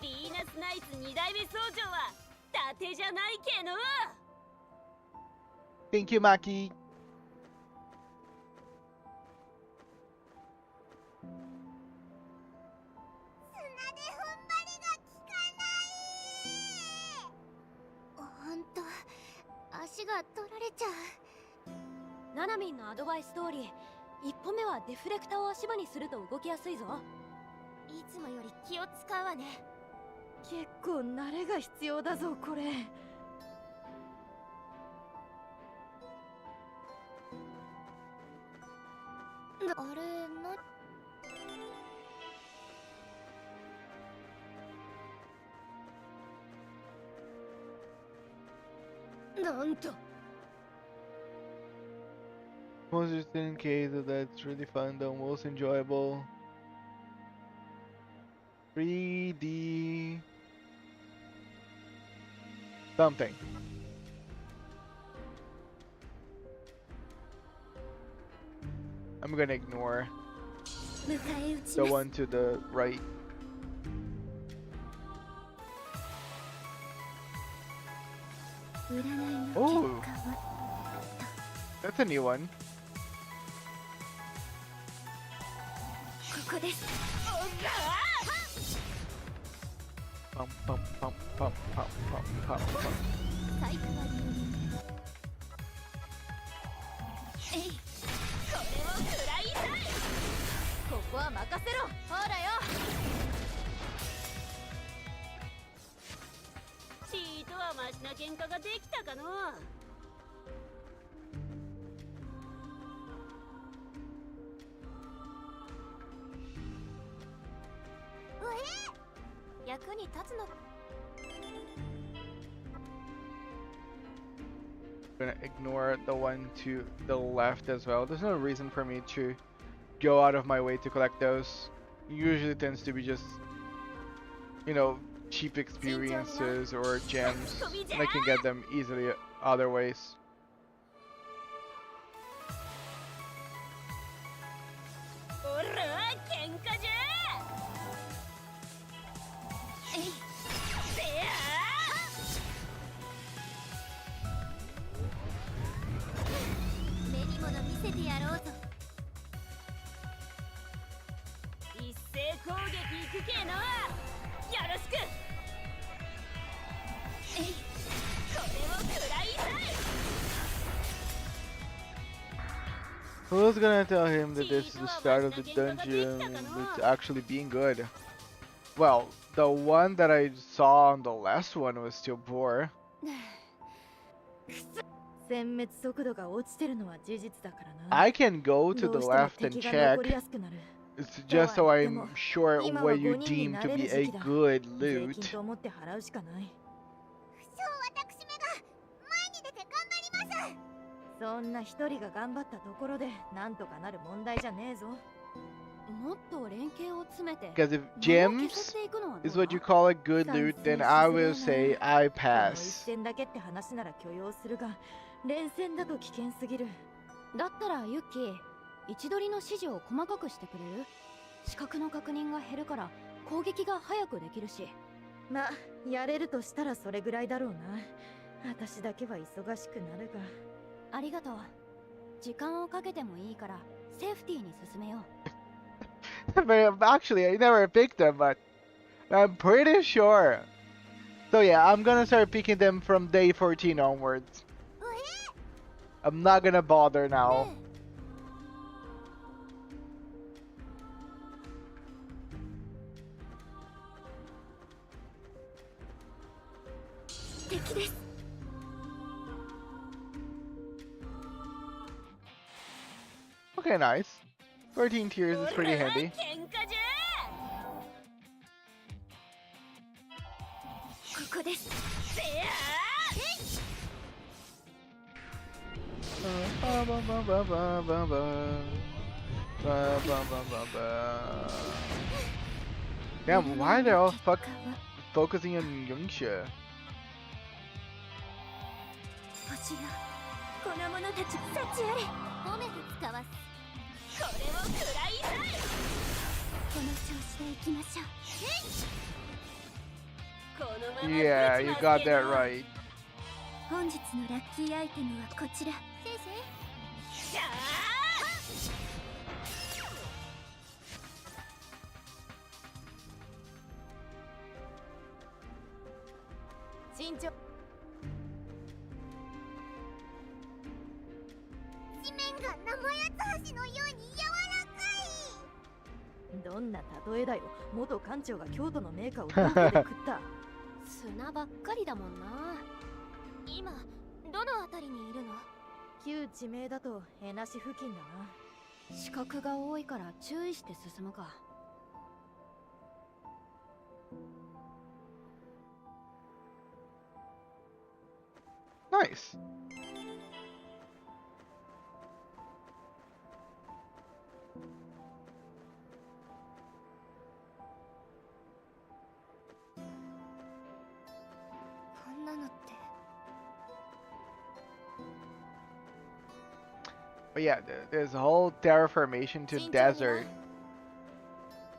S5: ヴィーナスナイツ2代目総長は伊達じゃないけの。
S2: Thank you, Maki.
S5: ほんと、足が取られちゃう。
S10: ナナミンのアドバイス通り、一歩目はデフレクターを足場にすると動きやすいぞ。
S5: いつもより気を使うわね。
S10: 結構慣れが必要だぞこれ。
S5: あれな。
S10: なんと。
S2: Most interesting case that's really fun though, most enjoyable. 3D something. I'm gonna ignore the one to the right. Oh, that's a new one.
S5: ここです。
S2: Pum pum pum pum pum pum pum pum.
S5: サイクは流輪。えい、これを食らいたい。
S10: ここは任せろ。ほらよ。
S5: チートはマシな喧嘩ができたかの。役に立つの。
S2: Gonna ignore the one to the left as well. There's no reason for me to go out of my way to collect those. Usually tends to be just, you know, cheap experiences or gems, and I can get them easily other ways.
S5: おら、喧嘩じゃ。えい、せや。目に物見せてやろうと。一斉攻撃行くけの。よろしく。えい、これを食らいたい。
S2: Who's gonna tell him that this is the start of the dungeon and it's actually being good? Well, the one that I saw on the last one was still poor.
S10: 殲滅速度が落ちてるのは事実だからな。
S2: I can go to the
S10: どうしても
S2: left and
S10: 敵が
S2: check.
S10: 残りやすくなる。
S2: It's just so
S10: とは言って
S2: I'm
S10: も
S2: sure
S10: 今
S2: what
S10: は
S2: you
S10: 5人に
S2: deem
S10: な
S2: to
S10: れ
S2: be
S10: る時
S2: a
S10: 期だ。
S2: good
S10: 税
S2: loot.
S10: 金と思って払うしかない。
S5: そう、私めが前に出て頑張ります。
S10: そんな一人が頑張ったところでなんとかなる問題じゃねえぞ。もっと連携を詰めて。
S2: Because if gems is what you call a good loot, then I will say I
S10: この一
S2: pass.
S10: 戦だけって話なら許容するが、連戦だと危険すぎる。
S8: だったらユッキー、位置取りの指示を細かくしてくれる？視覚の確認が減るから攻撃が早くできるし。
S10: まあ、やれるとしたらそれぐらいだろうな。私だけは忙しくなるが。
S8: ありがとう。時間をかけてもいいからセーフティーに進めよう。
S2: But actually, I never picked them, but I'm pretty sure. So yeah, I'm gonna start picking them from day 14 onwards. I'm not gonna bother now.
S5: 敵です。
S2: Okay, nice. 14 tiers is pretty handy.
S5: ここです。
S2: Damn, why are they all focusing on Youngsha?
S5: 星よ、この者たち幸あれ。褒めて使わす。これを食らいたい。この調子で行きましょう。
S2: Yeah, you got that right.
S5: 本日のラッキーアイテムはこちら。先生。
S10: 慎重。
S5: 地面が生八つ橋のように柔らかい。
S10: どんな例えだよ。元館長が京都のメーカーをどこで食った。
S3: 砂ばっかりだもんな。今どの辺りにいるの？
S10: 旧地名だと江無付近だな。
S3: 死角が多いから注意して進むか。
S2: Nice. But yeah, there's a whole terraformation to desert.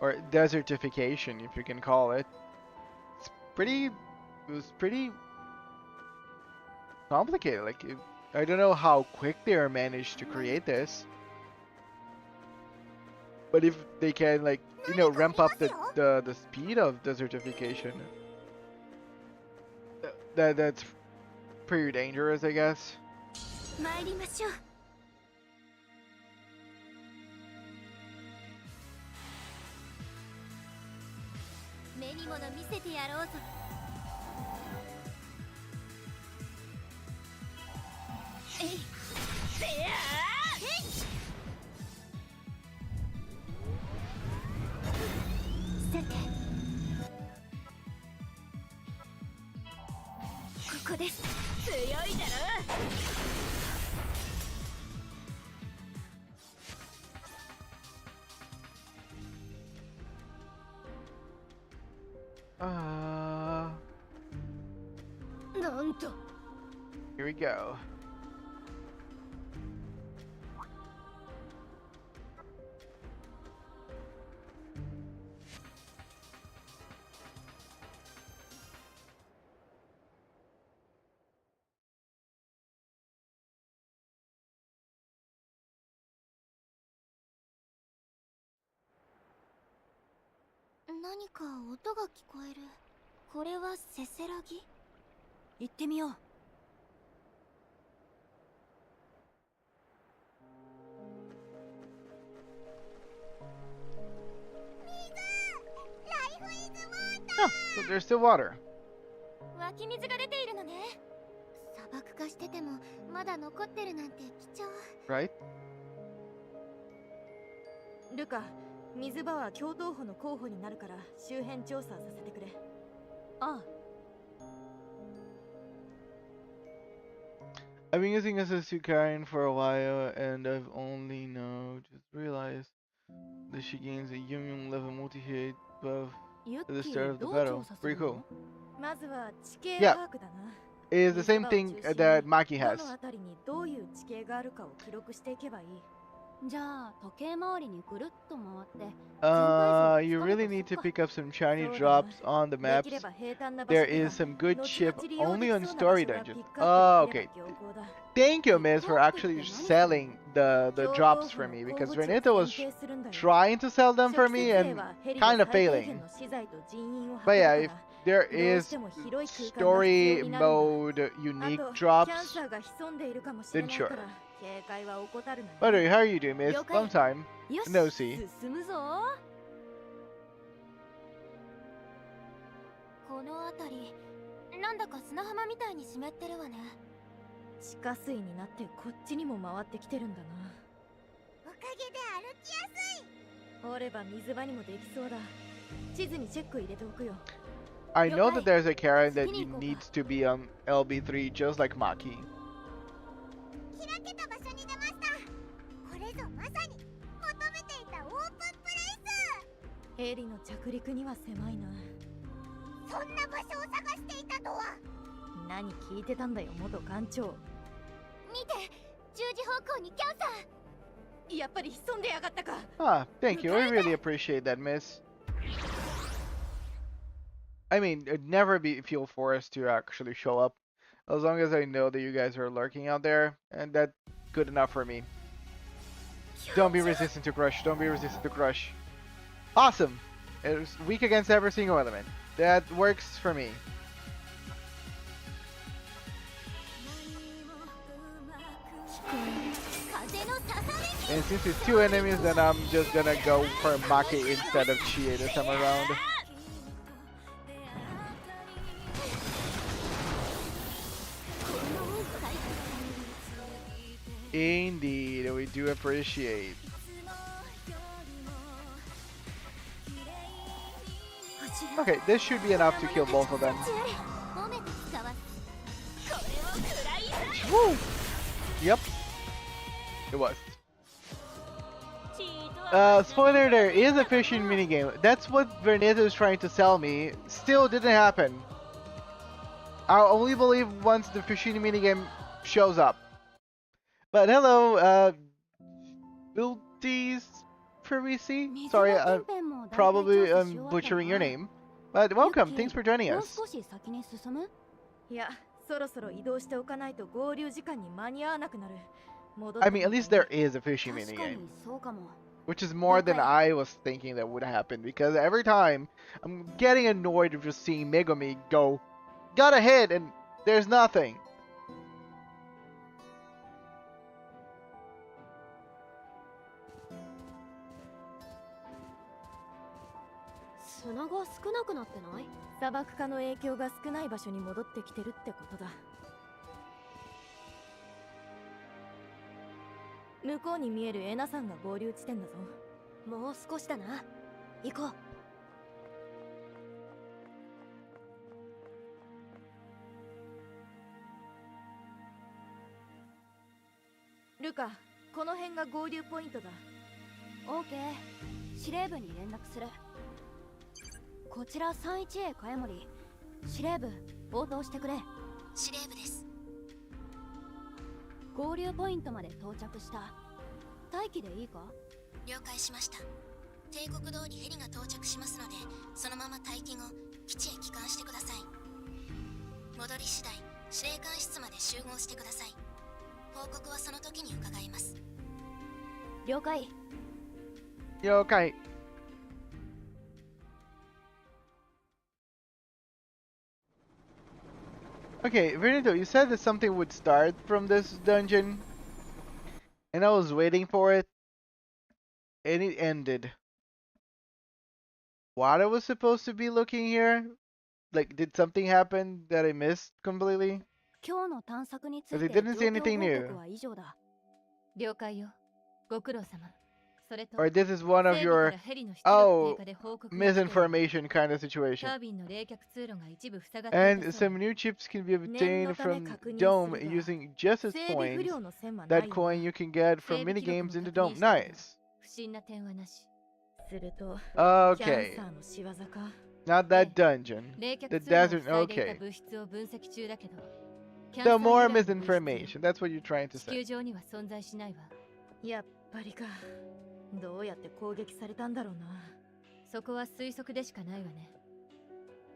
S2: Or desertification, if you can call it. It was pretty complicated. Like, I don't know how quick they are managed to create this. But if they can, like, you know, ramp up the speed of desertification, that's pretty dangerous, I guess.
S5: 参りましょう。 目に物見せてやろうぞ。えい。せやー。さて、ここです。強いだろ。
S3: なんと。
S2: Here we go.
S5: 「何か音が聞こえる。これはせせらぎ？
S10: 行ってみよう。
S2: Oh, so there's still water.
S5: 湧き水が出ているのね。砂漠化しててもまだ残ってるなんて貴重。
S2: Right?
S10: ルカ、水場は京都府の候補になるから周辺調査させてくれ。ああ。
S2: I've been using Asusukarin for a while, and I've only now just realized that she gains a Yum level multi-hit buff at the start of the battle. Pretty cool.
S10: まずは地形
S2: Yeah,
S10: 把握だな。
S2: it is the same thing that Maki
S10: ど
S2: has.
S10: の辺りにどういう地形があるかを記録していけばいい。
S3: じゃあ時計回りにぐるっと回って
S2: You really need to pick up some shiny drops on the maps. There is some good ship only on story dungeons. Oh, okay. Thank you, Miss, for actually selling the drops for me, because Renata was trying to sell them for me and kind of failing. But yeah, if there is story mode unique drops, then sure. By the way, how are you doing, Miss? Long time. No see.
S5: この辺り
S3: なんだか砂浜みたいに湿ってるわね。
S10: 地下水になってこっちにも回ってきてるんだな。
S5: おかげで歩きやすい。
S10: 掘れば水場にもできそうだ。地図にチェック入れておくよ。
S2: I know that there's a Karen that needs to be on LB3 just like Maki.
S5: 開けた場所に出ました。これぞまさに求めていたオープンプレイス。
S10: ヘリの着陸には狭いな。
S5: そんな場所を探していたとは。
S10: 何聞いてたんだよ元艦長。
S5: 見て、10時方向にキャンさん。
S10: やっぱり潜んでやがったか。
S2: Ah, thank you. I really appreciate that, miss. I mean, it'd never feel forced to actually show up, as long as I know that you guys are lurking out there, and that's good enough for me. Don't be resistant to crush. Don't be resistant to crush. Awesome. It's weak against every single element. That works for me. And since it's two enemies, then I'm just gonna go for Maki instead of Chie this time around. Indeed, we do appreciate. Okay, this should be enough to kill both of them. Woo! Yep, it was. Spoiler, there is a fishing minigame. That's what Vernita is trying to sell me. Still didn't happen. I'll only believe once the fishing minigame shows up. But hello, Bilties Parisi? Sorry, probably butchering your name. But welcome, thanks for joining us.
S10: いや、そろそろ移動しておかないと合流時間に間に合わなくなる。
S2: I mean, at least there is a fishing minigame. Which is more than I was thinking that would happen, because every time I'm getting annoyed of just seeing Megumi go, got a hit, and there's nothing.
S10: 砂が少なくなってない？砂漠化の影響が少ない場所に戻ってきてるってことだ。向こうに見えるエナさんが合流地点だぞ。もう少しだな。行こう。ルカ、この辺が合流ポイントだ。
S5: オーケー、司令部に連絡する。こちら 3-1A 茅森。司令部、応答してくれ。司令部です。合流ポイントまで到着した。待機でいいか？了解しました。帝国通りヘリが到着しますので、そのまま待機後、基地へ帰還してください。戻り次第、司令官室まで集合してください。報告はその時に伺います。了解。
S2: 了解。Okay, Vernito, you said that something would start from this dungeon, and I was waiting for it, and it ended. What I was supposed to be looking here? Like, did something happen that I missed completely? Because it didn't say anything new.
S3: 了解よ。ご苦労様。
S2: Or this is one of your, oh, misinformation kind of situation. And some new chips can be obtained from Dome using Justice points. That coin you can get from minigames in the Dome. Nice. Okay. Not that dungeon. The desert, okay. The more misinformation. That's what you're trying to say.
S10: やっぱりか。どうやって攻撃されたんだろうな。
S3: そこは推測でしかないわね。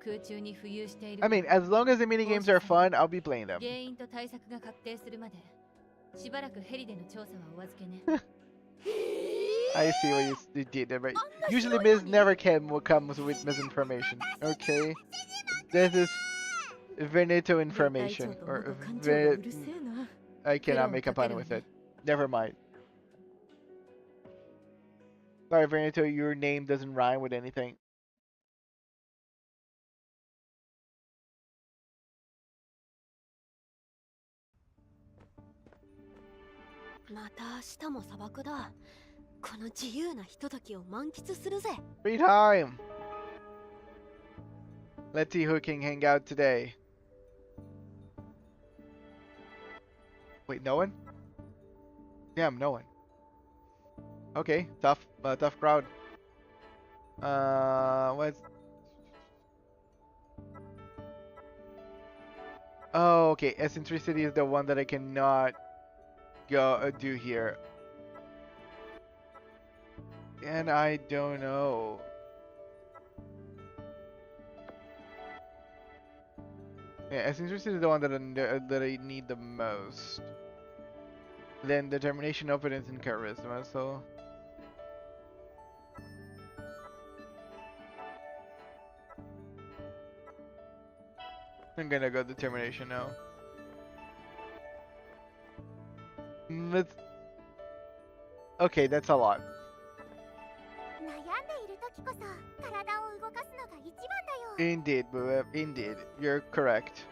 S3: 空中に浮遊している。
S2: I mean, as long as the minigames are fun, I'll be playing them.
S3: 原因と対策が確定するまで、しばらくヘリでの調査はお預けね。
S2: I see what you did there, right? Usually Miz never comes with misinformation. Okay. This is Veneto information. Or I cannot make a pun with it. Never mind. Sorry, Veneto, your name doesn't rhyme with anything.
S10: また明日も砂漠だ。この自由なひとときを満喫するぜ。
S2: Free time! Let's see who can hang out today. Wait, no one? Damn, no one. Okay, tough crowd. What's... Oh, okay, eccentricity is the one that I cannot go do here. And I don't know. Yeah, eccentricity is the one that I need the most. Then determination, openness, and charisma, so... I'm gonna go determination now. Let's... Okay, that's a lot. Indeed, Boo, indeed. You're correct.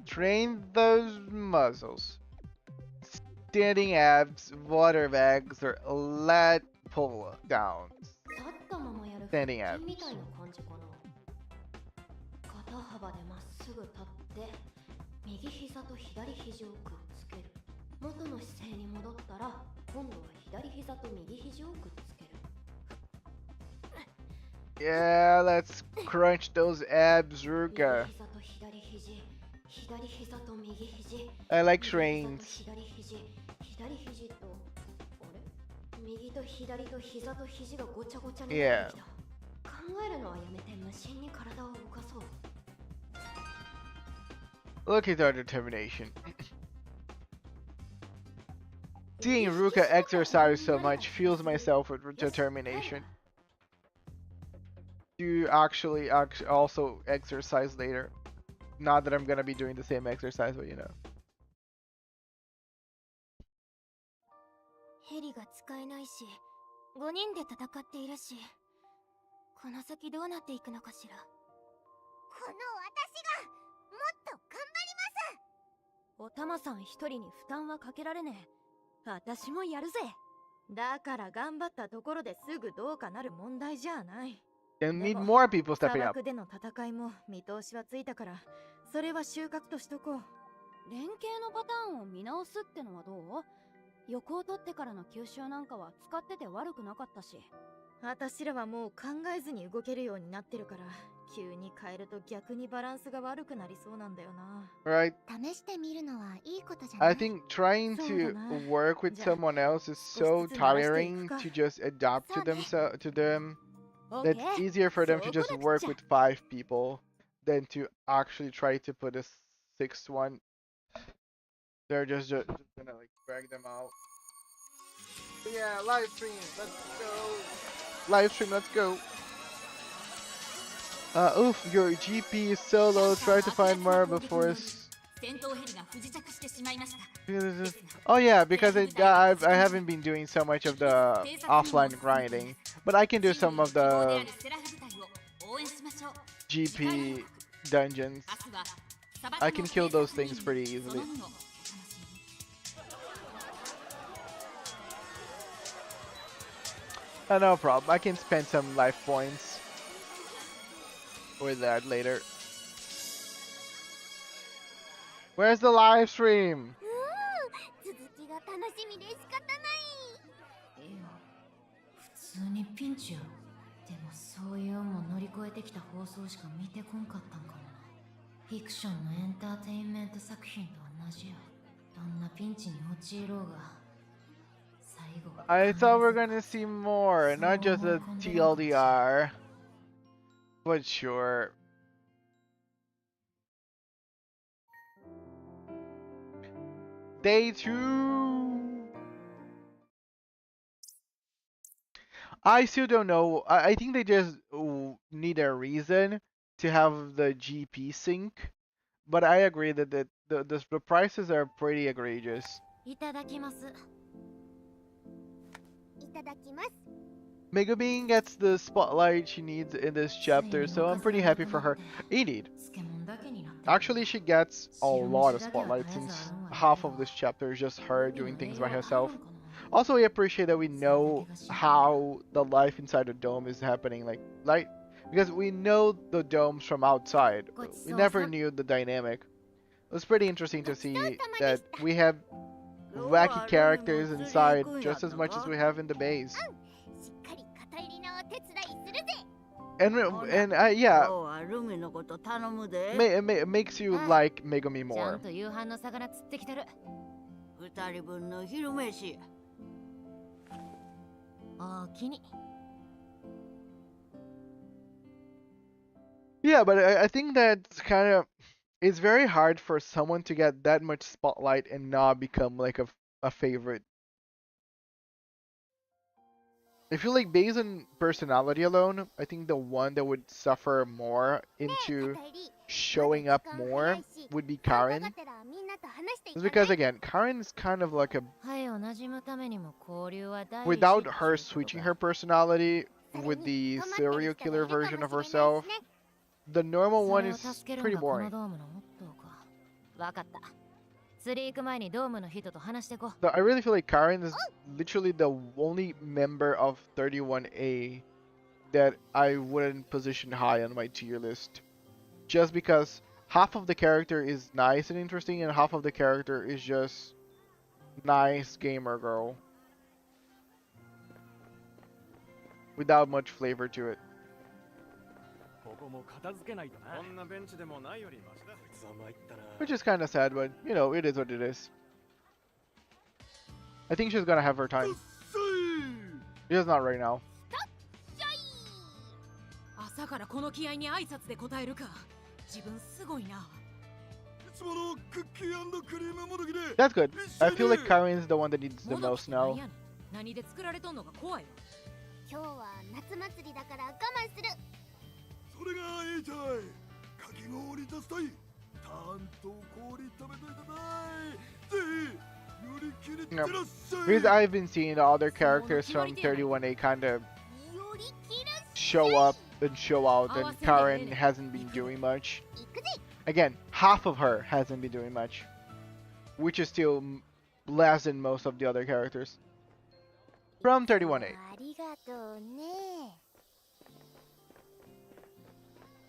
S2: Train those muscles. Standing abs, water bags, or lat pull downs. Standing abs.
S3: 肩幅でまっすぐ立って右膝と左肘をくっつける。元の姿勢に戻ったら今度は左膝と右肘をくっつける。
S2: Yeah, let's crunch those abs, Ruka. I like trains. Yeah. Look at our determination. Seeing Ruka exercise so much fuels myself with determination. To actually also exercise later. Not that I'm gonna be doing the same exercise, but you know.
S5: ヘリが使えないし、5人で戦っているし、この先どうなっていくのかしら。この私がもっと頑張ります。
S10: おたまさん一人に負担はかけられねえ。私もやるぜ。だから頑張ったところですぐどうかなる問題じゃない。
S2: And need more people stepping up.
S10: 砂漠での戦いも見通しはついたから、それは収穫としとこう。連携のパターンを見直すってのはどう？横を取ってからの吸収なんかは使ってて悪くなかったし。私らはもう考えずに動けるようになってるから、急に変えると逆にバランスが悪くなりそうなんだよな。
S2: Right.
S5: 試してみるのはいいことじゃない。
S2: I think trying to work with someone else is so tiring to just adapt to them. That's easier for them to just work with 5 people than to actually try to put a 6th one. They're just gonna like drag them out. But yeah, live stream, let's go. Live stream, let's go. Oof, your GP is so low. Try to find more before. Oh yeah, because I haven't been doing so much of the offline grinding, but I can do some of the GP dungeons. I can kill those things pretty easily. No problem. I can spend some life points with that later. Where's the live stream?
S5: 続きが楽しみで仕方ない。
S3: いや、普通にピンチやろ。でもそういうも乗り越えてきた放送しか見てこんかったんかもな。フィクションのエンターテインメント作品と同じや。どんなピンチに陥ろうが。
S2: I thought we were gonna see more, not just a TLDR. But sure. Day 2. I still don't know. I think they just need a reason to have the GP sync. But I agree that the prices are pretty egregious. Megumi gets the spotlight she needs in this chapter, so I'm pretty happy for her. Indeed. Actually, she gets a lot of spotlight since half of this chapter is just her doing things by herself. Also, we appreciate that we know how the life inside the dome is happening, like because we know the domes from outside. We never knew the dynamic. It was pretty interesting to see that we have wacky characters inside just as much as we have in the base. And yeah, it makes you like Megumi more. Yeah, but I think that's kind of, it's very hard for someone to get that much spotlight and not become like a favorite. I feel like based on personality alone, I think the one that would suffer more into showing up more would be Karen. It's because again, Karen is kind of like a, without her switching her personality with the serial killer version of herself, the normal one is pretty boring. So I really feel like Karen is literally the only member of 31A that I wouldn't position high on my tier list. Just because half of the character is nice and interesting and half of the character is just nice gamer girl. Without much flavor to it. Which is kind of sad, but you know, it is what it is. I think she's gonna have her time. Just not right now. That's good. I feel like Karen is the one that needs the most now. Yeah. Because I've been seeing the other characters from 31A kind of show up and show out, and Karen hasn't been doing much. Again, half of her hasn't been doing much, which is still less than most of the other characters from 31A.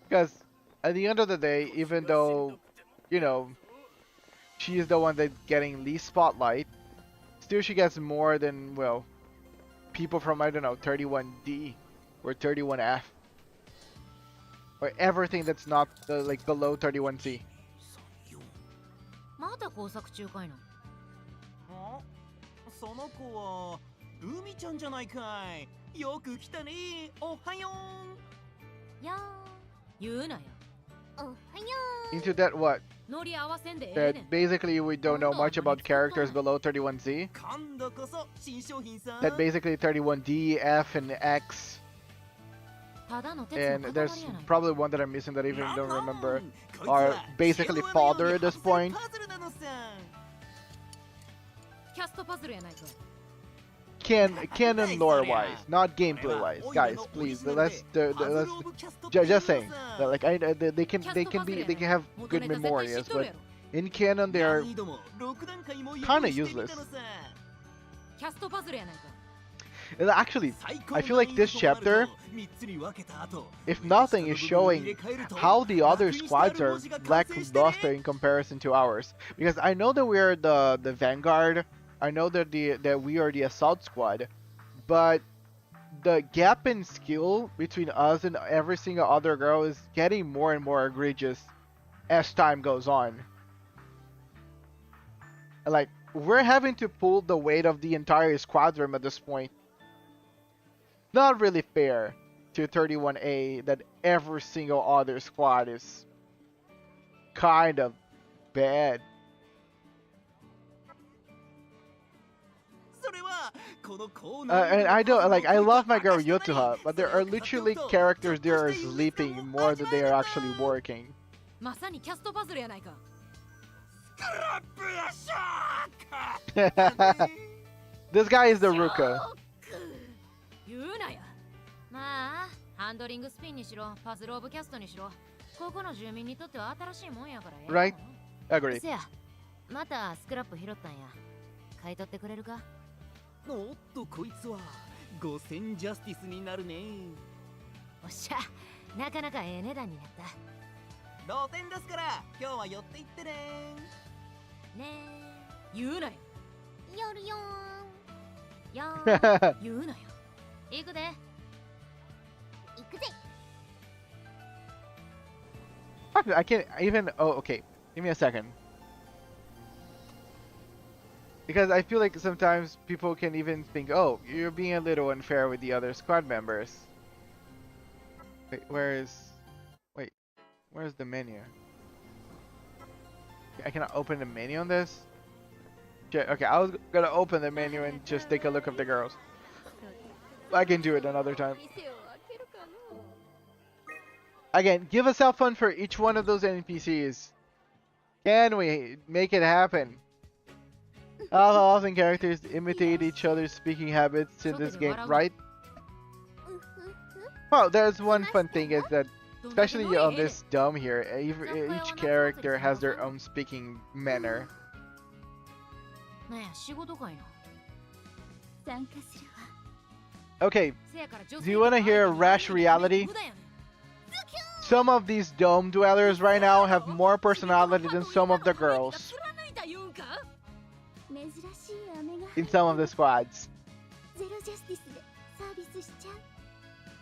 S2: Because at the end of the day, even though, you know, she is the one that's getting least spotlight, still she gets more than, well, people from, I don't know, 31D or 31F. Or everything that's not, like, below 31C. Into that what? That basically we don't know much about characters below 31Z. That basically 31D, F, and X. And there's probably one that I'm missing that I even don't remember. Are basically fodder at this point. Canon lore wise, not gameplay wise, guys. Please, let's just saying that, like, they can have good memorias, but in canon they are kind of useless. And actually, I feel like this chapter, if nothing, is showing how the other squads are lackluster in comparison to ours. Because I know that we are the vanguard. I know that we are the assault squad, but the gap in skill between us and every single other girl is getting more and more egregious as time goes on. Like, we're having to pull the weight of the entire squadron at this point. Not really fair to 31A that every single other squad is kind of bad. And I don't, like, I love my girl Yotuha, but there are literally characters there are sleeping more than they are actually working. This guy is the Ruka.
S3: まあハンドリングスピンにしろパズルオブキャストにしろここの住民にとっては新しいもんやから。
S2: Right? Agree.
S3: せやまたスクラップ拾ったんや。買い取ってくれるか。
S7: おっとこいつは5000ジャスティスになるね。
S3: おっしゃ、なかなかええ値段になった。
S7: 露店ですから今日は寄っていってね。
S3: ねえ言うなよ。
S5: やるよ
S3: やー言うなよ。行くで。
S5: 行くぜ。
S2: I can't even. Oh, okay. Give me a second. Because I feel like sometimes people can even think, oh, you're being a little unfair with the other squad members. Wait, where's the menu? I cannot open the menu on this? Okay, I was gonna open the menu and just take a look at the girls. I can do it another time. Again, give a cell phone for each one of those NPCs. Can we make it happen? How often characters imitate each other's speaking habits in this game, right? Well, there's one fun thing is that, especially on this dome here, each character has their own speaking manner. Okay, do you want to hear a rash reality? Some of these dome dwellers right now have more personality than some of the girls in some of the squads.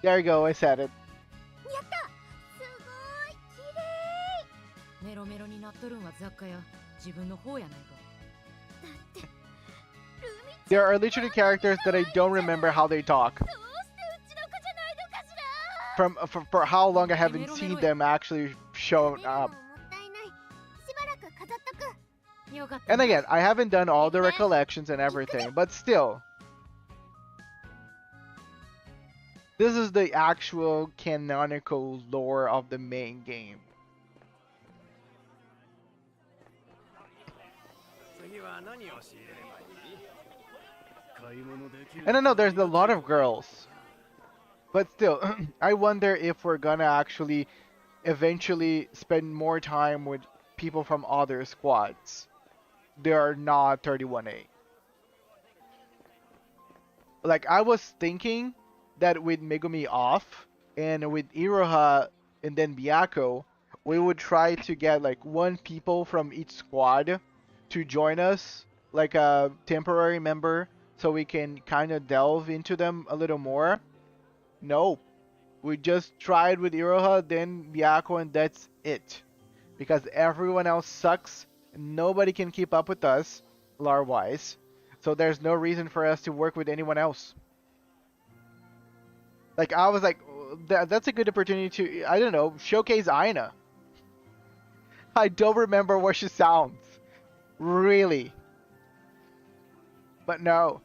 S2: There you go, I said it. There are literally characters that I don't remember how they talk. For how long I haven't seen them actually shown up. And again, I haven't done all the recollections and everything, but still. This is the actual canonical lore of the main game. And I know there's a lot of girls. But still, I wonder if we're gonna actually eventually spend more time with people from other squads. They are not 31A. Like, I was thinking that with Megumi off, and with Iroha and then Byaku, we would try to get like one people from each squad to join us, like a temporary member, so we can kind of delve into them a little more. Nope. We just tried with Iroha, then Byaku, and that's it. Because everyone else sucks, and nobody can keep up with us, lore-wise. So there's no reason for us to work with anyone else. Like, I was like, that's a good opportunity to, I don't know, showcase Aina. I don't remember what she sounds. Really. But no.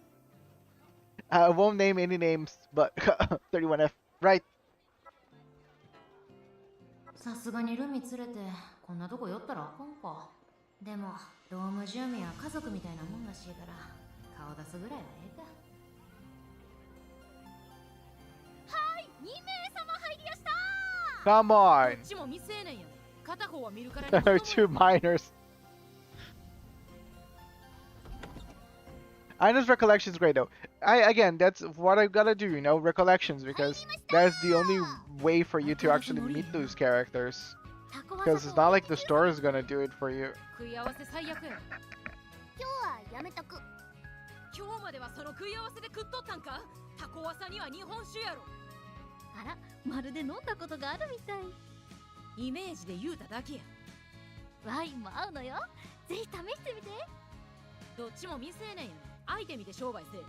S2: I won't name any names, but 31F, right?
S3: さすがにルミ連れてこんなとこ寄ったらあかんか。でもドーム住民は家族みたいなもんらしいから顔出すぐらいはええか。
S10: はい、2名様入りやした。
S2: Come on.
S10: こっちも未成年や。片方は見るからに
S2: There are two minors. Aina's recollection is great though. Again, that's what I've got to do, you know, recollections, because that's the only way for you to actually meet those characters. Because it's not like the store is gonna do it for you.
S10: 食い合わせ最悪や。今日はやめとく。今日まではその食い合わせで食っとったんか。タコワサには日本酒やろ。
S8: あら、まるで飲んだことがあるみたい。
S10: イメージで言うただけや。
S8: ワインも合うのよ。ぜひ試してみて。
S10: どっちも未成年やね。アイテムで商売せえ。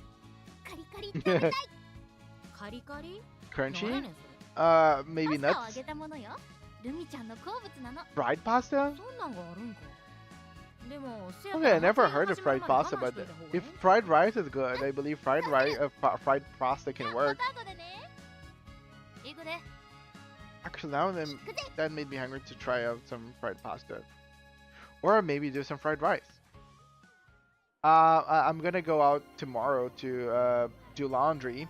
S5: カリカリ食べたい。
S10: カリカリ
S2: Crunchy? Maybe
S8: パスタを
S2: nuts?
S8: 揚げたものよ。ルミちゃんの好物なの。
S2: Fried pasta?
S10: そんなんがあるんか。でも、
S2: Okay, I never heard of fried pasta, but if fried rice is good, I believe fried fried pasta can work.
S3: 行くで。
S2: Actually, now then, that made me hungry to try out some fried pasta. Or maybe do some fried rice. I'm gonna go out tomorrow to do laundry.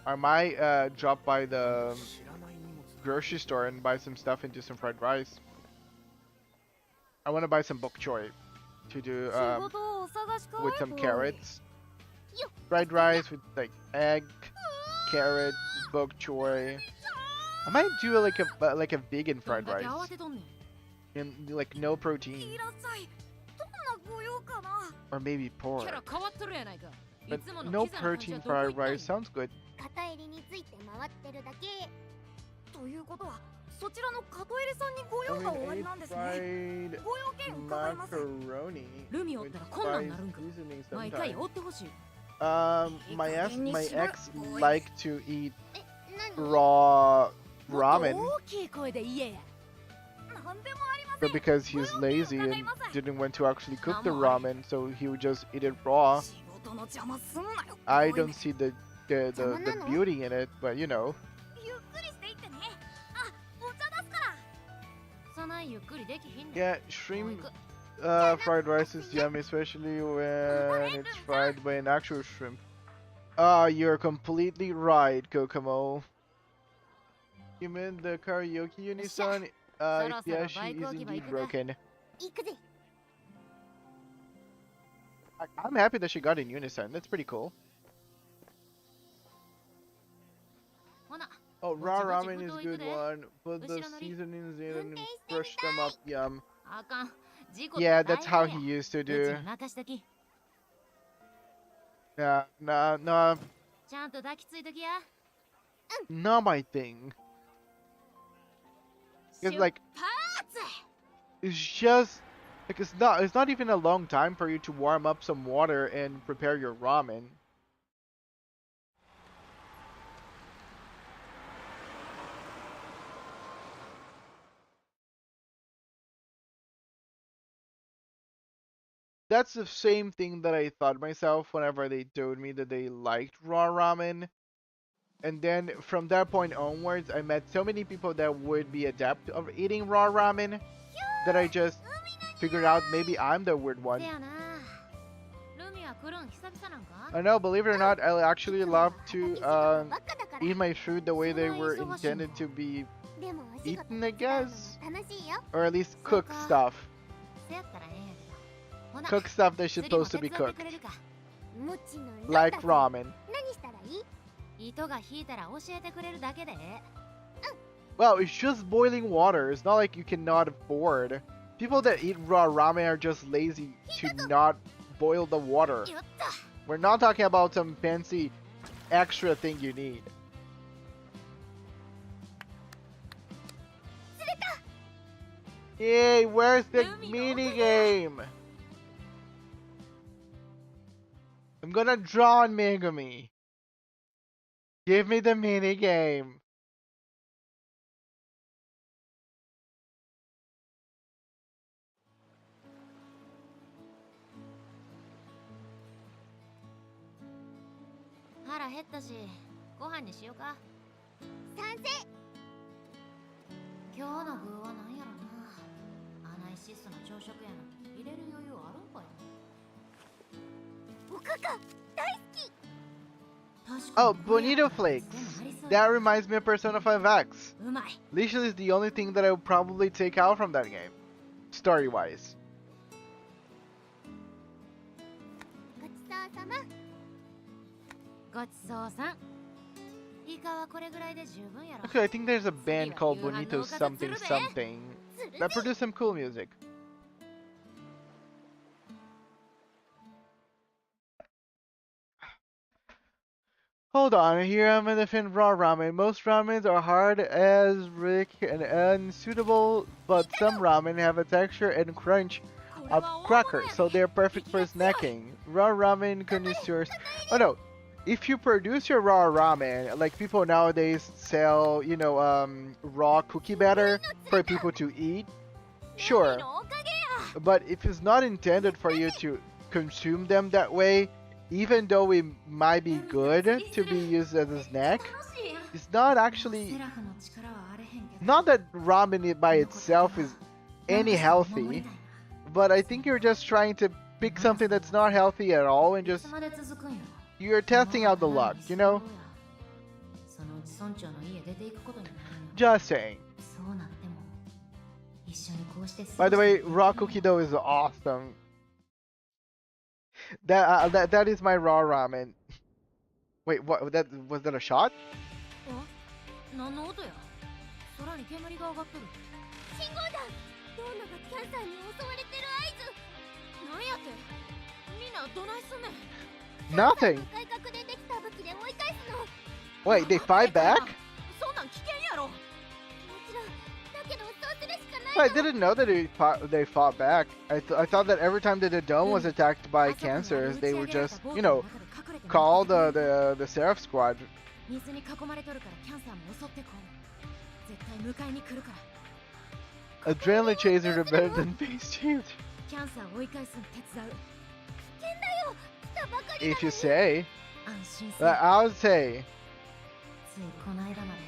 S2: I might drop by the grocery store and buy some stuff and do some fried rice. I want to buy some bok choy to do with some carrots. Fried rice with like egg, carrot, bok choy. I might do like a vegan fried rice and like no protein, or maybe pork. But no protein fried rice sounds good.
S5: 片襟について回ってるだけということはそちらの片入れさんにご用が終わりなんですね。ご用件伺います。
S3: ルミおったらこんなんなるんか。毎回追ってほしい。
S2: My ex like to eat raw ramen, but because he's lazy and didn't want to actually cook the ramen, so he would just eat it raw. I don't see the beauty in it, but you know. Yeah, shrimp fried rice is yummy, especially when it's fried by an actual shrimp. You're completely right, Kokomo. You mean the karaoke unison? Yeah, she is indeed broken. I'm happy that she got in unison. That's pretty cool. Oh, raw ramen is a good one. Put the seasonings in and crush them up. Yum. Yeah, that's how he used to do. Yeah, nah, not my thing. It's like, it's just like it's not even a long time for you to warm up some water and prepare your ramen. That's the same thing that I thought myself whenever they told me that they liked raw ramen. And then from that point onwards, I met so many people that would be adept of eating raw ramen that I just figured out maybe I'm the weird one. I know, believe it or not, I actually love to eat my food the way they were intended to be eaten, I guess. Or at least cook stuff. Cook stuff that's supposed to be cooked. Like ramen. Well, it's just boiling water. It's not like you cannot afford. People that eat raw ramen are just lazy to not boil the water. We're not talking about some fancy extra thing you need. Yay, where's the mini game? I'm gonna draw on Megumi. Give me the mini game. Oh, Bonito Flakes. That reminds me of Persona 5X. Leisha is the only thing that I would probably take out from that game, story-wise. Okay, I think there's a band called Bonito something something that produced some cool music. Hold on, here I'm gonna defend raw ramen. Most ramens are hard as brick and unsuitable, but some ramen have a texture and crunch of crackers, so they're perfect for snacking. Raw ramen connoisseurs. Oh no, if you produce your raw ramen, like people nowadays sell, you know, raw cookie batter for people to eat, sure. But if it's not intended for you to consume them that way, even though it might be good to be used as a snack, it's not actually... Not that ramen by itself is any healthy, but I think you're just trying to pick something that's not healthy at all and just... You're testing out the luck, you know?
S3: 村長の家出ていくことになるよ。
S2: Just saying.
S3: そうなっても一緒にこうして過ごして
S2: By the way, raw cookie dough is awesome. That is my raw ramen. Wait, what? Was that a shot?
S3: 何の音や。空に煙が上がっとる。
S5: 信号弾。ドーナがキャンサーに襲われてる合図。
S3: なんやってみんなどないすんねん。
S2: Nothing.
S5: 改革でできた武器で追い返すの。
S2: Wait, they fight back?
S3: そんなん危険やろ。
S5: もちろん。だけどそうするしかない
S2: I
S5: の。
S2: didn't know that they fought back. I thought that every time that the dome was attacked by cancers, they would just, you know, call the Seraph Squad.
S3: 水に囲まれとるからキャンサーも襲ってこう。絶対迎えに来るから。
S2: Adrenaline chasers are better than face shields.
S3: キャンサーを追い返すの手伝う。
S5: 危険だよ。来たばかりな
S2: If
S5: の
S2: you
S5: に。
S2: say.
S3: 安心せよ。
S2: I'll say.
S3: ついこの間まで。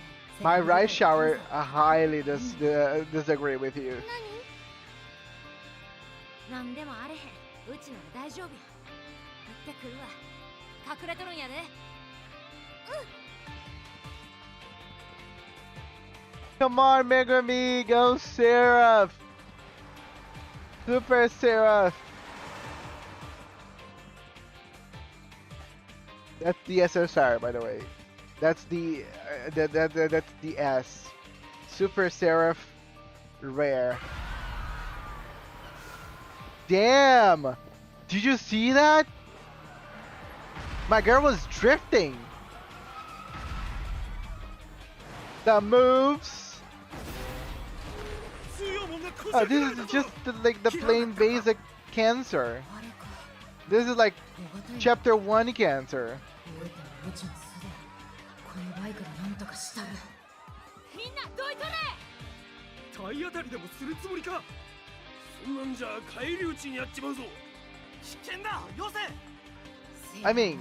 S2: My rice shower, I highly disagree with you.
S3: 何？なんでもあれへん。うちなら大丈夫や。行ってくるわ。隠れとるんやで。
S2: Come on, Megami, go Seraph! Super Seraph! That's the SSR, by the way. That's the that's the S. Super Seraph Rare. Damn! Did you see that? My girl was drifting. The moves. Oh, this is just like the plain basic cancer. This is like chapter 1 cancer.
S10: みんなどいとれ。
S6: 体当たりでもするつもりか。そんなんじゃ返り討ちにやっちまうぞ。
S9: 危険だ。よせ。
S2: I mean,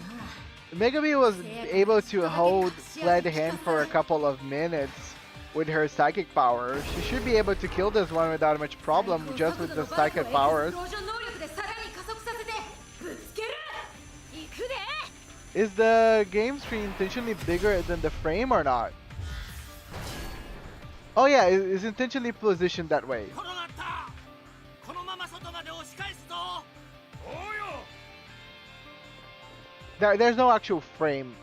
S2: Megami was able to hold Glad Hand for a couple of minutes with her psychic power. She should be able to kill this one without much problem just with the psychic powers. Is the game screen intentionally bigger than the frame or not? Oh yeah, it's intentionally positioned that way. There's no actual frame.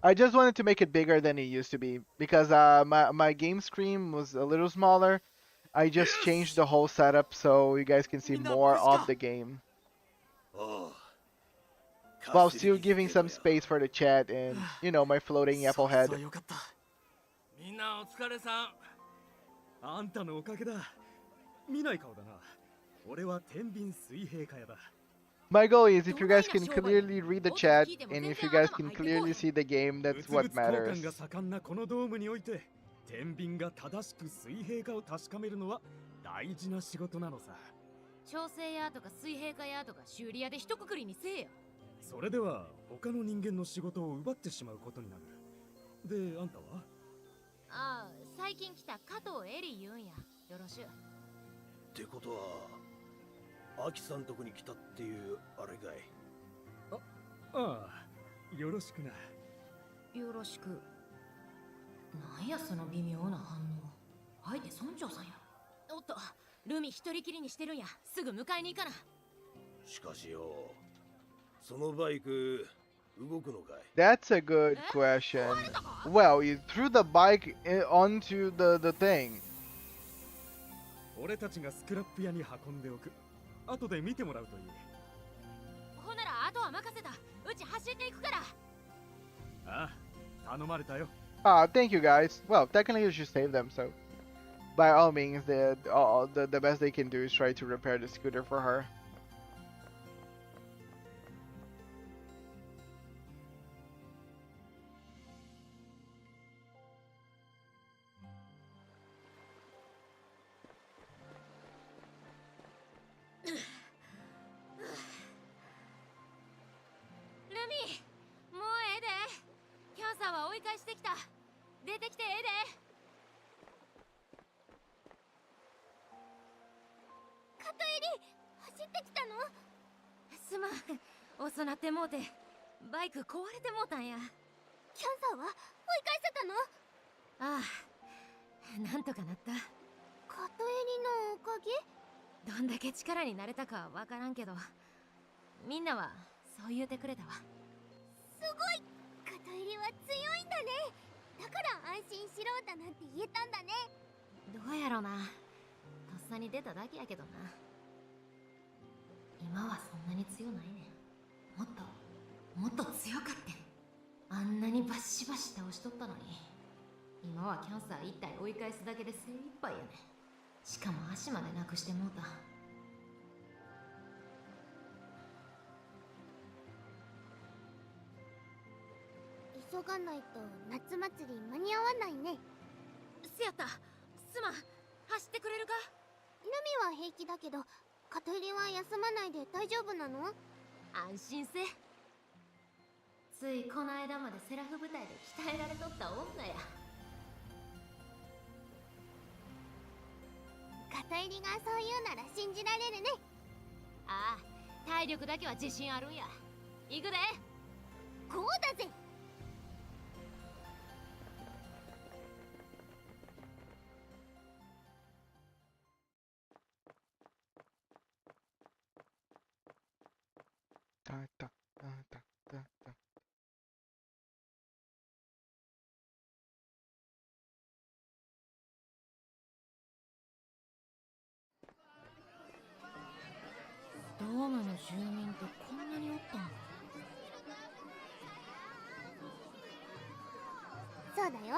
S2: I just wanted to make it bigger than it used to be because my game screen was a little smaller. I just changed the whole setup so you guys can see more of the game, while still giving some space for the chat and, you know, my floating apple head.
S11: みんなお疲れさん。
S6: あんたのおかげだ。見ない顔だな。俺は天秤水平家だ。
S2: My goal is if you guys can clearly read the chat and if you guys can clearly see the game, that's what matters.
S6: が盛んなこのドームにおいて、天秤が正しく水平化を確かめるのは大事な仕事なのさ。
S3: 調整屋とか水平化屋とか修理屋で一括りにせえや。
S6: それでは他の人間の仕事を奪ってしまうことになる。で、あんたは？
S3: ああ、最近来た加藤エリ言うんや。よろしゅう。
S6: ってことは、アキさんとこに来たっていうあれかい。ああ、よろしくな。
S3: よろしく。なんやその微妙な反応。相手村長さんや。おっと、ルミ一人きりにしてるんや。すぐ迎えに行かな。
S6: しかしよ、そのバイク動くのかい？
S2: That's a good question. Well, you threw the bike onto the thing.
S6: 俺たちがスクラップ屋に運んでおく。後で見てもらうといい。
S3: ほならあとは任せた。うち走っていくから。
S6: ああ、頼まれたよ。
S2: Thank you guys. Well, technically you should save them, so by all means, the best they can do is try to repair the scooter for her.
S3: 遅なってもうてバイク壊れてもうたんや。
S5: キャンサーは追い返せたの？
S3: ああ、なんとかなった。
S5: カトエリのおかげ？
S3: どんだけ力になれたかわからんけど、みんなはそう言うてくれたわ。
S5: すごい！カトエリは強いんだね。だから安心しろだなんて言えたんだね。
S3: どうやろうな、とっさに出ただけやけどな。今はそんなに強ないねん。もっと強かってん。あんなにバシバシ倒しとったのに、今はキャンサー一体追い返すだけで精一杯やねん。しかも足までなくしてもうた。
S5: 急がないと夏祭り間に合わないね。
S3: せやった、すまん。走ってくれるか？
S5: ナミは平気だけど、カトエリは休まないで大丈夫なの？
S3: 安心せ。ついこの間までセラフ部隊で鍛えられとった女や。
S5: カトエリがそう言うなら信じられるね。
S3: ああ、体力だけは自信あるんや。行くで。
S5: こうだぜ。
S2: だだだだだだ。
S3: ドームの住民ってこんなにおったん？
S5: そうだよ。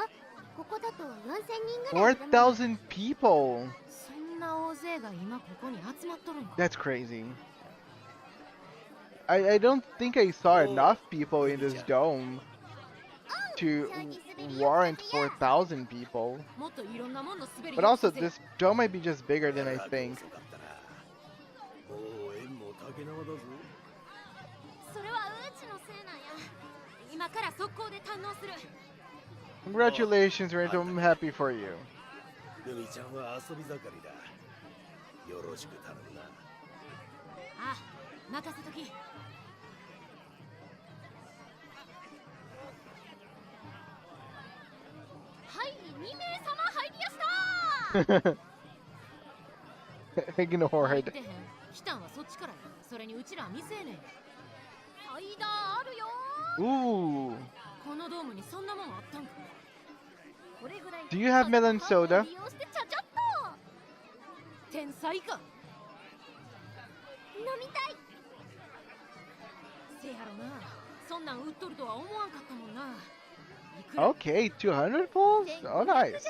S5: ここだと4000人ぐらいいるもん。
S2: 4,000 people!
S3: そんな大勢が今ここに集まっとるんや。
S2: That's crazy. I don't think I saw enough people in this dome to warrant 4,000 people.
S3: もっといろんなもんの滑り
S2: But also, this dome might be just bigger than I think.
S3: それはうちのせいなんや。今から速攻で堪能する。
S2: Congratulations, Rachel. I'm happy for you.
S6: ルミちゃんは遊び盛りだ。よろしく頼むな。
S3: ああ、任せとき。はい、2名様入りやした。
S2: Ignored.
S3: 来てへん。来たんはそっちからや。それにうちらは未成年。間あるよ。
S2: Ooh.
S3: このドームにそんなもんあったんか。これぐらい
S2: Do you have melon soda?
S5: 利用してちゃちゃっと
S3: 天才か。
S5: 飲みたい。
S3: せやろな。そんなん売っとるとは思わんかったもんな。
S2: Okay, 200 pulls? Oh, nice.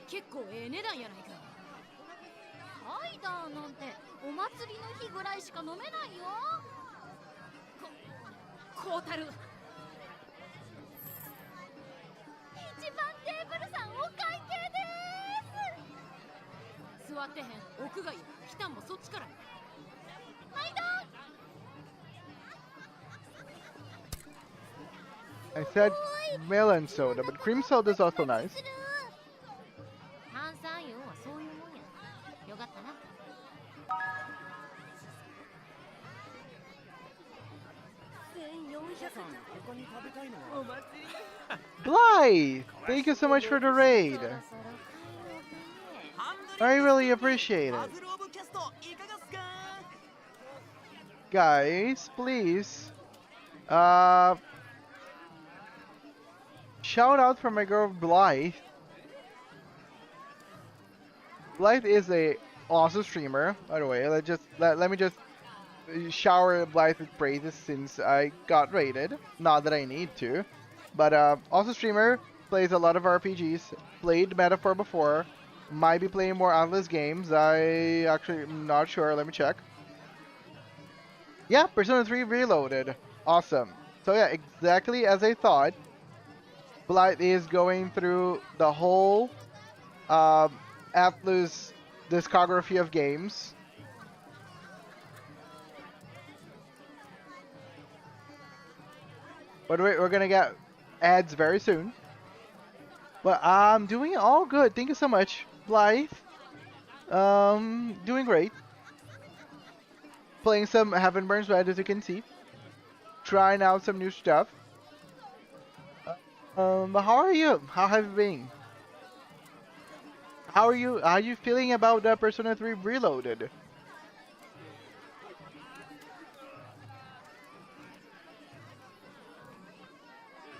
S3: 結構ええ値段やないか。
S8: サイダーなんてお祭りの日ぐらいしか飲めないよ。
S3: こうたる。
S8: 一番テーブルさんお会計で
S3: 座ってへん。屋外や。来たんもそっちから。
S8: はいど
S2: I said melon soda, but cream soda is also nice.
S3: 炭酸イオンはそういうもんや。よかったな。
S2: Blythe! Thank you so much for the raid. I really appreciate it. Guys, please. Shout out for my girl Blythe. Blythe is a awesome streamer. By the way, let me just shower Blythe with praises since I got rated. Not that I need to, but awesome streamer, plays a lot of RPGs. Played Metaphor before. Might be playing more Atlas games. I actually am not sure. Let me check. Yeah, Persona 3 Reloaded. Awesome. So yeah, exactly as I thought. Blythe is going through the whole Atlus discography of games. But we're gonna get ads very soon. But I'm doing all good. Thank you so much, Blythe. Doing great. playing some heavenburnsred, as you can see. Trying out some new stuff. But how are you? How have you been? How are you? How are you feeling about Persona 3 Reloaded?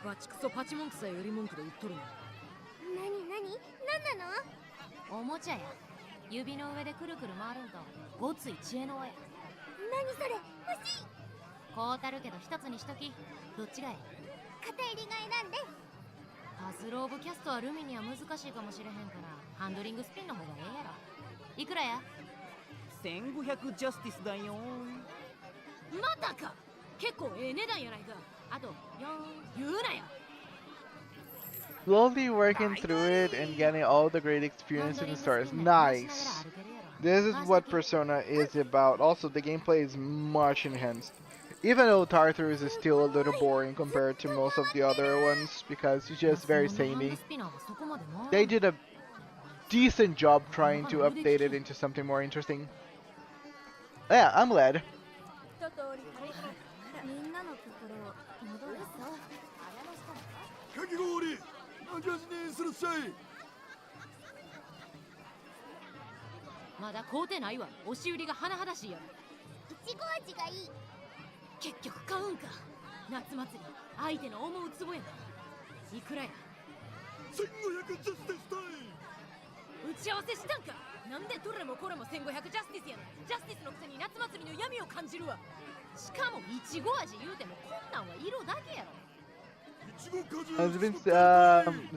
S3: バチクソパチモンクさえ売り文句で売っとるの。
S5: 何なの？
S3: おもちゃや。指の上でくるくる回るんとごつい知恵の輪や。
S5: 何それ？欲しい。
S3: こうたるけど一つにしとき。どっちがいい？
S5: 片入りが選んで。
S3: パズルオブキャストはルミには難しいかもしれへんからハンドリングスピンの方がええやろ。いくらや
S7: ？1500ジャスティスだよ。
S3: またか。結構ええ値段やないか。あと言うなや。
S2: Slowly working through it and getting all the great experience in the stars. Nice. This is what Persona is about. Also, the gameplay is much enhanced. Even though Tartarus is still a little boring compared to most of the other ones because it's just very samey. They did a decent job trying to update it into something more interesting. Yeah, I'm glad.
S6: かき氷何味にするっしゃい。
S3: まだ買うてないわ。押し売りが甚だしいやろ。
S5: いちご味がいい。
S3: 結局買うんか。夏祭り相手の思うつぼやな。いくらや。
S6: 1500ジャスティスタイ
S3: 打ち合わせしたんか。なんでどれもこれも1500ジャスティスやねん。ジャスティスのくせに夏祭りの闇を感じるわ。しかもいちご味言うてもこんなんは色だけやろ。
S2: It's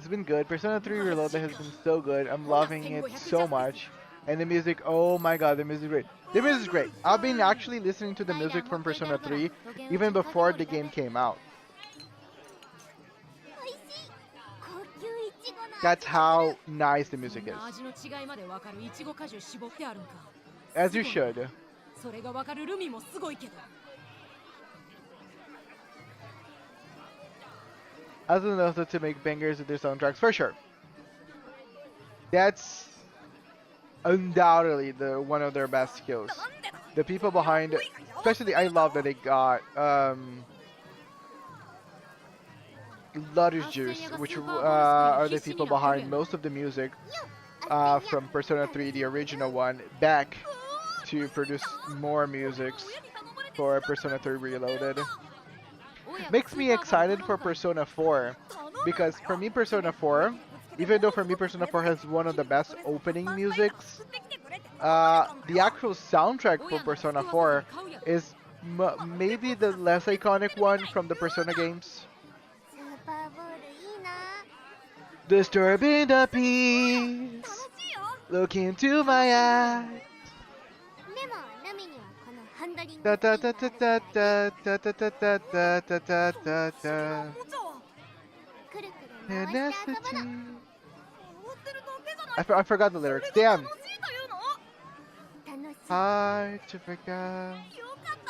S2: been good. Persona 3 Reloaded has been so good. I'm loving it so much. And the music, oh my god, the music is great. The music is great. I've been actually listening to the music from Persona 3 even before the game came out. That's how nice the music is. As you should. I don't know to make bangers with their soundtracks for sure. That's undoubtedly one of their best skills. The people behind, especially I love that they got Lotus Juice, which are the people behind most of the music from Persona 3, the original one, back to produce more musics for Persona 3 Reloaded. Makes me excited for Persona 4 because for me Persona 4, even though for me Persona 4 has one of the best opening musics, the actual soundtrack for Persona 4 is maybe the less iconic one from the Persona games. Disturbing the peace, look into my eyes. Da da da da da da da da da da da da da da. I forgot the lyrics. Damn. Hard to forget.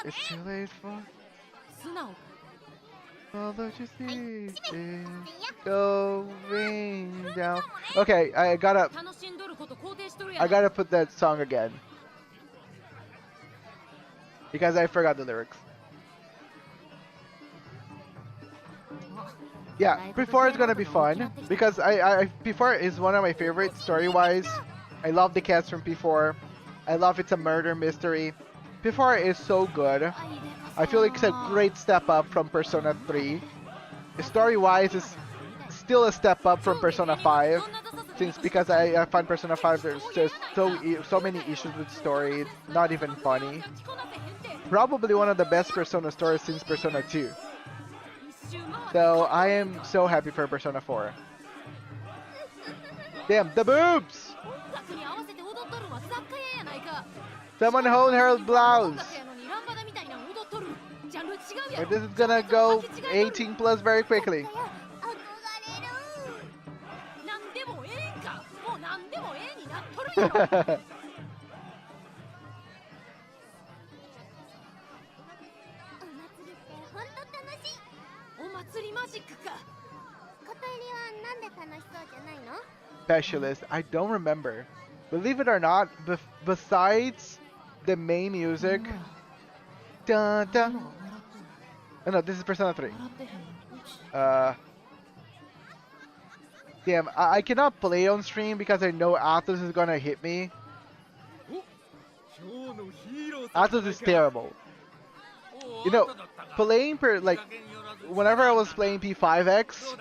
S2: It's too late for. Although you see it going down. Okay, I gotta put that song again. Because I forgot the lyrics. Yeah, Before is gonna be fun because Before is one of my favorites story-wise. I love the cast from P4. I love it's a murder mystery. Before is so good. I feel like it's a great step up from Persona 3. Story-wise, it's still a step up from Persona 5. Because I find Persona 5 there's just so many issues with story. It's not even funny. Probably one of the best Persona stories since Persona 2. So I am so happy for Persona 4. Damn, the boobs! Someone hold her blouse! Or this is gonna go 18 plus very quickly. Specialist, I don't remember. Believe it or not, besides the main music, Dun, dun. Oh, no, this is Persona 3. Damn, I cannot play on stream because I know Athos is gonna hit me. Athos is terrible. You know, playing whenever I was playing P5X,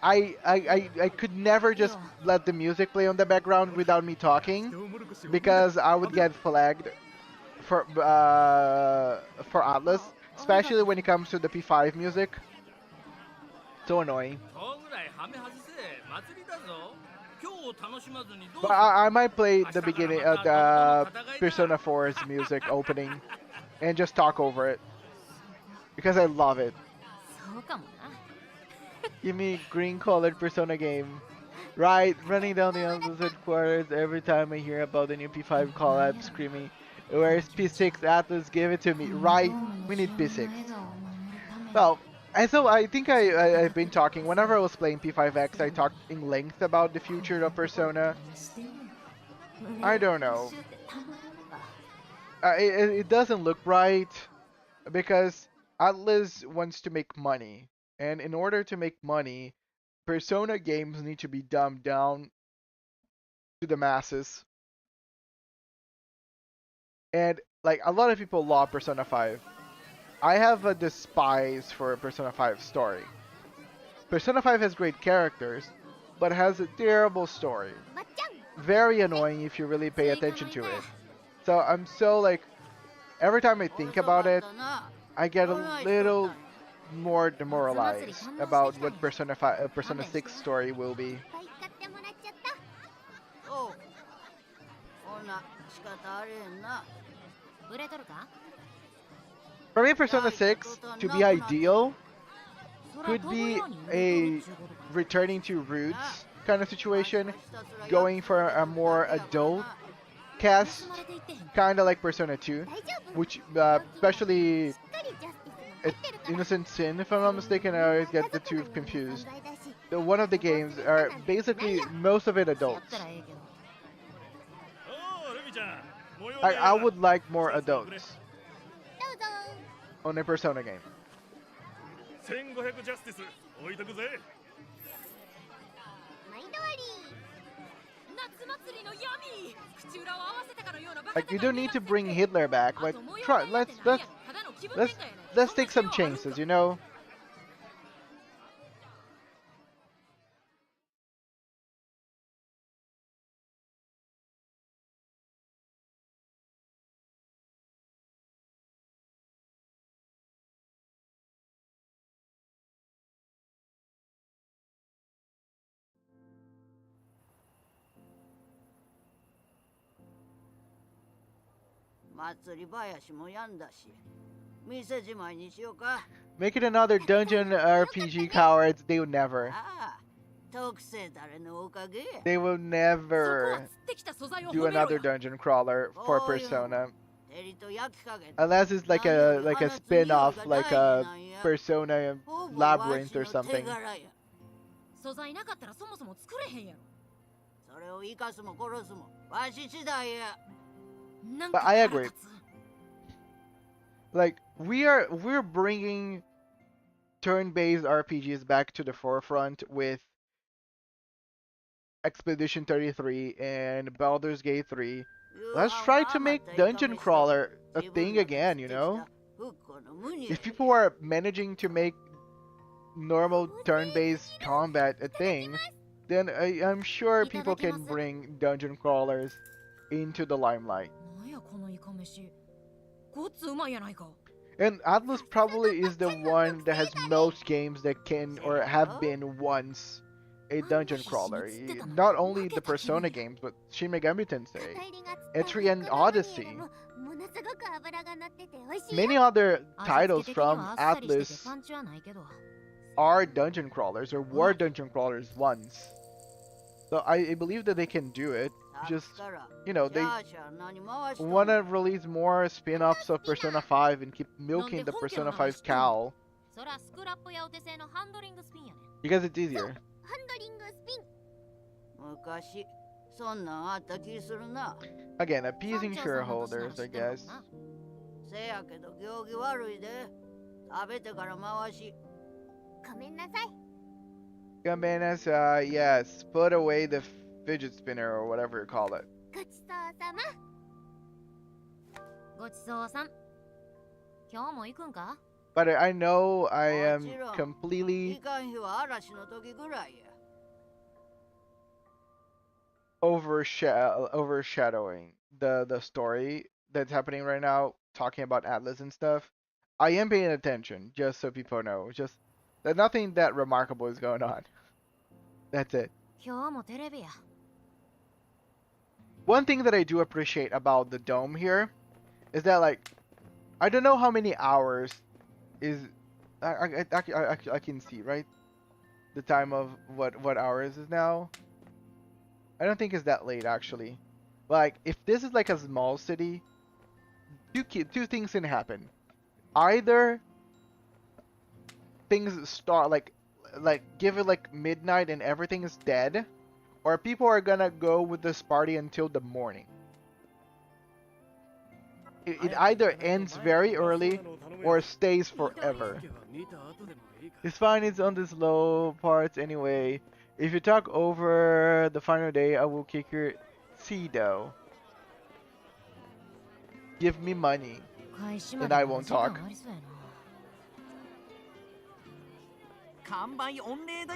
S2: I could never just let the music play on the background without me talking because I would get flagged for Atlas, especially when it comes to the P5 music. So annoying. But I might play the beginning of the Persona 4's music opening and just talk over it because I love it. Give me green colored Persona game. Right, running down the Atlas headquarters every time I hear about the new P5 collab screaming, where's P6 Atlas, give it to me. Right, we need P6. Well, and so I think I've been talking, whenever I was playing P5X, I talked in length about the future of Persona. I don't know. It doesn't look right because Atlas wants to make money. And in order to make money, Persona games need to be dumbed down to the masses. And like a lot of people love Persona 5. I have a despise for Persona 5 story. Persona 5 has great characters, but has a terrible story. Very annoying if you really pay attention to it. So I'm so like, every time I think about it, I get a little more demoralized about what Persona 6 story will be. For me, Persona 6, to be ideal, could be a returning to roots kind of situation, going for a more adult cast, kind of like Persona 2, which especially Innocent Sin, if I'm not mistaken, I always get the two confused. One of the games are basically most of it adults. I would like more adults on a Persona game. Like, you don't need to bring Hitler back. Like, try. Let's take some chances, you know. Make it another dungeon RPG, cowards. They would never. They will never do another dungeon crawler for Persona. Unless it's like a spin-off, like a Persona Labyrinth or something. But I agree. Like, we're bringing turn-based RPGs back to the forefront with Expedition 33 and Baldur's Gate 3. Let's try to make Dungeon Crawler a thing again, you know? If people are managing to make normal turn-based combat a thing, then I'm sure people can bring Dungeon Crawlers into the limelight. And Atlus probably is the one that has most games that can or have been once a dungeon crawler. Not only the Persona games, but Shin Megami Tensei, Etrian Odyssey. Many other titles from Atlus are dungeon crawlers or were dungeon crawlers once. So I believe that they can do it. Just, you know, they want to release more spin-offs of Persona 5 and keep milking the Persona 5 cow. Because it's easier. Again, appeasing shareholders, I guess.
S4: せやけど行儀悪いで。食べてから回し。
S5: ごめんなさい。
S2: Cabanas, yes. Put away the fidget spinner or whatever you call it.
S5: ごちそうさま。
S3: ごちそうさん。今日も行くんか？
S2: But I know I am
S4: もちろん。
S2: completely
S4: いかん日は嵐の時ぐらいや。
S2: overshadowing the story that's happening right now, talking about Atlas and stuff. I am paying attention, just so people know. Just that nothing that remarkable is going on. That's it.
S3: 今日もテレビや。
S2: One thing that I do appreciate about the dome here is that, like, I don't know how many hours is I can see, right? The time of what hours is now. I don't think it's that late actually. Like, if this is like a small city, two things can happen. Either things start like give it like midnight and everything is dead, or people are gonna go with this party until the morning. It either ends very early or stays forever. It's fine, it's on the slow parts anyway. If you talk over the final day, I will kick your seat though. Give me money, and I won't talk.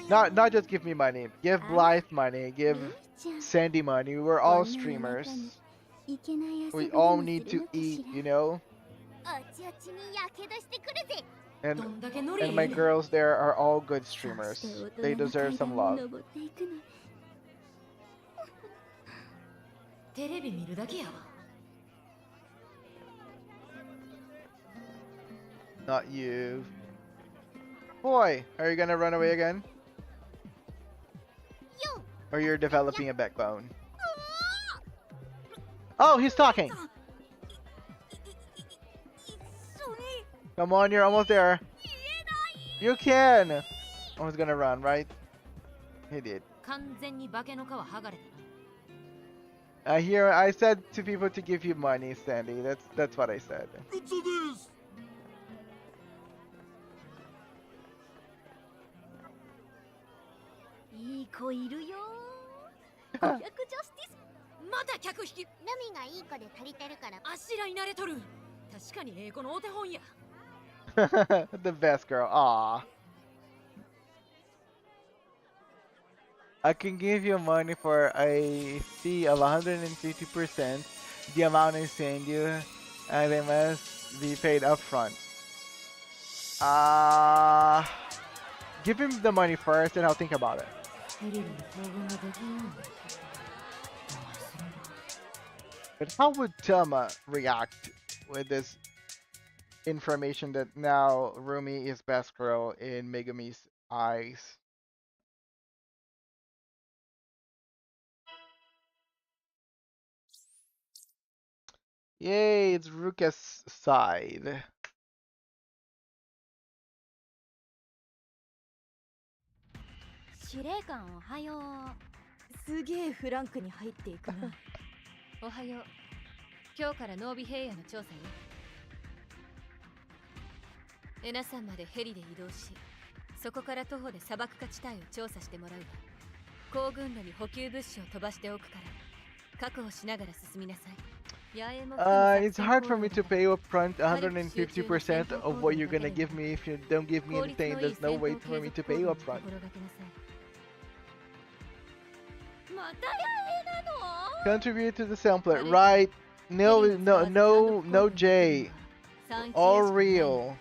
S2: Not just give me money. Give Blythe money. Give Sandy money. We're all streamers. We all need to eat, you know? And my girls there are all good streamers. They deserve some love. Not you. Boy, are you gonna run away again? Or you're developing a backbone? Oh, he's talking! Come on, you're almost there. You can! I was gonna run, right? He did. I said to people to give you money, Sandy. That's what I said.
S10: いい子いるよ。500ジャスティス。まだ客引き。
S5: ルミがいい子で足りてるから。
S10: あしらい慣れとる。確かに英語のお手本や。
S2: The best girl. Aw. I can give you money for a fee of 150%. The amount I send you, and they must be paid upfront. Give him the money first, and I'll think about it. But how would Tama react with this information that now Rumi is best girl in Megami's eyes? Yay, it's Ruka's side.
S10: 司令官おはよう。すげえフランクに入っていくな。
S3: おはよう。今日から濃尾平野の調査よ。エナ山までヘリで移動し、そこから徒歩で砂漠化地帯を調査してもらうわ。行軍路に補給物資を飛ばしておくから、確保しながら進みなさい。
S2: It's hard for me to pay upfront 150% of what you're gonna give me if you don't give me anything. There's no way for me to pay you upfront. Contribute to the sampler, right? No J. All real.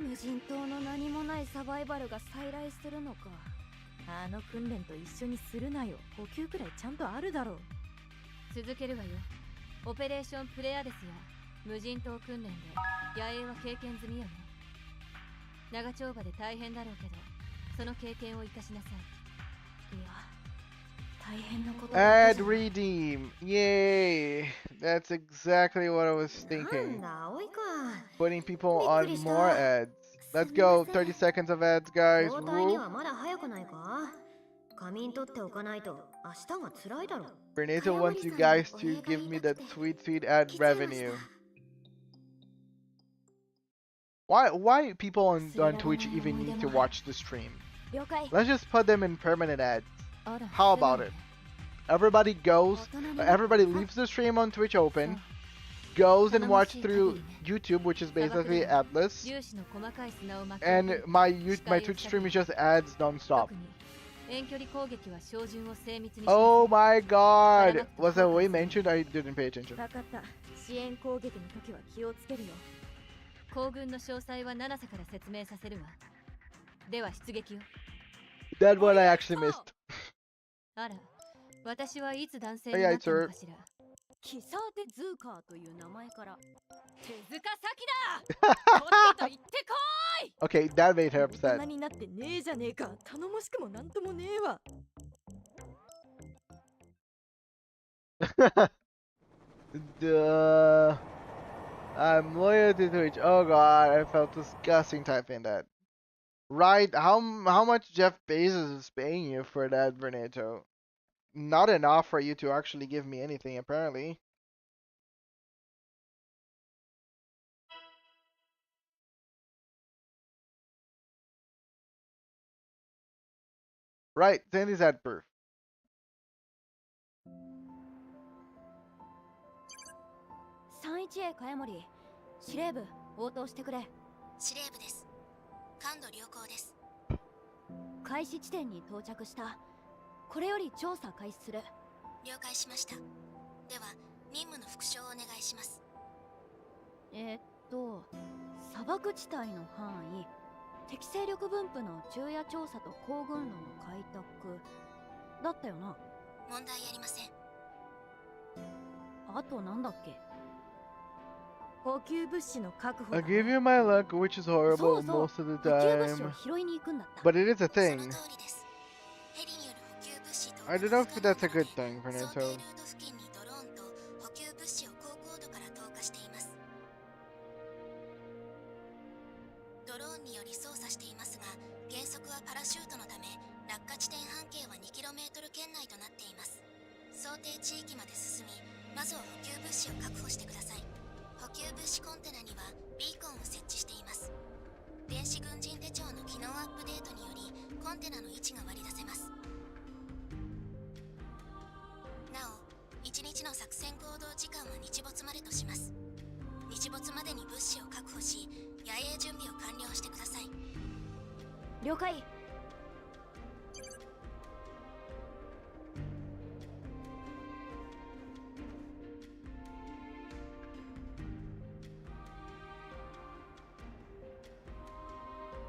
S10: 無人島の何もないサバイバルが再来するのか。あの訓練と一緒にするなよ。補給くらいちゃんとあるだろう。
S3: 続けるわよ。オペレーションプレアデスや無人島訓練で野営は経験済みよね。長丁場で大変だろうけど、その経験を生かしなさい。いや、大変なことだ。
S2: Ad redeem. Yay. That's exactly what I was thinking. Putting people on more ads. Let's go. 30 seconds of ads, guys. Woo. Renato wants you guys to give me that sweet ad revenue. Why people on Twitch even need to watch the stream? Let's just put them in permanent ads. How about it? Everybody leaves the stream on Twitch open, goes and watch through YouTube, which is basically adless, and my Twitch stream is just ads non-stop. Oh my god! Was that way mentioned? I didn't pay attention. That one I actually missed. Hey, sir. Okay, that made her upset. Duh. I'm loyal to Twitch. Oh god, I felt disgusting typing that. Right, how much Jeff Bezos is paying you for that, Verneto? Not enough for you to actually give me anything, apparently. Right, send his ad proof. I give you my luck, which is horrible most of the time, but it is a thing. I don't know if that's a good thing, Fernando.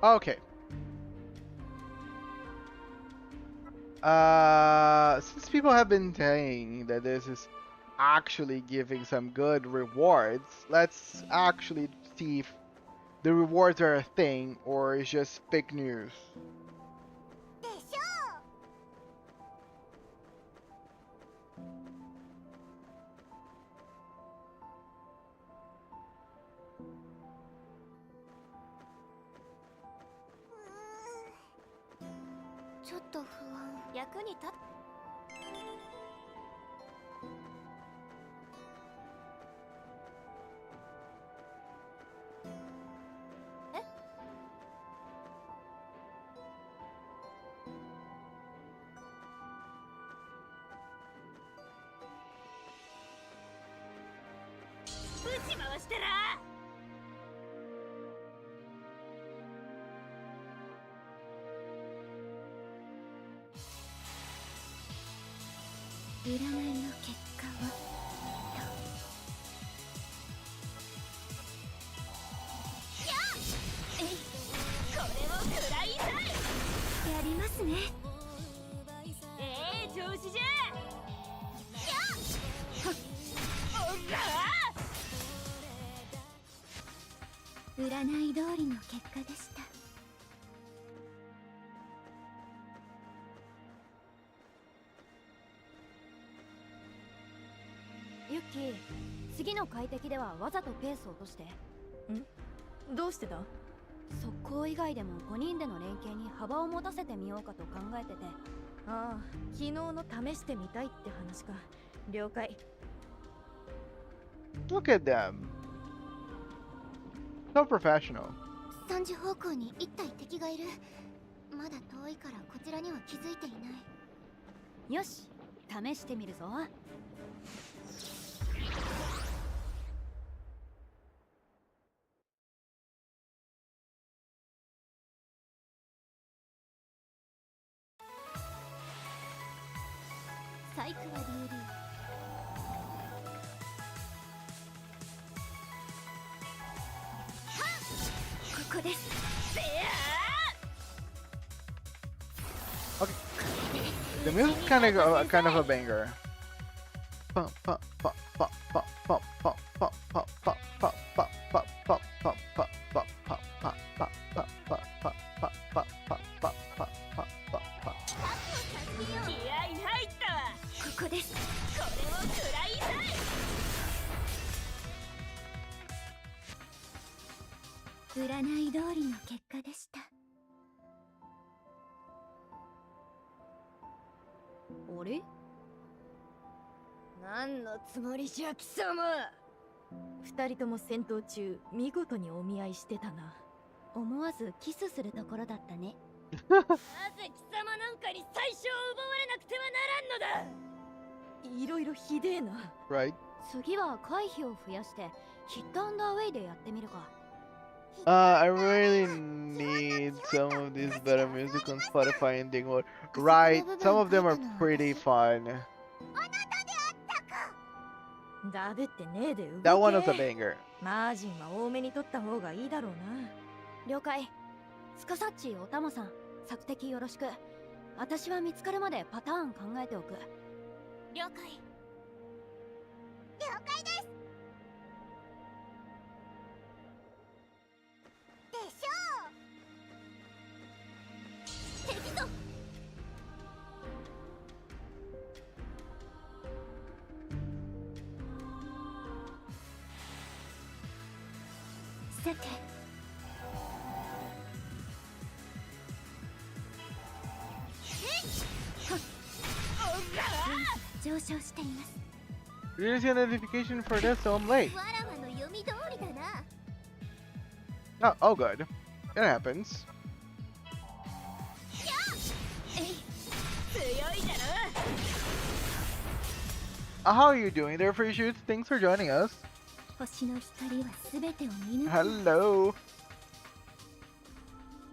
S2: Okay. Since people have been saying that this is actually giving some good rewards, let's actually see if the rewards are a thing or it's just fake news. Look at them. So professional.
S5: 3時方向に1体敵がいる。まだ遠いからこちらには気づいていない。
S8: よし、試してみるぞ。
S5: サイクラ流流。ここです。
S2: Okay. The music's kind of a banger.
S5: Urainai 通りの結果でした。
S8: あれ？
S10: 何のつもりじゃ貴様。二人とも戦闘中見事にお見合いしてたな。
S5: 思わずキスするところだったね。
S10: なぜ貴様なんかに最初を奪われなくてはならんのだ。いろいろひでえな。
S2: Right.
S8: 次は回避を増やしてヒットアンダーウェイでやってみるか。
S2: I really need some of these better music on Spotify ending mode. Right, some of them are pretty fun.
S10: だべってねえで動け。
S2: That one was a banger.
S10: マージンは多めに取った方がいいだろうな。
S8: 了解。スカサッチ、おたまさん、索敵よろしく。私は見つかるまでパターン考えておく。
S5: 了解。了解です。でしょう。敵と。さて。上昇しています。
S2: Didn't see a notification for this, so I'm late.
S5: わらわの読み通りだな。
S2: Oh, good. It happens.
S10: 強いだろ。
S2: How are you doing there, Free Shoots? Thanks for joining us.
S5: 星の光はすべてを見抜く。
S2: Hello.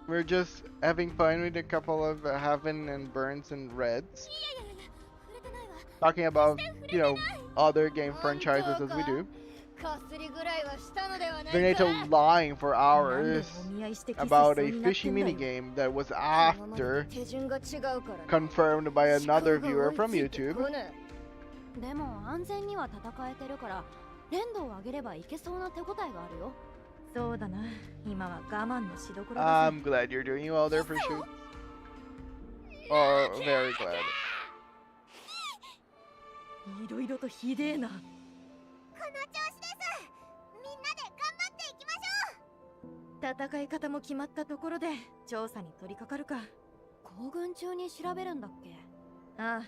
S2: We're just having fun with a couple of heaven and burns and reds. Talking about, you know, other game franchises as we do.
S10: かすりぐらいはしたのではないか。
S2: Veneto lying for hours about a fishy minigame that was after
S10: 手順が違うから。
S2: confirmed by another viewer from YouTube.
S8: でも安全には戦えてるから連動を上げればいけそうな手応えがあるよ。
S10: そうだな。今は我慢のしどころだ。
S2: I'm glad you're doing well there, Free Shoots. Or very glad.
S10: いろいろとひでえな。
S5: この調子です。みんなで頑張っていきましょう。
S10: 戦い方も決まったところで調査に取り掛かるか。
S8: 行軍中に調べるんだっけ？
S10: あ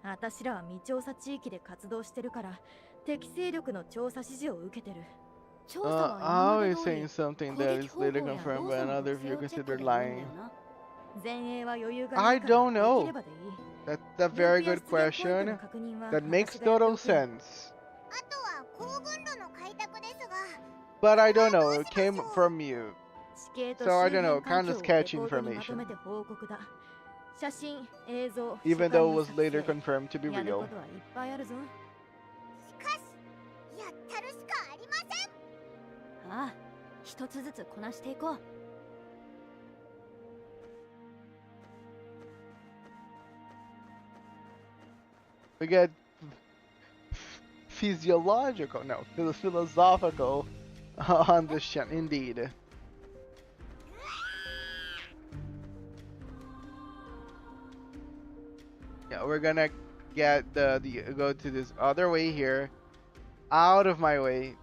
S10: あ、私らは未調査地域で活動してるから敵勢力の調査指示を受けてる。
S8: 調査は
S2: I was saying something that is later confirmed by another viewer considered lying.
S10: 前衛は余裕が
S2: I
S10: ないから
S2: don't know.
S10: できればでいい。
S2: That's a very good question. That makes total sense.
S5: あとは行軍路の開拓ですが。
S2: But I don't know. It came from you.
S10: 地形と
S2: So I
S10: 周
S2: don't know.
S10: 辺環
S2: Kind
S10: 境
S2: of
S10: を
S2: sketchy
S10: レポートにまと
S2: information.
S10: めて報告だ。写真、映像、
S2: Even
S10: 書簡
S2: though
S10: の
S2: it was
S10: 作成
S2: later confirmed to be
S10: やる
S2: real.
S10: ことはいっぱいあるぞ。
S5: しかし、やったるしかありません。
S8: ああ、一つずつこなしていこう。
S2: We get physiological, no, philosophical on this channel, indeed. Yeah, we're gonna get go to this other way here, out of my way,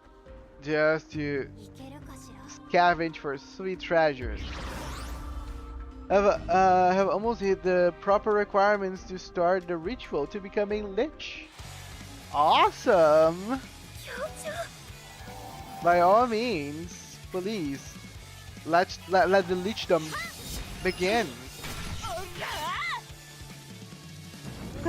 S2: just to scavenge for sweet treasures. Have almost hit the proper requirements to start the ritual to becoming lich. Awesome! By all means, please let the leechdom begin.
S8: う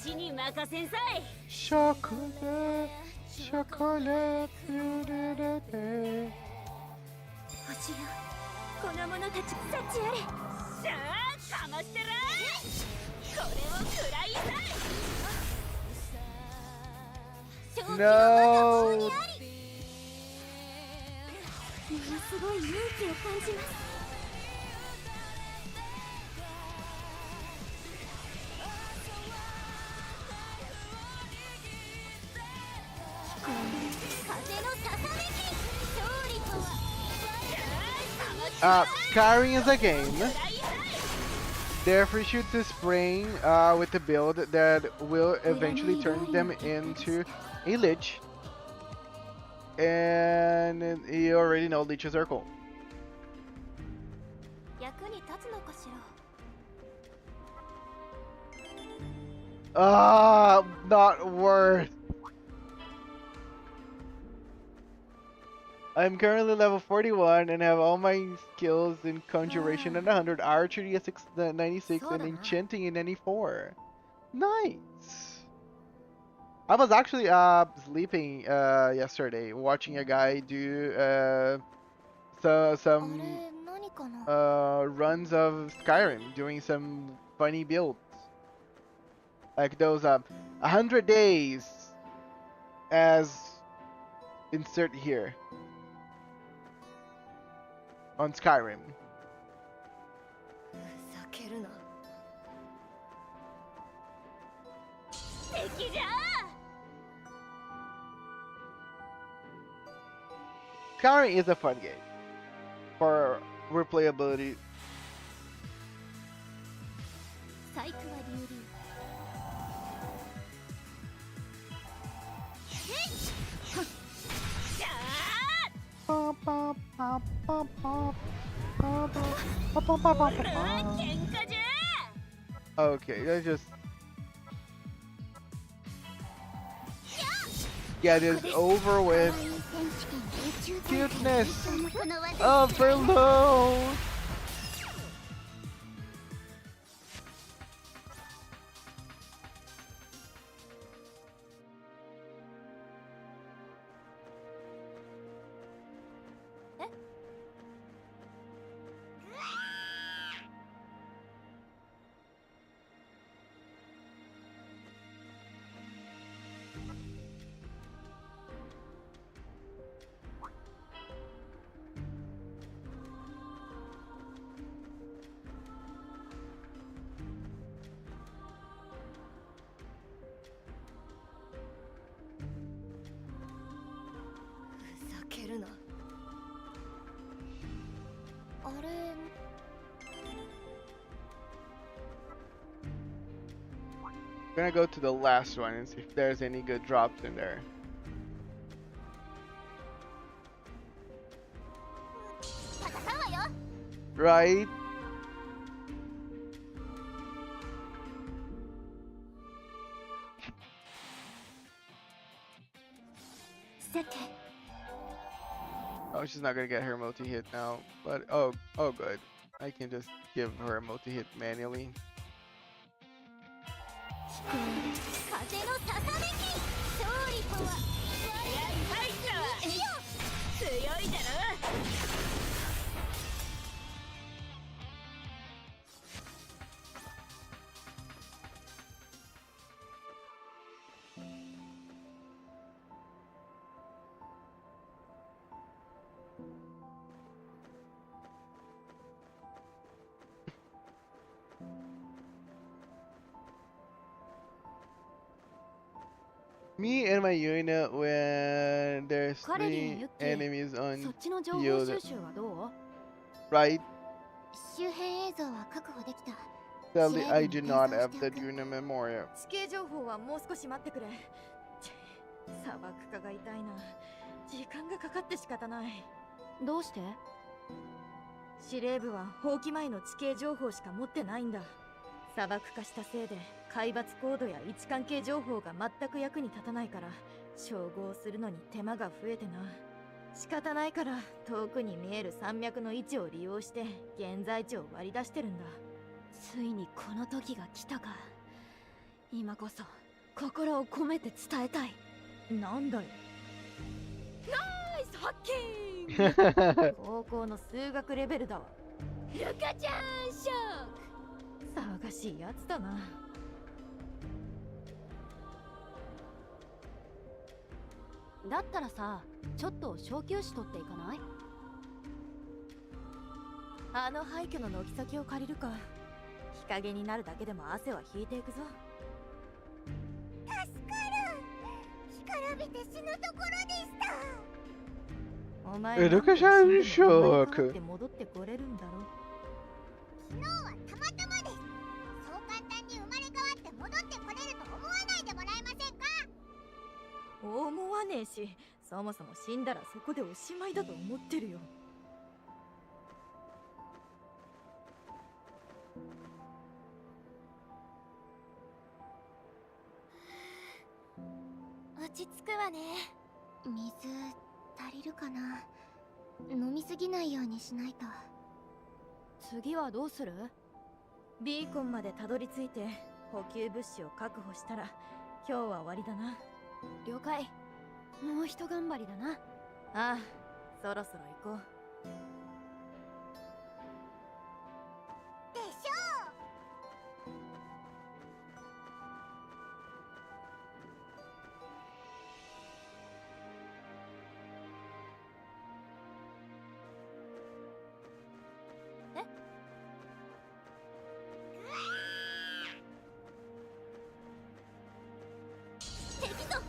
S8: ちに任せんさい。
S2: Chocolate, chocolate,
S5: 星よ、この者たち幸あれ。
S8: さあかましてらこれを食らいさい。
S2: No.
S5: ものすごい勇気を感じます。
S2: Skyrim is a game. Therefore, shoots a spring with a build that will eventually turn them into a lich. And you already know liches are cool.
S5: 役に立つのかしら。
S2: Ah, not worth. I'm currently level 41 and have all my skills in conjuration at 100, archery at 96, and enchanting at 94. Nice. I was actually sleeping yesterday, watching a guy do some runs of Skyrim, doing some funny builds, like those 100 days as insert here. On Skyrim. Skyrim is a fun game for replayability. Okay, let's just get this over with. Cuteness! Overload! I'm gonna go to the last one and see if there's any good drops in there. Right? Oh, she's not gonna get her multi-hit now, but oh good. I can just give her a multi-hit manually. Me and my unit when there's 3 enemies on field. Right? Sadly, I do not have the unit memorial.
S10: 地形情報はもう少し待ってくれ。砂漠化が痛いな。時間がかかって仕方ない。どうして？司令部は放棄前の地形情報しか持ってないんだ。砂漠化したせいで海抜高度や位置関係情報が全く役に立たないから照合するのに手間が増えてな。仕方ないから遠くに見える山脈の位置を利用して現在地を割り出してるんだ。
S8: ついにこの時が来たか。今こそ心を込めて伝えたい。
S10: なんだよ。
S8: ナイスハッキング
S10: 高校の数学レベルだわ。
S8: ルカちゃんショッ
S10: 騒がしいやつだな。
S8: だったらさ、ちょっと小休止取っていかない？
S10: あの廃墟の軒先を借りるか。日陰になるだけでも汗は引いていくぞ。
S5: 助かる。干からびて死ぬところでした。
S10: お前
S2: ルカちゃんショック。
S10: って戻ってこれるんだろ。
S5: 昨日はたまたまです。そう簡単に生まれ変わって戻ってこれると思わないでもらえませんか？
S10: 思わねえし、そもそも死んだらそこでおしまいだと思ってるよ。
S5: 落ち着くわね。水足りるかな。飲みすぎないようにしないと。
S10: 次はどうする？ビーコンまでたどり着いて補給物資を確保したら今日は終わりだな。
S8: 了解。もう一頑張りだな。
S10: ああ、そろそろ行こう。
S5: でしょ
S10: え？
S5: 敵ぞ。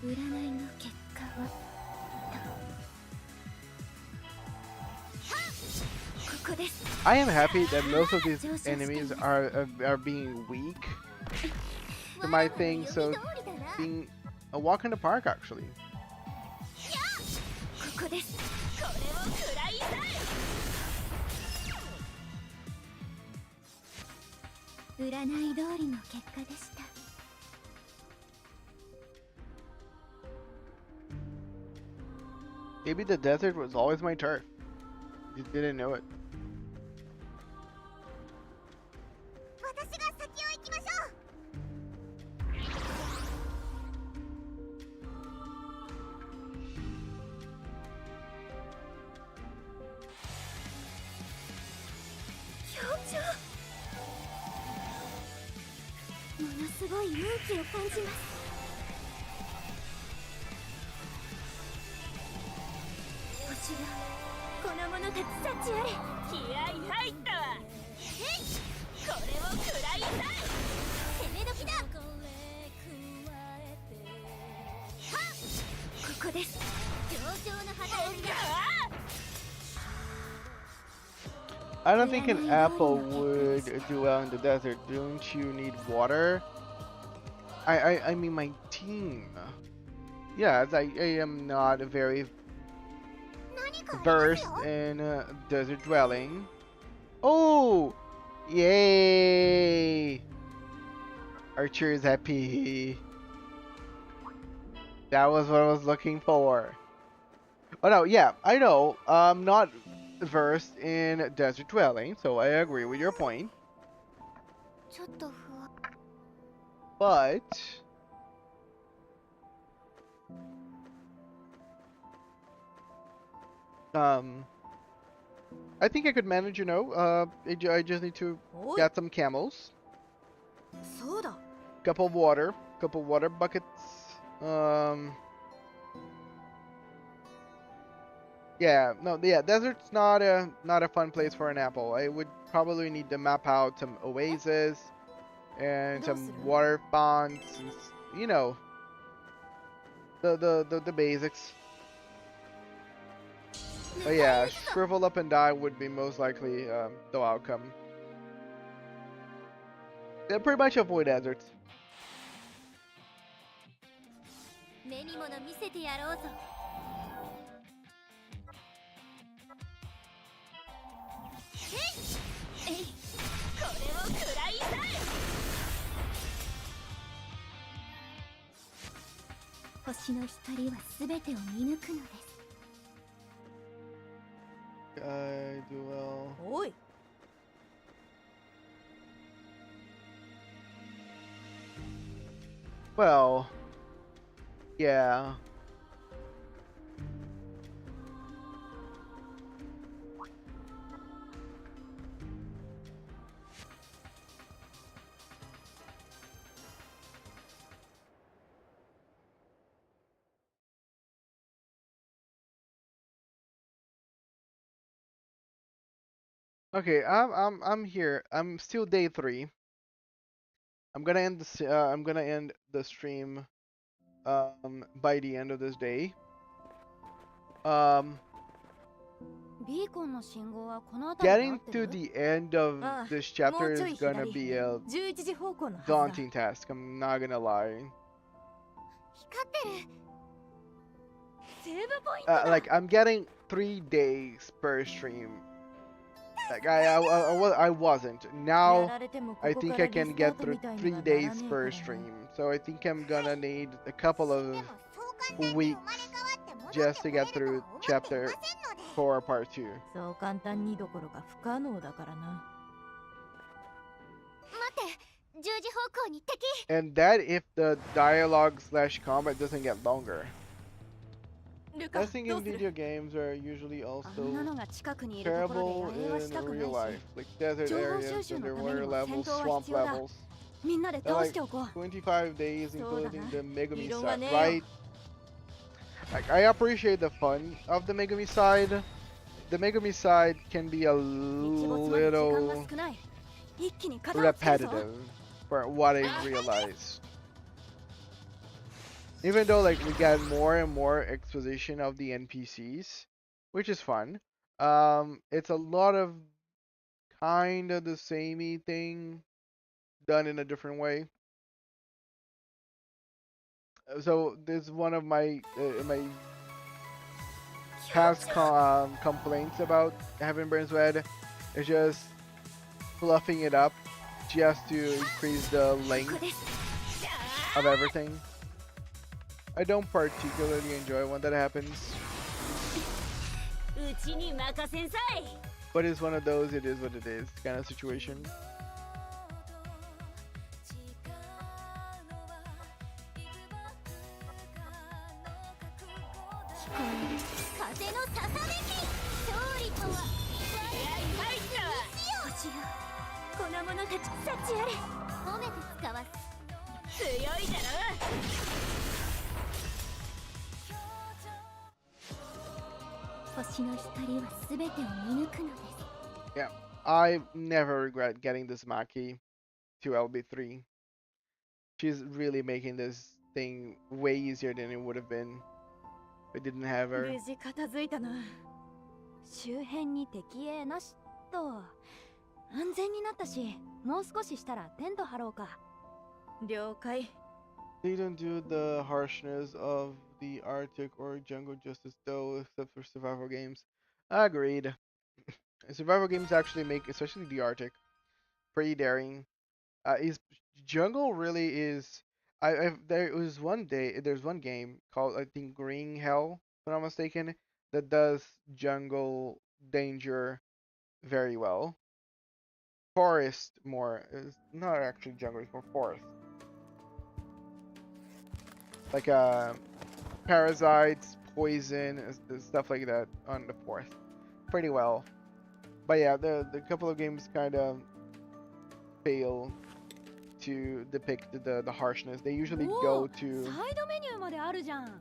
S5: 占いの結果はここです。
S2: I am happy that most of these enemies are being weak for my thing, so being a walk in the park actually.
S5: ここです。これを食らいたい。占い通りの結果でした。
S2: Maybe the desert was always my turf. You didn't know it.
S5: 私が先を行きましょう。表情。ものすごい運気を感じます。星がこの者たち幸あれ。気合入ったわ。これを食らいたい。攻め時だ。ここです。上々の働きだ。
S2: I don't think an apple would do well in the desert. Don't you need water? I mean my team. Yes, I am not very versed in desert dwelling. Oh! Yay! Archer is happy. That was what I was looking for. Oh no, yeah, I know. I'm not versed in desert dwelling, so I agree with your point.
S5: ちょっと不安。
S2: But I think I could manage, you know. I just need to get some camels,
S10: そうだ。
S2: couple water buckets. Yeah, no, yeah, desert's not a fun place for an apple. I would probably need to map out some oases and some water fonts, and, you know, the basics. But yeah, shrivel up and die would be most likely the outcome. Yeah, pretty much avoid deserts.
S5: 目にもの見せてやろうぞ。星の光は全てを見抜くのです。
S2: I do well.
S10: おい
S2: Well, yeah. Okay, I'm here. I'm still day 3. I'm gonna end the stream by the end of this day.
S3: ビーコンの信号はこの辺りで合
S2: Getting
S3: って
S2: to
S3: る？
S2: the end of
S10: ああ、
S2: this chapter
S10: もうちょ
S2: is
S10: い
S2: gonna
S10: 左。
S2: be a
S10: 11時方向のはずだ。
S2: daunting task. I'm not gonna lie.
S8: 光ってる。
S10: セーブポイントだ。
S2: Like I'm getting 3 days per stream. Like I wasn't.
S10: や
S2: Now
S10: られてもこ
S2: I
S10: こ
S2: think
S10: から
S2: I
S10: リ
S2: can
S10: スター
S2: get
S10: ト
S2: through
S10: みたいに
S2: 3
S10: はなら
S2: days
S10: ねえから
S2: per
S10: な。
S2: stream. So I think I'm gonna need a couple of
S8: でもそう簡単に
S2: weeks
S8: 生まれ変わって戻って
S2: just
S8: こ
S2: to
S8: れ
S2: get
S8: ると
S2: through
S8: は思ってい
S2: chapter
S8: ませんので。
S2: 4 part 2.
S10: そう簡単にどころか不可能だからな。
S8: 待って、10時方向に敵。
S2: And that if the dialogue slash combat doesn't get longer.
S10: ルカ、
S2: Testing
S10: ど
S2: in
S10: うする？
S2: video games are usually
S10: あんなの
S2: also
S10: が近くにいるところ
S2: terrible
S10: で野営はし
S2: in
S10: たくない
S2: real
S10: し、
S2: life, like desert
S10: 情報
S2: areas,
S10: 収集のために
S2: underwater
S10: も戦
S2: levels,
S10: 闘は
S2: swamp
S10: 必要だ。
S2: levels.
S10: みんなで
S2: They're
S10: 倒して
S2: like
S10: おこう。
S2: 25 days,
S10: So
S2: including the
S10: だな。
S2: Megami
S10: 異論は
S2: side,
S10: ねえよ。
S2: right? Like I appreciate the fun of the Megami side. The Megami side can be a
S10: 日没まで時間が
S2: little
S10: 少ない。一気に片をつけるぞ。
S2: repetitive for what I realized. Even though like we get more and more exposition of the NPCs, which is fun. It's a lot of kind of the samey thing done in a different way. So this is one of my past complaints about heavenburnsred is just fluffing it up just to increase the length of everything. I don't particularly enjoy when that happens,
S8: うちに任せんさい。
S2: but it's one of those it is what it is kind of situation.
S8: 風のささめき。勝利とは。星よ、この者たち幸あれ。褒めて使わす。強いだろ。星の光は全てを見抜くのです。
S2: Yeah, I never regret getting this Maki to LB3. She's really making this thing way easier than it would have been if I didn't have her.
S10: 無事片付いたな。周辺に敵影なしと。安全になったし、もう少ししたらテント張ろうか。了解。
S2: They don't do the harshness of the Arctic or jungle justice though, except for survival games. Agreed. Survival games actually make, especially the Arctic, pretty daring. Is jungle really is? There's one game called I think Green Hell, if I'm not mistaken, that does jungle danger very well. Forest more is not actually jungle, it's more forest. Like parasites, poison, stuff like that on the forest, pretty well. But yeah, the couple of games kind of fail to depict the harshness. They usually go to
S10: サイドメニューまであるじゃん。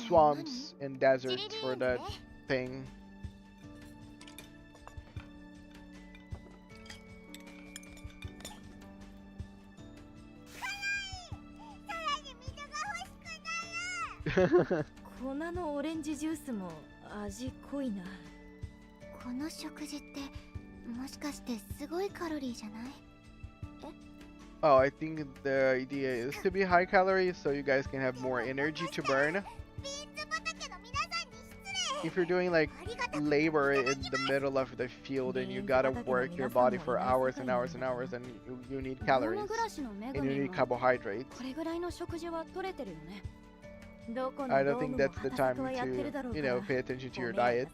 S2: swamps and deserts for that thing. Yeah.
S10: 粉のオレンジジュースも味濃いな。
S8: この食事ってもしかしてすごいカロリーじゃない？
S2: Oh, I think the idea is to be high calorie so you guys can have more energy to burn.
S8: ビーツ畑の皆さんに失礼。
S2: if you're doing like labor in the middle of the field and you gotta work your body for hours and hours and hours, and you need calories and you need carbohydrates.
S10: これぐらいの食事は取れてるよね。
S2: I don't think that's the time to, you know, pay attention to your diet.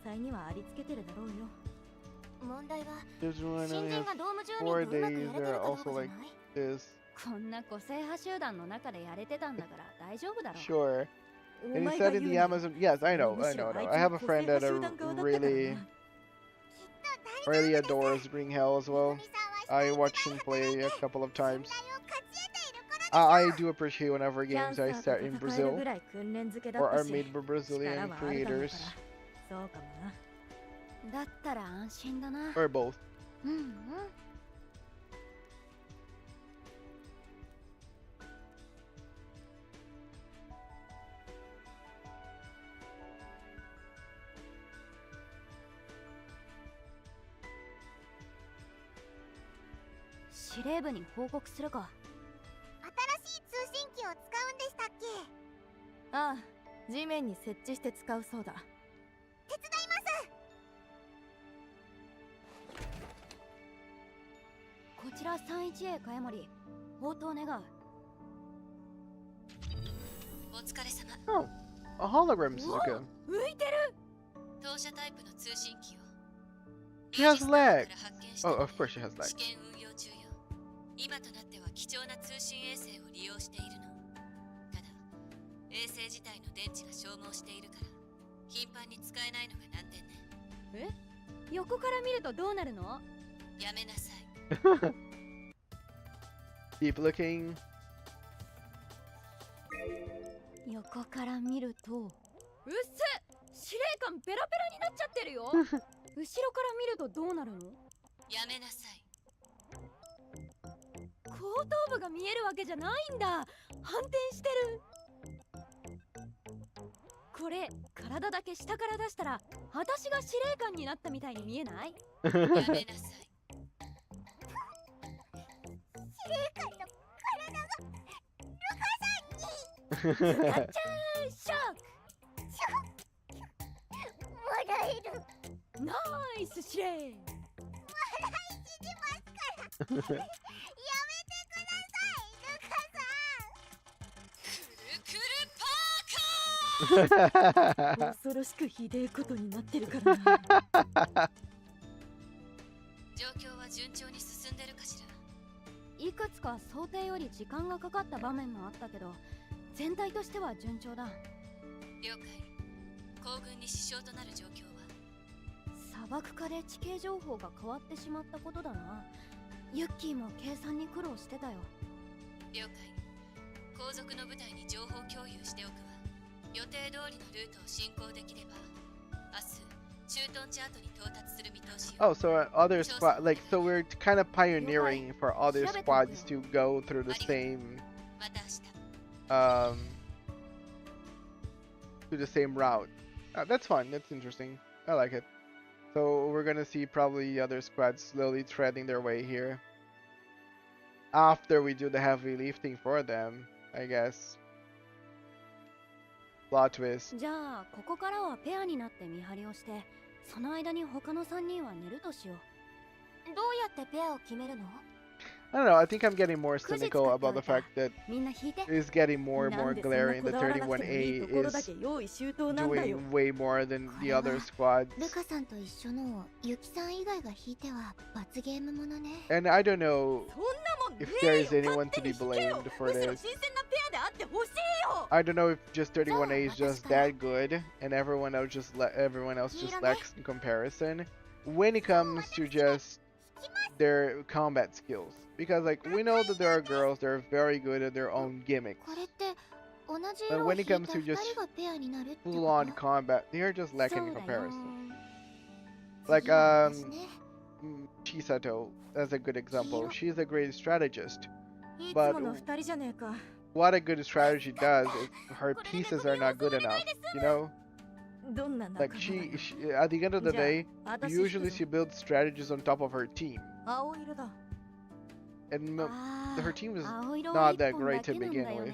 S2: There's one only has 4 days. There are also like this.
S8: こんな個性派集団の中でやれてたんだから大丈夫だろう。
S2: Sure. And he said in the Amazon. Yes, I know. I have a friend that really adores Green Hell as well. I watched him play a couple of times. I do appreciate whenever games I start in Brazil or are made by Brazilian creators.
S8: だったら安心だな。
S2: Or both.
S8: うんうん。司令部に報告するか。
S5: 新しい通信機を使うんでしたっけ？
S10: ああ、地面に設置して使うそうだ。
S5: 手伝います。
S8: こちら 31A 茅森、応答願う。お疲れ様。
S2: Oh, a hologram Suzuka.
S10: 浮いてる。
S8: 当社タイプの通信機を。
S2: She has lag. Oh, of course she has lag.
S8: 試験運用中よ。今となっては貴重な通信衛星を利用しているの。ただ、衛星自体の電池が消耗しているから、頻繁に使えないのが難点ね。
S10: え？横から見るとどうなるの？
S8: やめなさい。
S2: Keep looking.
S8: 横から見ると。
S10: うっせ！司令官ペラペラになっちゃってるよ。後ろから見るとどうなるの？
S8: やめなさい。
S10: 後頭部が見えるわけじゃないんだ。反転してる。これ体だけ下から出したら私が司令官になったみたいに見えない？
S8: やめなさい。
S5: 司令官の体がルカさんに。
S10: ガッチャーンショック。
S5: 笑える。
S10: ナイス司令。
S5: 笑い死にますから。やめてください、ルカさん。
S10: 恐ろしくひでえことになってるからな。
S8: 状況は順調に進んでるかしら。いくつか想定より時間がかかった場面もあったけど、全体としては順調だ。了解。行軍に支障となる状況は？砂漠化で地形情報が変わってしまったことだな。ユッキーも計算に苦労してたよ。了解。後続の部隊に情報共有しておくわ。予定通りのルートを進行できれば、明日駐屯地跡に到達する見通しよ。
S2: Oh, so other squad, like, so we're kind of pioneering for other squads to go through the same, to the same route. That's fun. That's interesting. I like it. So we're gonna see probably other squads slowly treading their way here after we do the heavy lifting for them, I guess. Plot twist.
S8: じゃあここからはペアになって見張りをして、その間に他の3人は寝るとしよう。どうやってペアを決めるの？
S2: I don't know, I think I'm getting more cynical about the fact that it's getting more and more glaring that 31A is doing way more than the other squads.
S5: ルカさんと一緒のユキさん以外が引いては罰ゲームものね。
S2: And I don't know if there is anyone to be blamed for this. I don't know if just 31A is just that good and everyone else just lacks in comparison when it comes to just their combat skills. Because like we know that there are girls that are very good at their own gimmicks. But when it comes to just full-on combat, they are just lacking in comparison. Like Chisato, as a good example, she's a great strategist. But what a good strategy does is her pieces are not good enough, you know? Like she at the end of the day, usually she builds strategies on top of her team. And her team is not that great to begin with.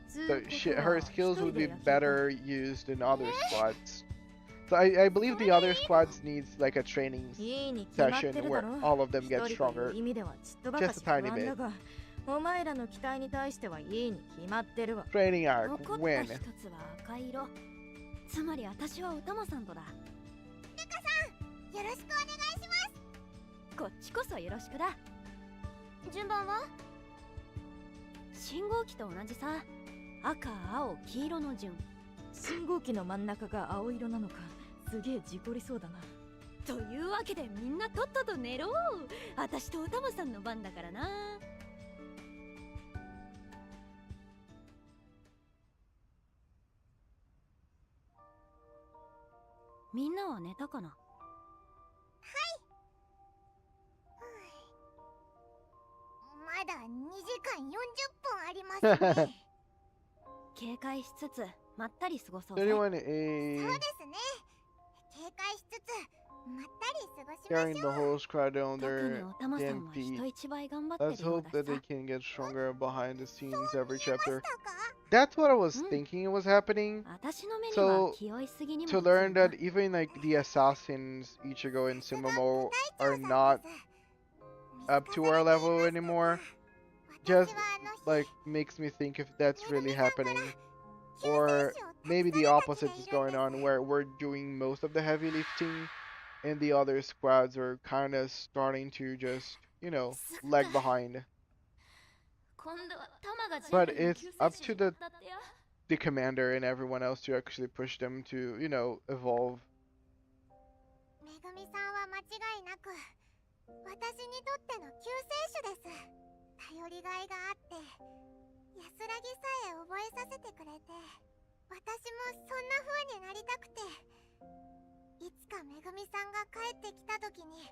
S2: So her skills would be better used in other squads. So I believe the other squads needs like a training
S10: いいに決まって
S2: session
S10: るだ
S2: where
S10: ろ
S2: all of them
S10: 一
S2: get
S10: 人とい
S2: stronger.
S10: う意味ではちっとばか
S2: Just
S10: し
S2: a
S10: 不
S2: tiny
S10: 安だ
S2: bit.
S10: がお前らの期待に対してはいいに決まってるわ
S2: Training arc
S8: 残った
S2: win.
S8: 一つは赤色。つまり私はおたまさんとだ。
S5: よろしくお願いします。
S8: こっちこそよろしくだ。
S5: 順番は？
S8: 信号機と同じさ。赤、青、黄色の順。
S10: 信号機の真ん中が青色なのかすげえ事故りそうだな
S8: というわけでみんなとっとと寝ろ。私とおたまさんの番だからな。みんなは寝たかな。
S5: まだ2時間40分ありますね。
S8: 警戒しつつまったり過ごそうぜ。
S2: Anyone
S5: そう
S2: a
S5: ですね。警戒しつつまったり過ごしま
S2: carrying
S5: し
S2: the
S5: ょう。
S2: whole squad on
S8: 特に
S2: their
S8: おたまさんは
S2: DMP.
S8: 人一倍頑張って
S2: Let's
S8: るよう
S2: hope
S8: だ
S2: that
S8: しさ
S2: they。can get stronger behind the scenes every
S5: 見えま
S2: chapter.
S5: したか？
S2: That's what I was
S8: Mm.
S2: thinking was happening.
S8: 私の目には
S2: So
S8: 気負いすぎにも
S2: to
S8: 映る
S2: learn
S8: な。
S2: that even like the assassins Ichigo and
S5: さすが
S2: Sumomo
S5: 部隊
S2: are
S5: 長さん
S2: not
S5: です。
S2: up to our level anymore
S5: 私は
S2: just
S5: あの日
S2: like makes me think if that's really
S5: めぐみさんから
S2: happening
S5: 救世
S2: or
S5: 主を託
S2: maybe
S5: さ
S2: the
S5: れた
S2: opposite
S5: 気
S2: is
S5: がいる
S2: going
S5: んです。
S2: on where we're doing most of the heavy lifting and the other squads are kind of starting to just lag behind
S3: 今度はタマが
S2: but
S3: 人類の
S2: it's
S3: 救世
S2: up
S3: 主
S2: to
S3: にな
S2: the
S3: ったってよ
S2: the commander and everyone else to actually push them to evolve
S5: めぐみさんは間違いなく私にとっての救世主です。頼りがいがあって安らぎさえ覚えさせてくれて私もそんな風になりたくていつかめぐみさんが帰ってきた時に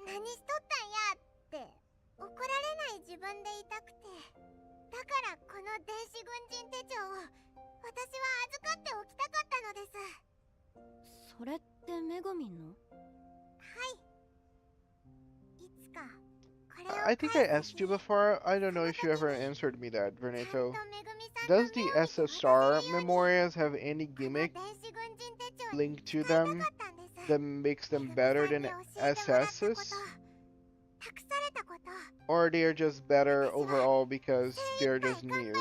S5: 何しとったんやって怒られない自分でいたくてだからこの電子軍人手帳を私は預かっておきたかったのです。
S8: それってめぐみんの？
S5: いつかこれを
S2: I think I asked you before. I don't know if you ever answered me that, Veneto. Does the SSR memorias have any gimmick linked to them that makes them better than SS's? Or they are just better overall because they're just new,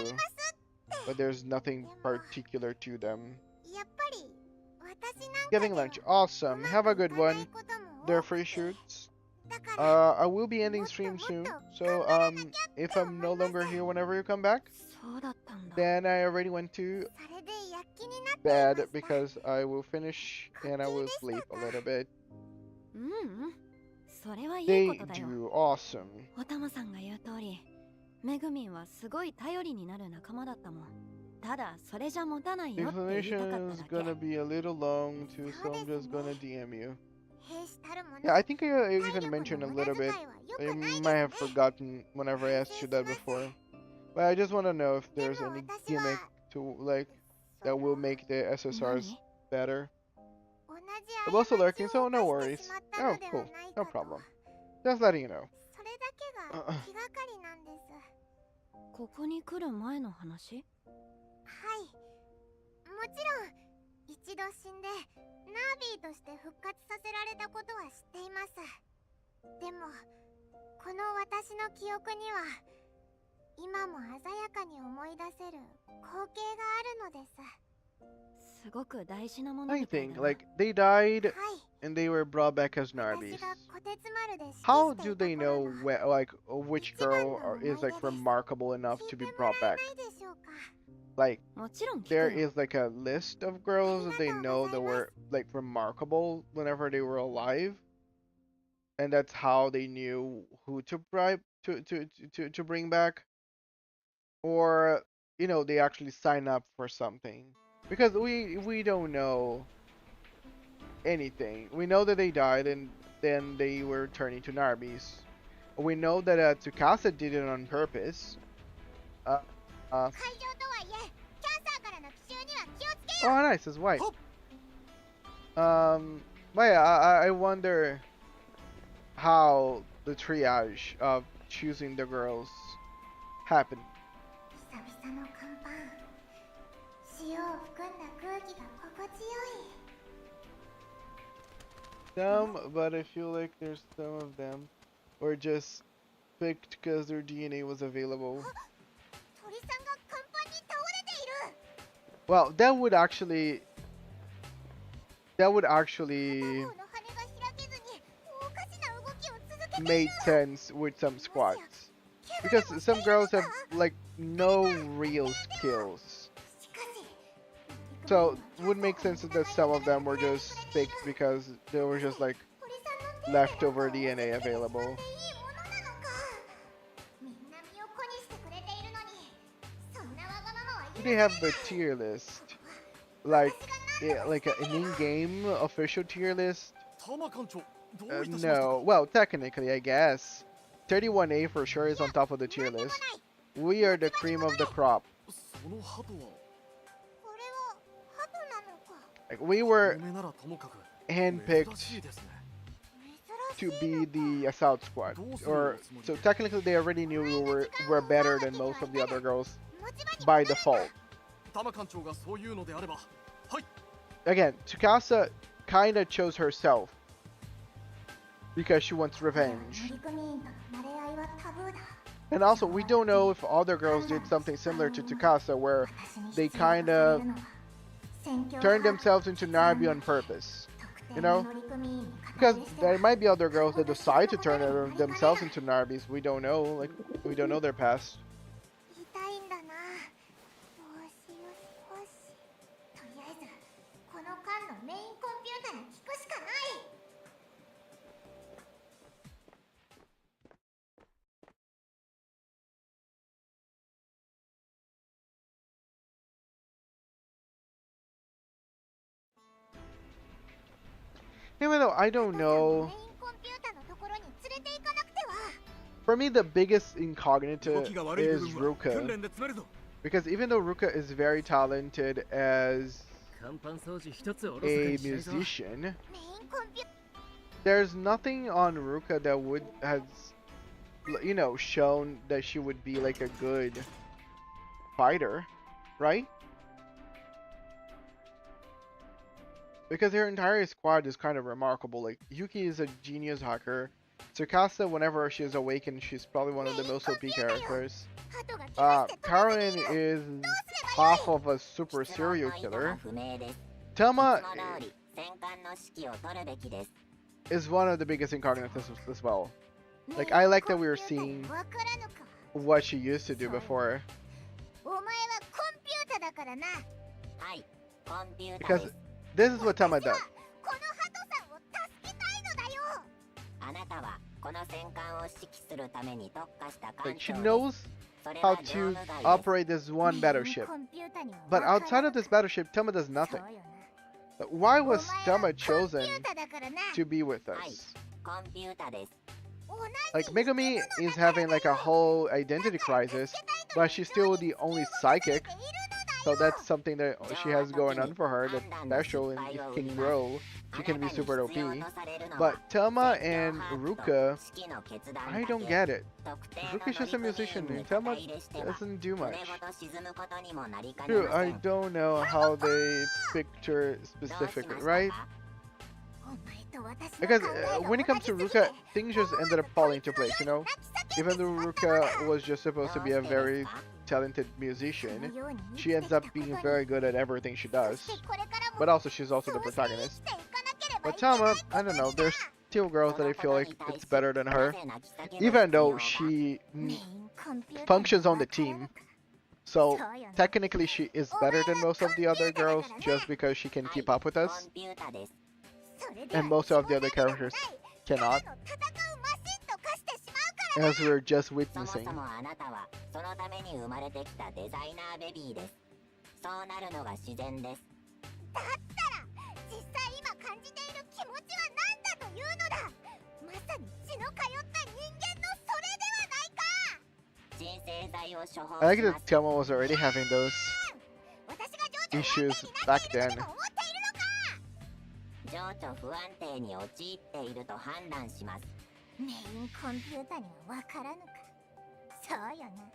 S2: but there's nothing particular to them? Getting lunch. Awesome. Have a good one. They're free shoots. I will be ending stream soon, so if I'm no longer here whenever you come back,
S8: そうだったんだ。
S2: then I already went to
S5: それで躍起になってい
S2: bed
S5: ました。
S2: because I will finish and I will sleep a little bit.
S8: うんうん。それはいい
S2: They
S8: ことだよ。
S2: do awesome.
S8: おたまさんが言う通り、めぐみんはすごい頼りになる仲間だったもん。ただそれじゃ持たない
S2: The
S8: よって言いたか
S2: explanation
S8: っ
S2: is
S8: ただ
S2: gonna
S8: け。
S2: be a little long too, so I'm just gonna DM you.
S5: 兵士たるもの
S2: Yeah, I think I
S5: 体
S2: even
S5: 力
S2: mentioned a
S5: の無駄
S2: little
S5: 遣い
S2: bit.
S5: は良
S2: I
S5: くない
S2: might have
S5: ですね。
S2: forgotten whenever I asked you that before. But I just want to know if
S5: で
S2: there's
S5: も
S2: any
S5: 私は
S2: gimmick to like
S5: そ
S2: that
S5: の
S2: will make the SSRs
S8: 何？
S2: better.
S5: 同じ
S2: I'm
S5: 過
S2: also
S5: ち
S2: lurking,
S5: を
S2: so no
S5: 犯して
S2: worries.
S5: しまった
S2: Oh,
S5: のでは
S2: cool.
S5: ない
S2: No
S5: かと。
S2: problem. Just letting you know.
S5: それだけが気がかりなんです。
S8: ここに来る前の話？
S5: はい。もちろん一度死んでナービーとして復活させられたことは知っています。でもこの私の記憶には今も鮮やかに思い出せる光景があるのです。
S8: すごく大事なもの
S2: I
S8: みたい
S2: think
S8: だな。
S2: like they died
S5: はい。
S2: and they were brought back as
S5: 私
S2: Narbis.
S5: が小鉄丸で指揮
S2: How
S5: して
S2: do
S5: いた
S2: they
S5: 頃
S2: know
S5: の
S2: where, like which girl is like remarkable enough
S5: 聞い
S2: to
S5: て
S2: be
S5: もら
S2: brought
S5: え
S2: back?
S5: ないでしょうか。
S2: Like
S8: もちろん聞く
S2: there
S8: よ。
S2: is like a list of girls that they know that were like remarkable whenever they were alive, and that's how they knew who to bribe to bring back, or they actually sign up for something because we don't know anything. We know that they died and then they were turned into Narbis. We know that Tsukasa did it on purpose.
S5: 会場とはいえ、キャンサーからの奇襲には気をつけよ
S2: Oh, nice, it's white. But yeah, I wonder how the triage of choosing the girls happened.
S5: う。久々の甲板。潮を含んだ空気が心地よい。
S2: Some, but I feel like there's some of them were just picked because their DNA was available.
S5: 鳥さんが甲板に倒れている。
S2: Well, that would actually
S5: 片方の羽が開けずにおかしな動きを続けてい
S2: made
S5: る。
S2: sense with some squads. Because some girls have like no real skills.
S5: しかし
S2: So it would make sense that some of them were just picked because there was just like
S5: 鳥さんの
S2: leftover DNA
S5: 手で
S2: available.
S5: いいものなのか。みんな身を粉にしてくれているのに、そんなわがままは許
S2: They have the tier list, like like an in-game official tier list.
S6: タマ艦長どういたしました
S2: No, well, technically, I guess 31A for sure is on top of the tier list. We are the cream of the crop.
S6: その鳩は
S5: これは鳩なのか。
S2: Like we were
S6: 嫁ならともかく
S2: handpicked
S6: 珍しいですね
S2: to be the assault squad, or so technically they already knew were better than most of the other girls
S5: 持ち場に
S2: by default.
S6: タマ艦長がそういうのであればはい
S2: Again, Tsukasa kind of chose herself because she wants revenge.
S5: 乗組員との慣れ合いはタブーだ。
S2: And also, we don't know if other girls did something similar to Tsukasa where they kind of turned themselves into Narabi on purpose. You know? Because there might be other girls that decide to turn themselves into Narabis. We don't know. Like, we don't know their past.
S5: 痛いんだな。帽子を少し。とりあえずこの間のメインコンピューターに聞くしかない。
S2: Even though I don't
S5: メイ
S2: know,
S5: ンコンピューターのところに連れて行かなくては。
S2: for me the biggest
S6: 動
S2: incognita
S6: きが悪い
S2: is
S6: 部分は訓
S2: Ruka.
S6: 練で詰めるぞ
S2: Because even though Ruka is very talented as
S7: 甲板掃除一つおろそか
S2: a
S7: にしないぞ
S2: musician,
S5: メインコンピュー
S2: there's nothing on Ruka that would has you know shown that she would be like a good fighter, right? Because her entire squad is kind of remarkable. Like Yuki is a genius hacker. Tsukasa, whenever she is awakened, she's probably one of the most OP characters.
S5: 鳩が怪我して飛べて
S2: Karen
S5: いる。
S2: is half of a super serial killer. Tama is one of the biggest incognitas as well. Like, I like that we were seeing
S5: わからぬか。
S2: what she used to do before.
S5: お前はコンピューターだからな。
S12: はいコンピューター
S2: Because
S12: です
S2: this is what Tama does.
S5: この鳩さんを助けたいのだよ。
S12: あなたはこの戦艦を指揮するために特化した艦
S2: Like, she
S12: 長です
S2: knows
S12: それ
S2: how
S12: は
S2: to
S12: 業務外です
S2: operate this one
S5: メイン
S2: battleship.
S5: コンピューターには
S2: But
S5: わから
S2: outside
S5: ぬ
S2: of this battleship, Tama does
S5: そ
S2: nothing.
S5: うよな。
S2: But why
S5: お
S2: was
S5: 前は
S2: Tama
S5: コンピ
S2: chosen
S5: ューターだからな。
S2: to be with
S12: はい
S2: us?
S12: コンピューターです
S5: 同じ
S2: Like, Megumi is having like a whole identity crisis, but she's still the only psychic. So that's something that she has going on for her, that's special and it can grow. She can be super OP. But Tama and Ruka,
S12: 指揮の決断
S2: I
S12: だけ
S2: don't get it.
S12: 特定の
S2: Ruka's just a
S12: 乗組
S2: musician
S12: 員に
S2: and Tama
S12: 肩入れしては
S2: doesn't do
S12: 船
S2: much.
S12: ごと沈むことにもなりかね
S2: True,
S12: ませ
S2: I
S12: ん
S2: don't know how they picked her
S12: どうしま
S2: specifically,
S12: した
S2: right?
S12: か
S5: お前と私の
S2: Because
S5: 考えが
S2: when it comes to
S5: 同じすぎて
S2: Ruka, things just ended up falling into place, you know? Even though Ruka was just supposed to be a
S12: どうしてです
S2: very
S12: か
S2: talented
S5: その
S2: musician,
S5: ように生き
S2: she
S5: て
S2: ends
S5: きた
S2: up
S5: こと
S2: being
S5: に
S2: very good at everything she
S5: そ
S2: does.
S5: してこれからも
S2: But also, she's also
S5: そ
S2: the
S5: うして生
S2: protagonist.
S5: きていかなければ
S2: But
S5: いけない
S2: Tama,
S5: こ
S2: I
S5: と
S2: don't
S5: に
S2: know,
S5: だ
S2: there's still girls that I feel like it's better than her.
S12: なぜ泣き叫ぶ
S2: Even
S12: 必要
S2: though
S12: が
S2: she
S5: メインコンピューターに
S2: functions on the
S5: わからぬ
S2: team.
S5: か
S2: So
S5: そうよな
S2: technically she is better than most of the other girls just because she can keep up with
S12: コ
S2: us.
S12: ンピューターです
S5: それでは
S2: And most of the other
S5: 自分だけ
S2: characters
S5: ではない
S2: cannot,
S5: ただの戦うマシンと化してしまうから
S2: as we're just
S12: そも
S2: witnessing.
S12: そもあなたはそのために生まれてきたデザイナーベビーですそうなるのが自然です
S5: だったら実際今感じている気持ちは何だというのだまさに血の通った人間のそれではないか
S12: 鎮静剤を処方
S2: I like
S12: しま
S2: that
S12: す
S2: Tama was already having those
S5: 私が情緒不
S2: issues
S5: 安
S2: back
S5: 定になってい
S2: then.
S5: るのだと思っているのか
S12: 情緒不安定に陥っていると判断します
S5: メインコンピューターにはわからぬかそうよな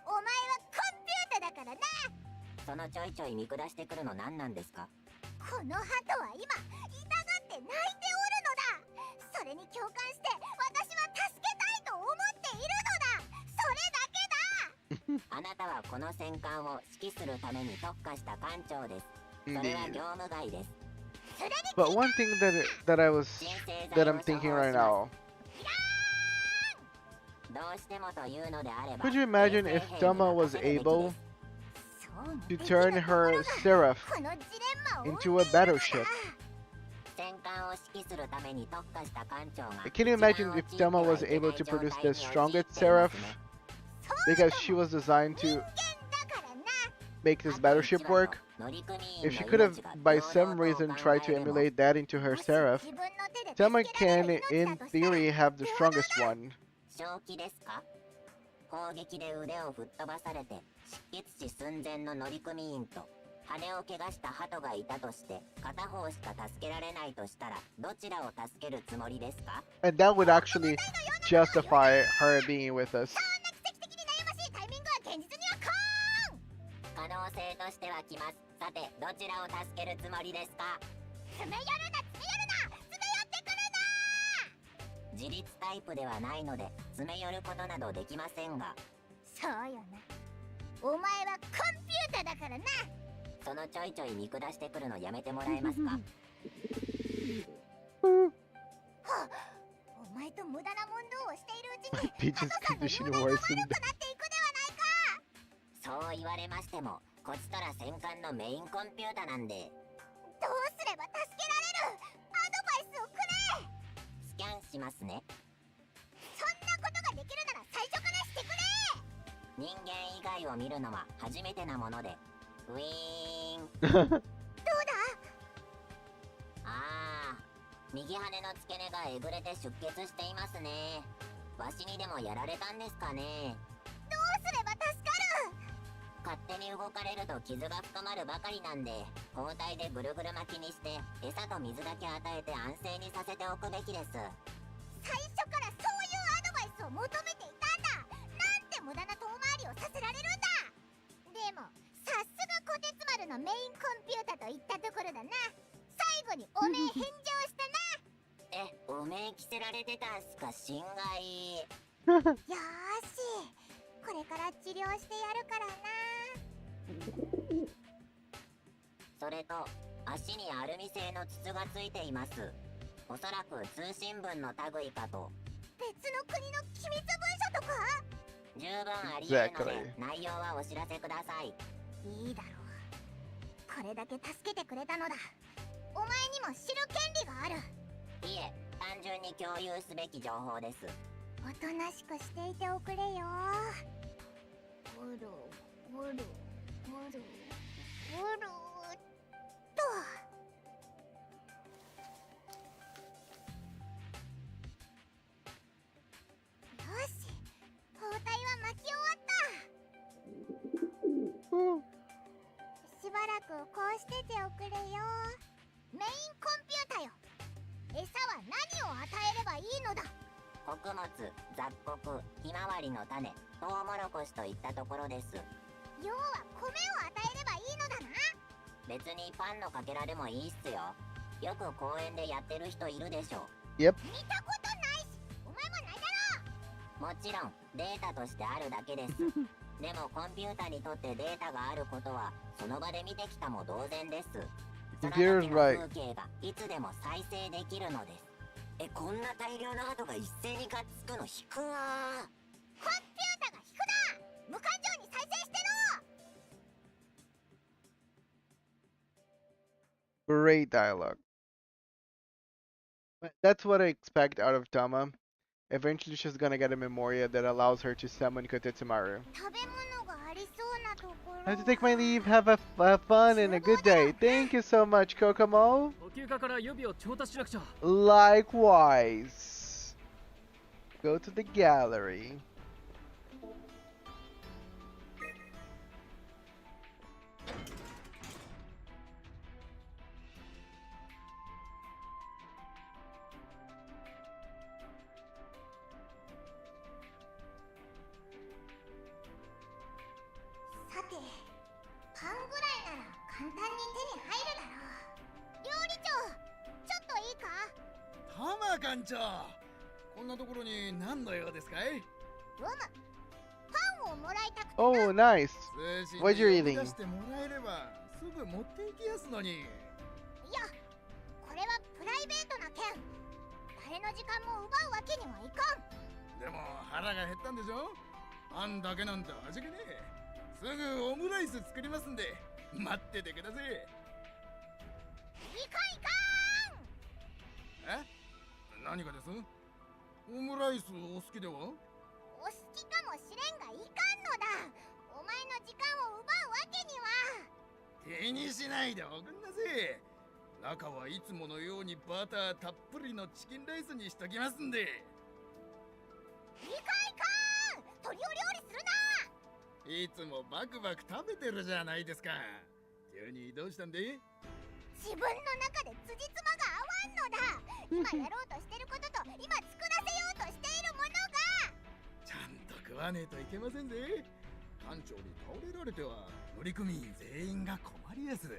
S5: お前はコンピューターだからな
S12: そのちょいちょい見下してくるの何なんですか
S5: この鳩は今痛がって泣いておるのだ
S12: あなたはこの戦艦を指揮するために特化した艦長です。それは業務外です。
S2: But one thing that I'm thinking right now.
S12: どうしてもというのであれば
S2: Could you imagine if Dama was able to turn her Seraph into a battleship?
S12: 戦艦を指揮するために特化した艦長が
S2: Can you imagine if Dama was able to produce the strongest Seraph? Because she was designed to make this battleship work. If she could have, by some reason, tried to emulate that into her Seraph, Dama can, in theory, have the strongest one.
S12: 正気ですか？砲撃で腕を吹っ飛ばされて失血死寸前の乗組員と羽を怪我した鳩がいたとして片方しか助けられないとしたらどちらを助けるつもりですか？
S2: And that would actually justify her being with us.
S12: 可能性としては来ます。さて、どちらを助けるつもりですか？自立タイプではないので詰め寄ることなどできませんが。
S5: そうよな。お前はコンピュータだからな。
S12: そのちょいちょい見下してくるのやめてもらえますか？
S5: お前と無駄な問答をしているうちに
S2: Peach's condition worsened.
S12: そう言われましてもこちとら戦艦のメインコンピュータなんで。
S5: どうすれば助けられる？アドバイスをくれ。
S12: スキャンしますね。
S5: そんなことができるなら最初からしてくれ。
S12: 人間以外を見るのは初めてなもので。ウィーン。
S5: どうだ？
S12: ああ、右羽の付け根がえぐれて出血していますね。わしにでもやられたんですかね。
S5: どうすれば助かる？
S12: 勝手に動かれると傷が深まるばかりなんで、包帯でぐるぐる巻きにして餌と水だけ与えて安静にさせておくべきです。
S5: 最初からそういうアドバイスを求めていたんだ。なんて無駄な遠回りをさせられるんだ。でもさすがこてつ丸のメインコンピュータといったところだな。最後におめえ返上したな。
S12: おめえ着せられてたんすか、心外。
S5: よーし、これから治療してやるからな。
S12: それと足にアルミ製の筒がついています。おそらく通信文の類かと。
S5: 別の国の機密文書とか？
S12: 十分あり得るので内容はお知らせください。
S5: いいだろう。これだけ助けてくれたのだ。お前にも知る権利がある。
S12: いえ、単純に共有すべき情報です。
S5: おとなしくしていておくれよ。ぐるぐるぐるぐるっと。よし、包帯は巻き終わった。しばらくこうしてておくれよ。メインコンピュータよ。餌は何を与えればいいのだ？
S12: 穀物、雑穀、ひまわりの種、トウモロコシといったところです。
S5: 要は米を与えればいいのだな。
S12: 別にパンのかけらでもいいっすよ。よく公園でやってる人いるでしょ。
S2: Yep.
S5: 見たことないし、お前もないだろう。
S12: もちろんデータとしてあるだけです。でもコンピュータにとってデータがあることはその場で見てきたも同然です。その時の風景がいつでも再生できるのです。こんな大量の鳩が一斉にがっつくの引くわ。
S5: コンピュータが引くな。無感情に再生してろ。
S2: Great dialogue. That's what I expect out of Tama. Eventually she's gonna get a Memoria that allows her to summon Kotetsumaru.
S5: 食べ物がありそうなところ。
S2: I have to take my leave. Have fun and a good day. Thank you so much, Kokomo. Likewise. Go to the gallery.
S5: をもらいたくてな。
S2: Oh, nice.
S6: 通信
S2: What
S6: で
S2: you
S6: 呼び
S2: eating?
S6: 出してもらえればすぐ持っていきやすのに。
S5: いや、これはプライベートな件。誰の時間も奪うわけにはいかん。
S6: でも腹が減ったんでしょ。パンだけなんて味気ねえ。すぐオムライス作りますんで待っててください。
S5: いかん。
S6: え？何がです？オムライスお好きでは？
S5: お好きかもしれんがいかんのだ。お前の時間を奪うわけには。
S6: 気にしないでおくんなせ。中はいつものようにバターたっぷりのチキンライスにしときますんで。
S5: いかん。鳥を料理するな。
S6: いつもバクバク食べてるじゃないですか。急にどうしたんで？
S5: 自分の中で辻褄が合わんのだ。今やろうとしてることと今作らせようとしているものが。
S6: ちゃんと食わねえといけませんぜ。艦長に倒れられては乗組員全員が困りやす。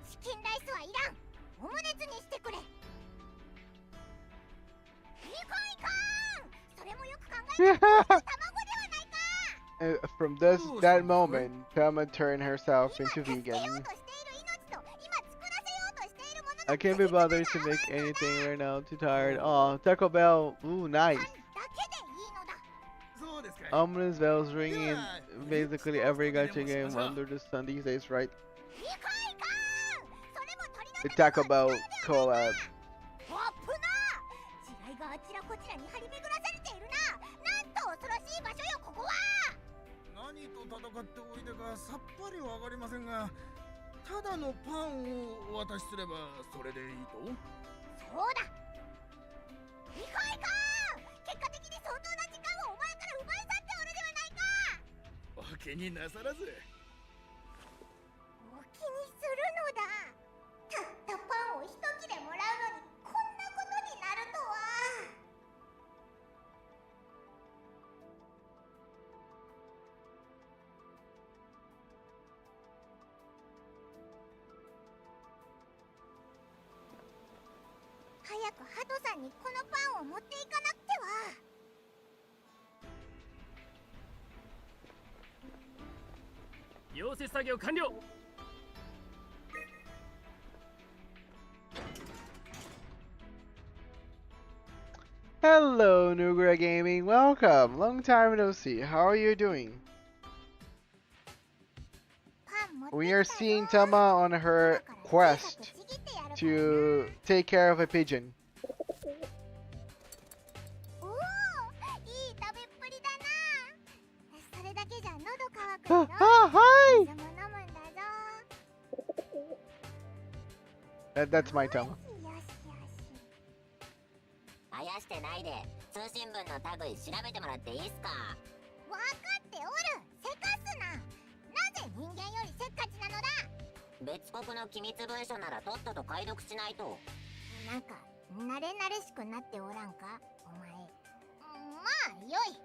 S5: チキンライスはいらん。オムレツにしてくれ。いかん。それもよく考えたら卵ではないか。
S2: From that moment, Thelma turned herself into vegan. I can't be bothered to make anything right now. Too tired. Oh, Taco Bell. Ooh, nice. Ominous bells ringing in basically every gacha game under the sun these days, right? The Taco Bell collab.
S5: があちらこちらに張り巡らされているな。なんと恐ろしい場所よここは。
S6: 何と戦っておいでかさっぱりわかりませんが、ただのパンをお渡しすればそれでいいと。
S5: そうだ。いかんいかん。結果的に相当な時間をお前から奪い去っておるではないか。
S6: お気になさらず。
S5: お気にするのだ。たったパンを一切れもらうのにこんなことになるとは。早くハトさんにこのパンを持っていかなくては。
S9: 溶接作業完了。
S2: Hello, Nugra Gaming. Welcome. Long time no see. How are you doing? We are seeing Thelma on her quest to take care of a pigeon. Hi! That's my Thelma.
S12: あやしてないで通信文の類調べてもらっていいっすか。
S5: わかっておる。せかすな。なぜ人間よりせっかちなのだ。
S12: 別国の機密文書ならとっとと解読しないと。
S5: なんか慣れ慣れしくなっておらんかお前。まあよい。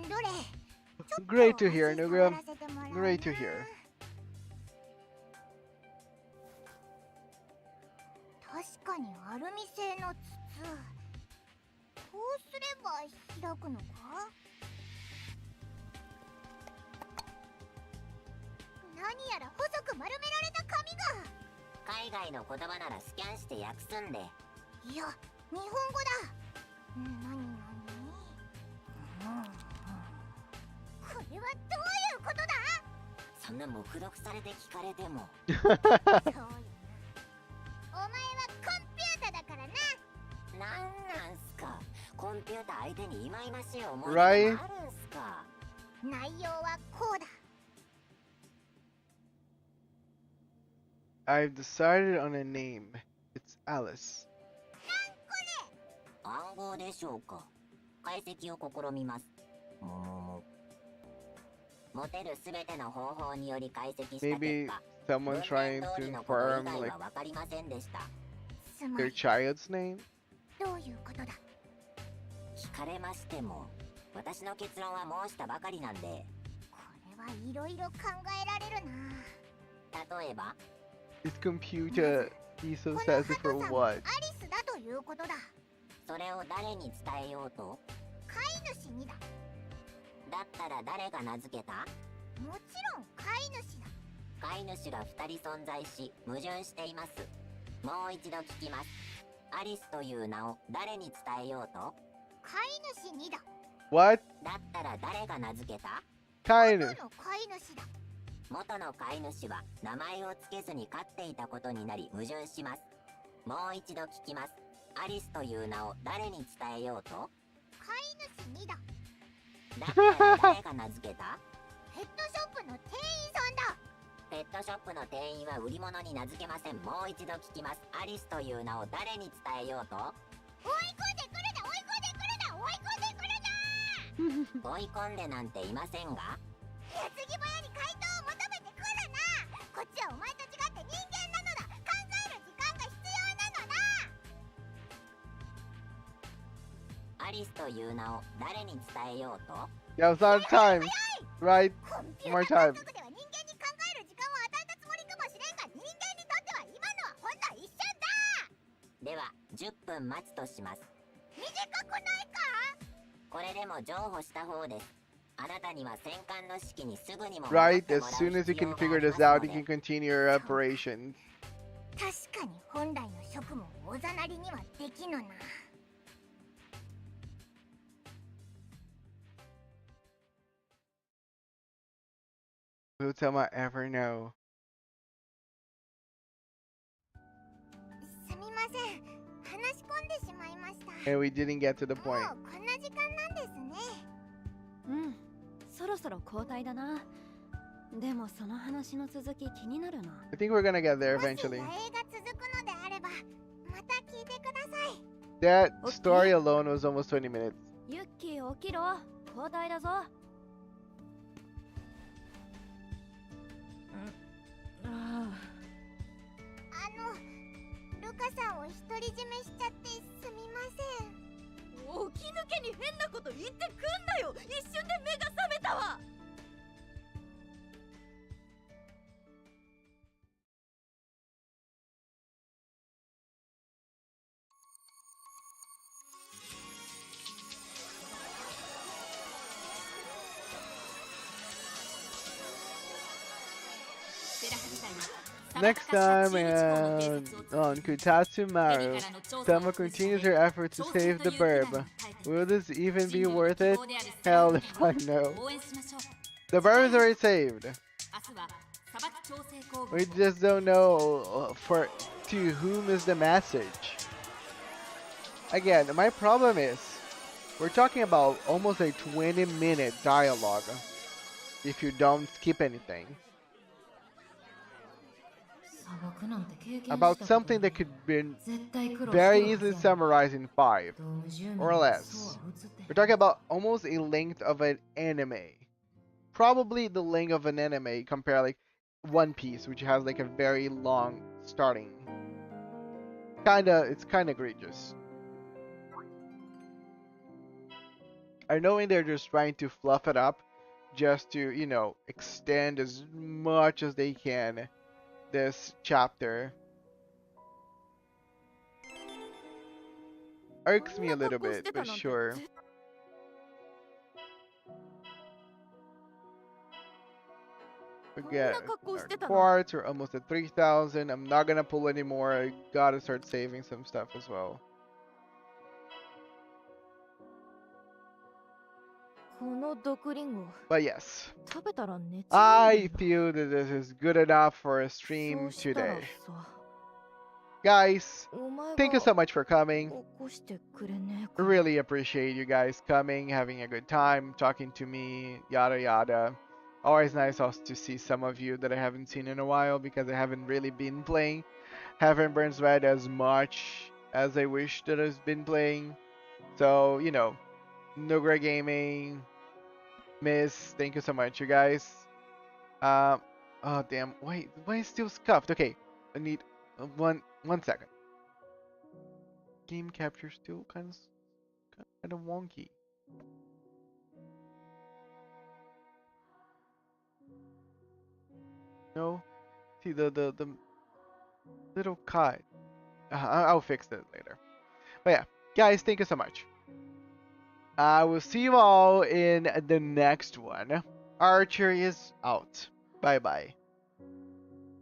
S5: どれ。
S2: Great to hear, Nugra. Great to hear.
S5: 確かにアルミ製の筒。こうすれば開くのか。何やら細く丸められた紙が。
S12: 海外の言葉ならスキャンして訳すんで。
S5: いや、日本語だ。これはどういうことだ。
S12: そんな目読されて聞かれても。
S5: そうよな。お前はコンピューターだからな。
S12: なんすか。コンピューター相手にいまいましい思い出があるんすか。
S5: 内容はこうだ。
S2: I've decided on a name. It's Alice.
S12: 暗号でしょうか。解析を試みます。持てるすべての方法により解析した結果、
S2: someone trying to inform like
S12: わかりませんでした。
S2: their child's name?
S5: どういうことだ。
S12: 聞かれましても、私の結論は申したばかりなんで。
S5: これはいろいろ考えられるな。
S12: 例えば
S2: This computer is so sassy for what?
S5: アリスだということだ。
S12: それを誰に伝えようと。
S5: 飼い主にだ。
S12: だったら誰が名付けた？
S5: もちろん飼い主だ。
S12: 飼い主が2人存在し矛盾しています。もう一度聞きます。アリスという名を誰に伝えようと？
S5: 飼い主にだ。
S2: What?
S12: だったら誰が名付けた？
S2: 飼い主。
S5: 元の飼い主だ。
S12: 元の飼い主は名前を付けずに飼っていたことになり矛盾します。もう一度聞きます。アリスという名を誰に伝えようと？
S5: 飼い主にだ。
S12: だったら誰が名付けた？
S5: ペットショップの店員さんだ。
S12: ペットショップの店員は売り物に名付けません。もう一度聞きます。アリスという名を誰に伝えようと？
S5: 追い込んでくるな、追い込んでくるな、追い込んでくるな。
S12: 追い込んでなんていませんが。
S5: 矢継ぎ早に回答を求めてくるな。こっちはお前と違って人間なのだ。考える時間が必要なのだ。
S12: アリスという名を誰に伝えようと？
S2: Yeah, it's not time. Right?
S5: コンピュ
S2: More
S5: ーター
S2: time.
S5: 監督では人間に考える時間を与えたつもりかもしれんが、人間にとっては今のはほんと一瞬だ。
S12: では10分待つとします。
S5: 短くないか？
S12: これでも譲歩した方です。あなたには戦艦の指揮にすぐにも戻っ
S2: Right?
S12: て
S2: As
S12: もらう
S2: soon as you
S12: 必
S2: can
S12: 要があ
S2: figure
S12: りま
S2: this
S12: すの
S2: out,
S12: で
S2: you can continue your operations.
S5: 確かに本来の職務をおざなりにはできぬな。
S2: Who tell I ever know?
S5: すみません。話し込んでしまいました。
S2: And we didn't get to the
S5: も
S2: point.
S5: うこんな時間なんですね。
S10: うん、そろそろ交代だな。でもその話の続き気になるな。
S2: I think we're gonna get there
S5: もし
S2: eventually.
S5: 野営が続くのであれば、また聞いてください。
S2: That story alone was almost 20 minutes.
S10: ユッキー起きろ。交代だぞ。
S5: ルカさんを独り占めしちゃってすみません。
S10: 起き抜けに変なこと言ってくんなよ。一瞬で目が覚めたわ。
S2: Next time on Kutatsu Maru, Selma continues her effort to save the burb. Will this even be worth it? Hell if I know. The burb is already saved. We just don't know to whom is the message. Again, my problem is we're talking about almost a 20-minute dialogue if you don't skip anything. About something that could be very easily summarized in 5 or less. We're talking about almost a length of an anime. Probably the length of an anime compared like One Piece, which has like a very long starting. It's kinda egregious. I know they're just trying to fluff it up just to, you know, extend as much as they can this chapter. Irks me a little bit, but sure. Again, our quartz are almost at 3,000. I'm not gonna pull anymore. I gotta start saving some stuff as well. But yes, I feel that this is good enough for a stream today. Guys, thank you so much for coming. Really appreciate you guys coming, having a good time, talking to me, yada yada. Always nice also to see some of you that I haven't seen in a while because I haven't really been playing heavenburnsred as much as I wish that I've been playing. So, you know, Nugra Gaming, Miss, thank you so much, you guys. Oh damn, wait, why is it still scuffed? Okay, I need one second. Game capture still kind of wonky. No, see the little cut. I'll fix that later. But yeah, guys, thank you so much. I will see you all in the next one. Archer is out. Bye bye.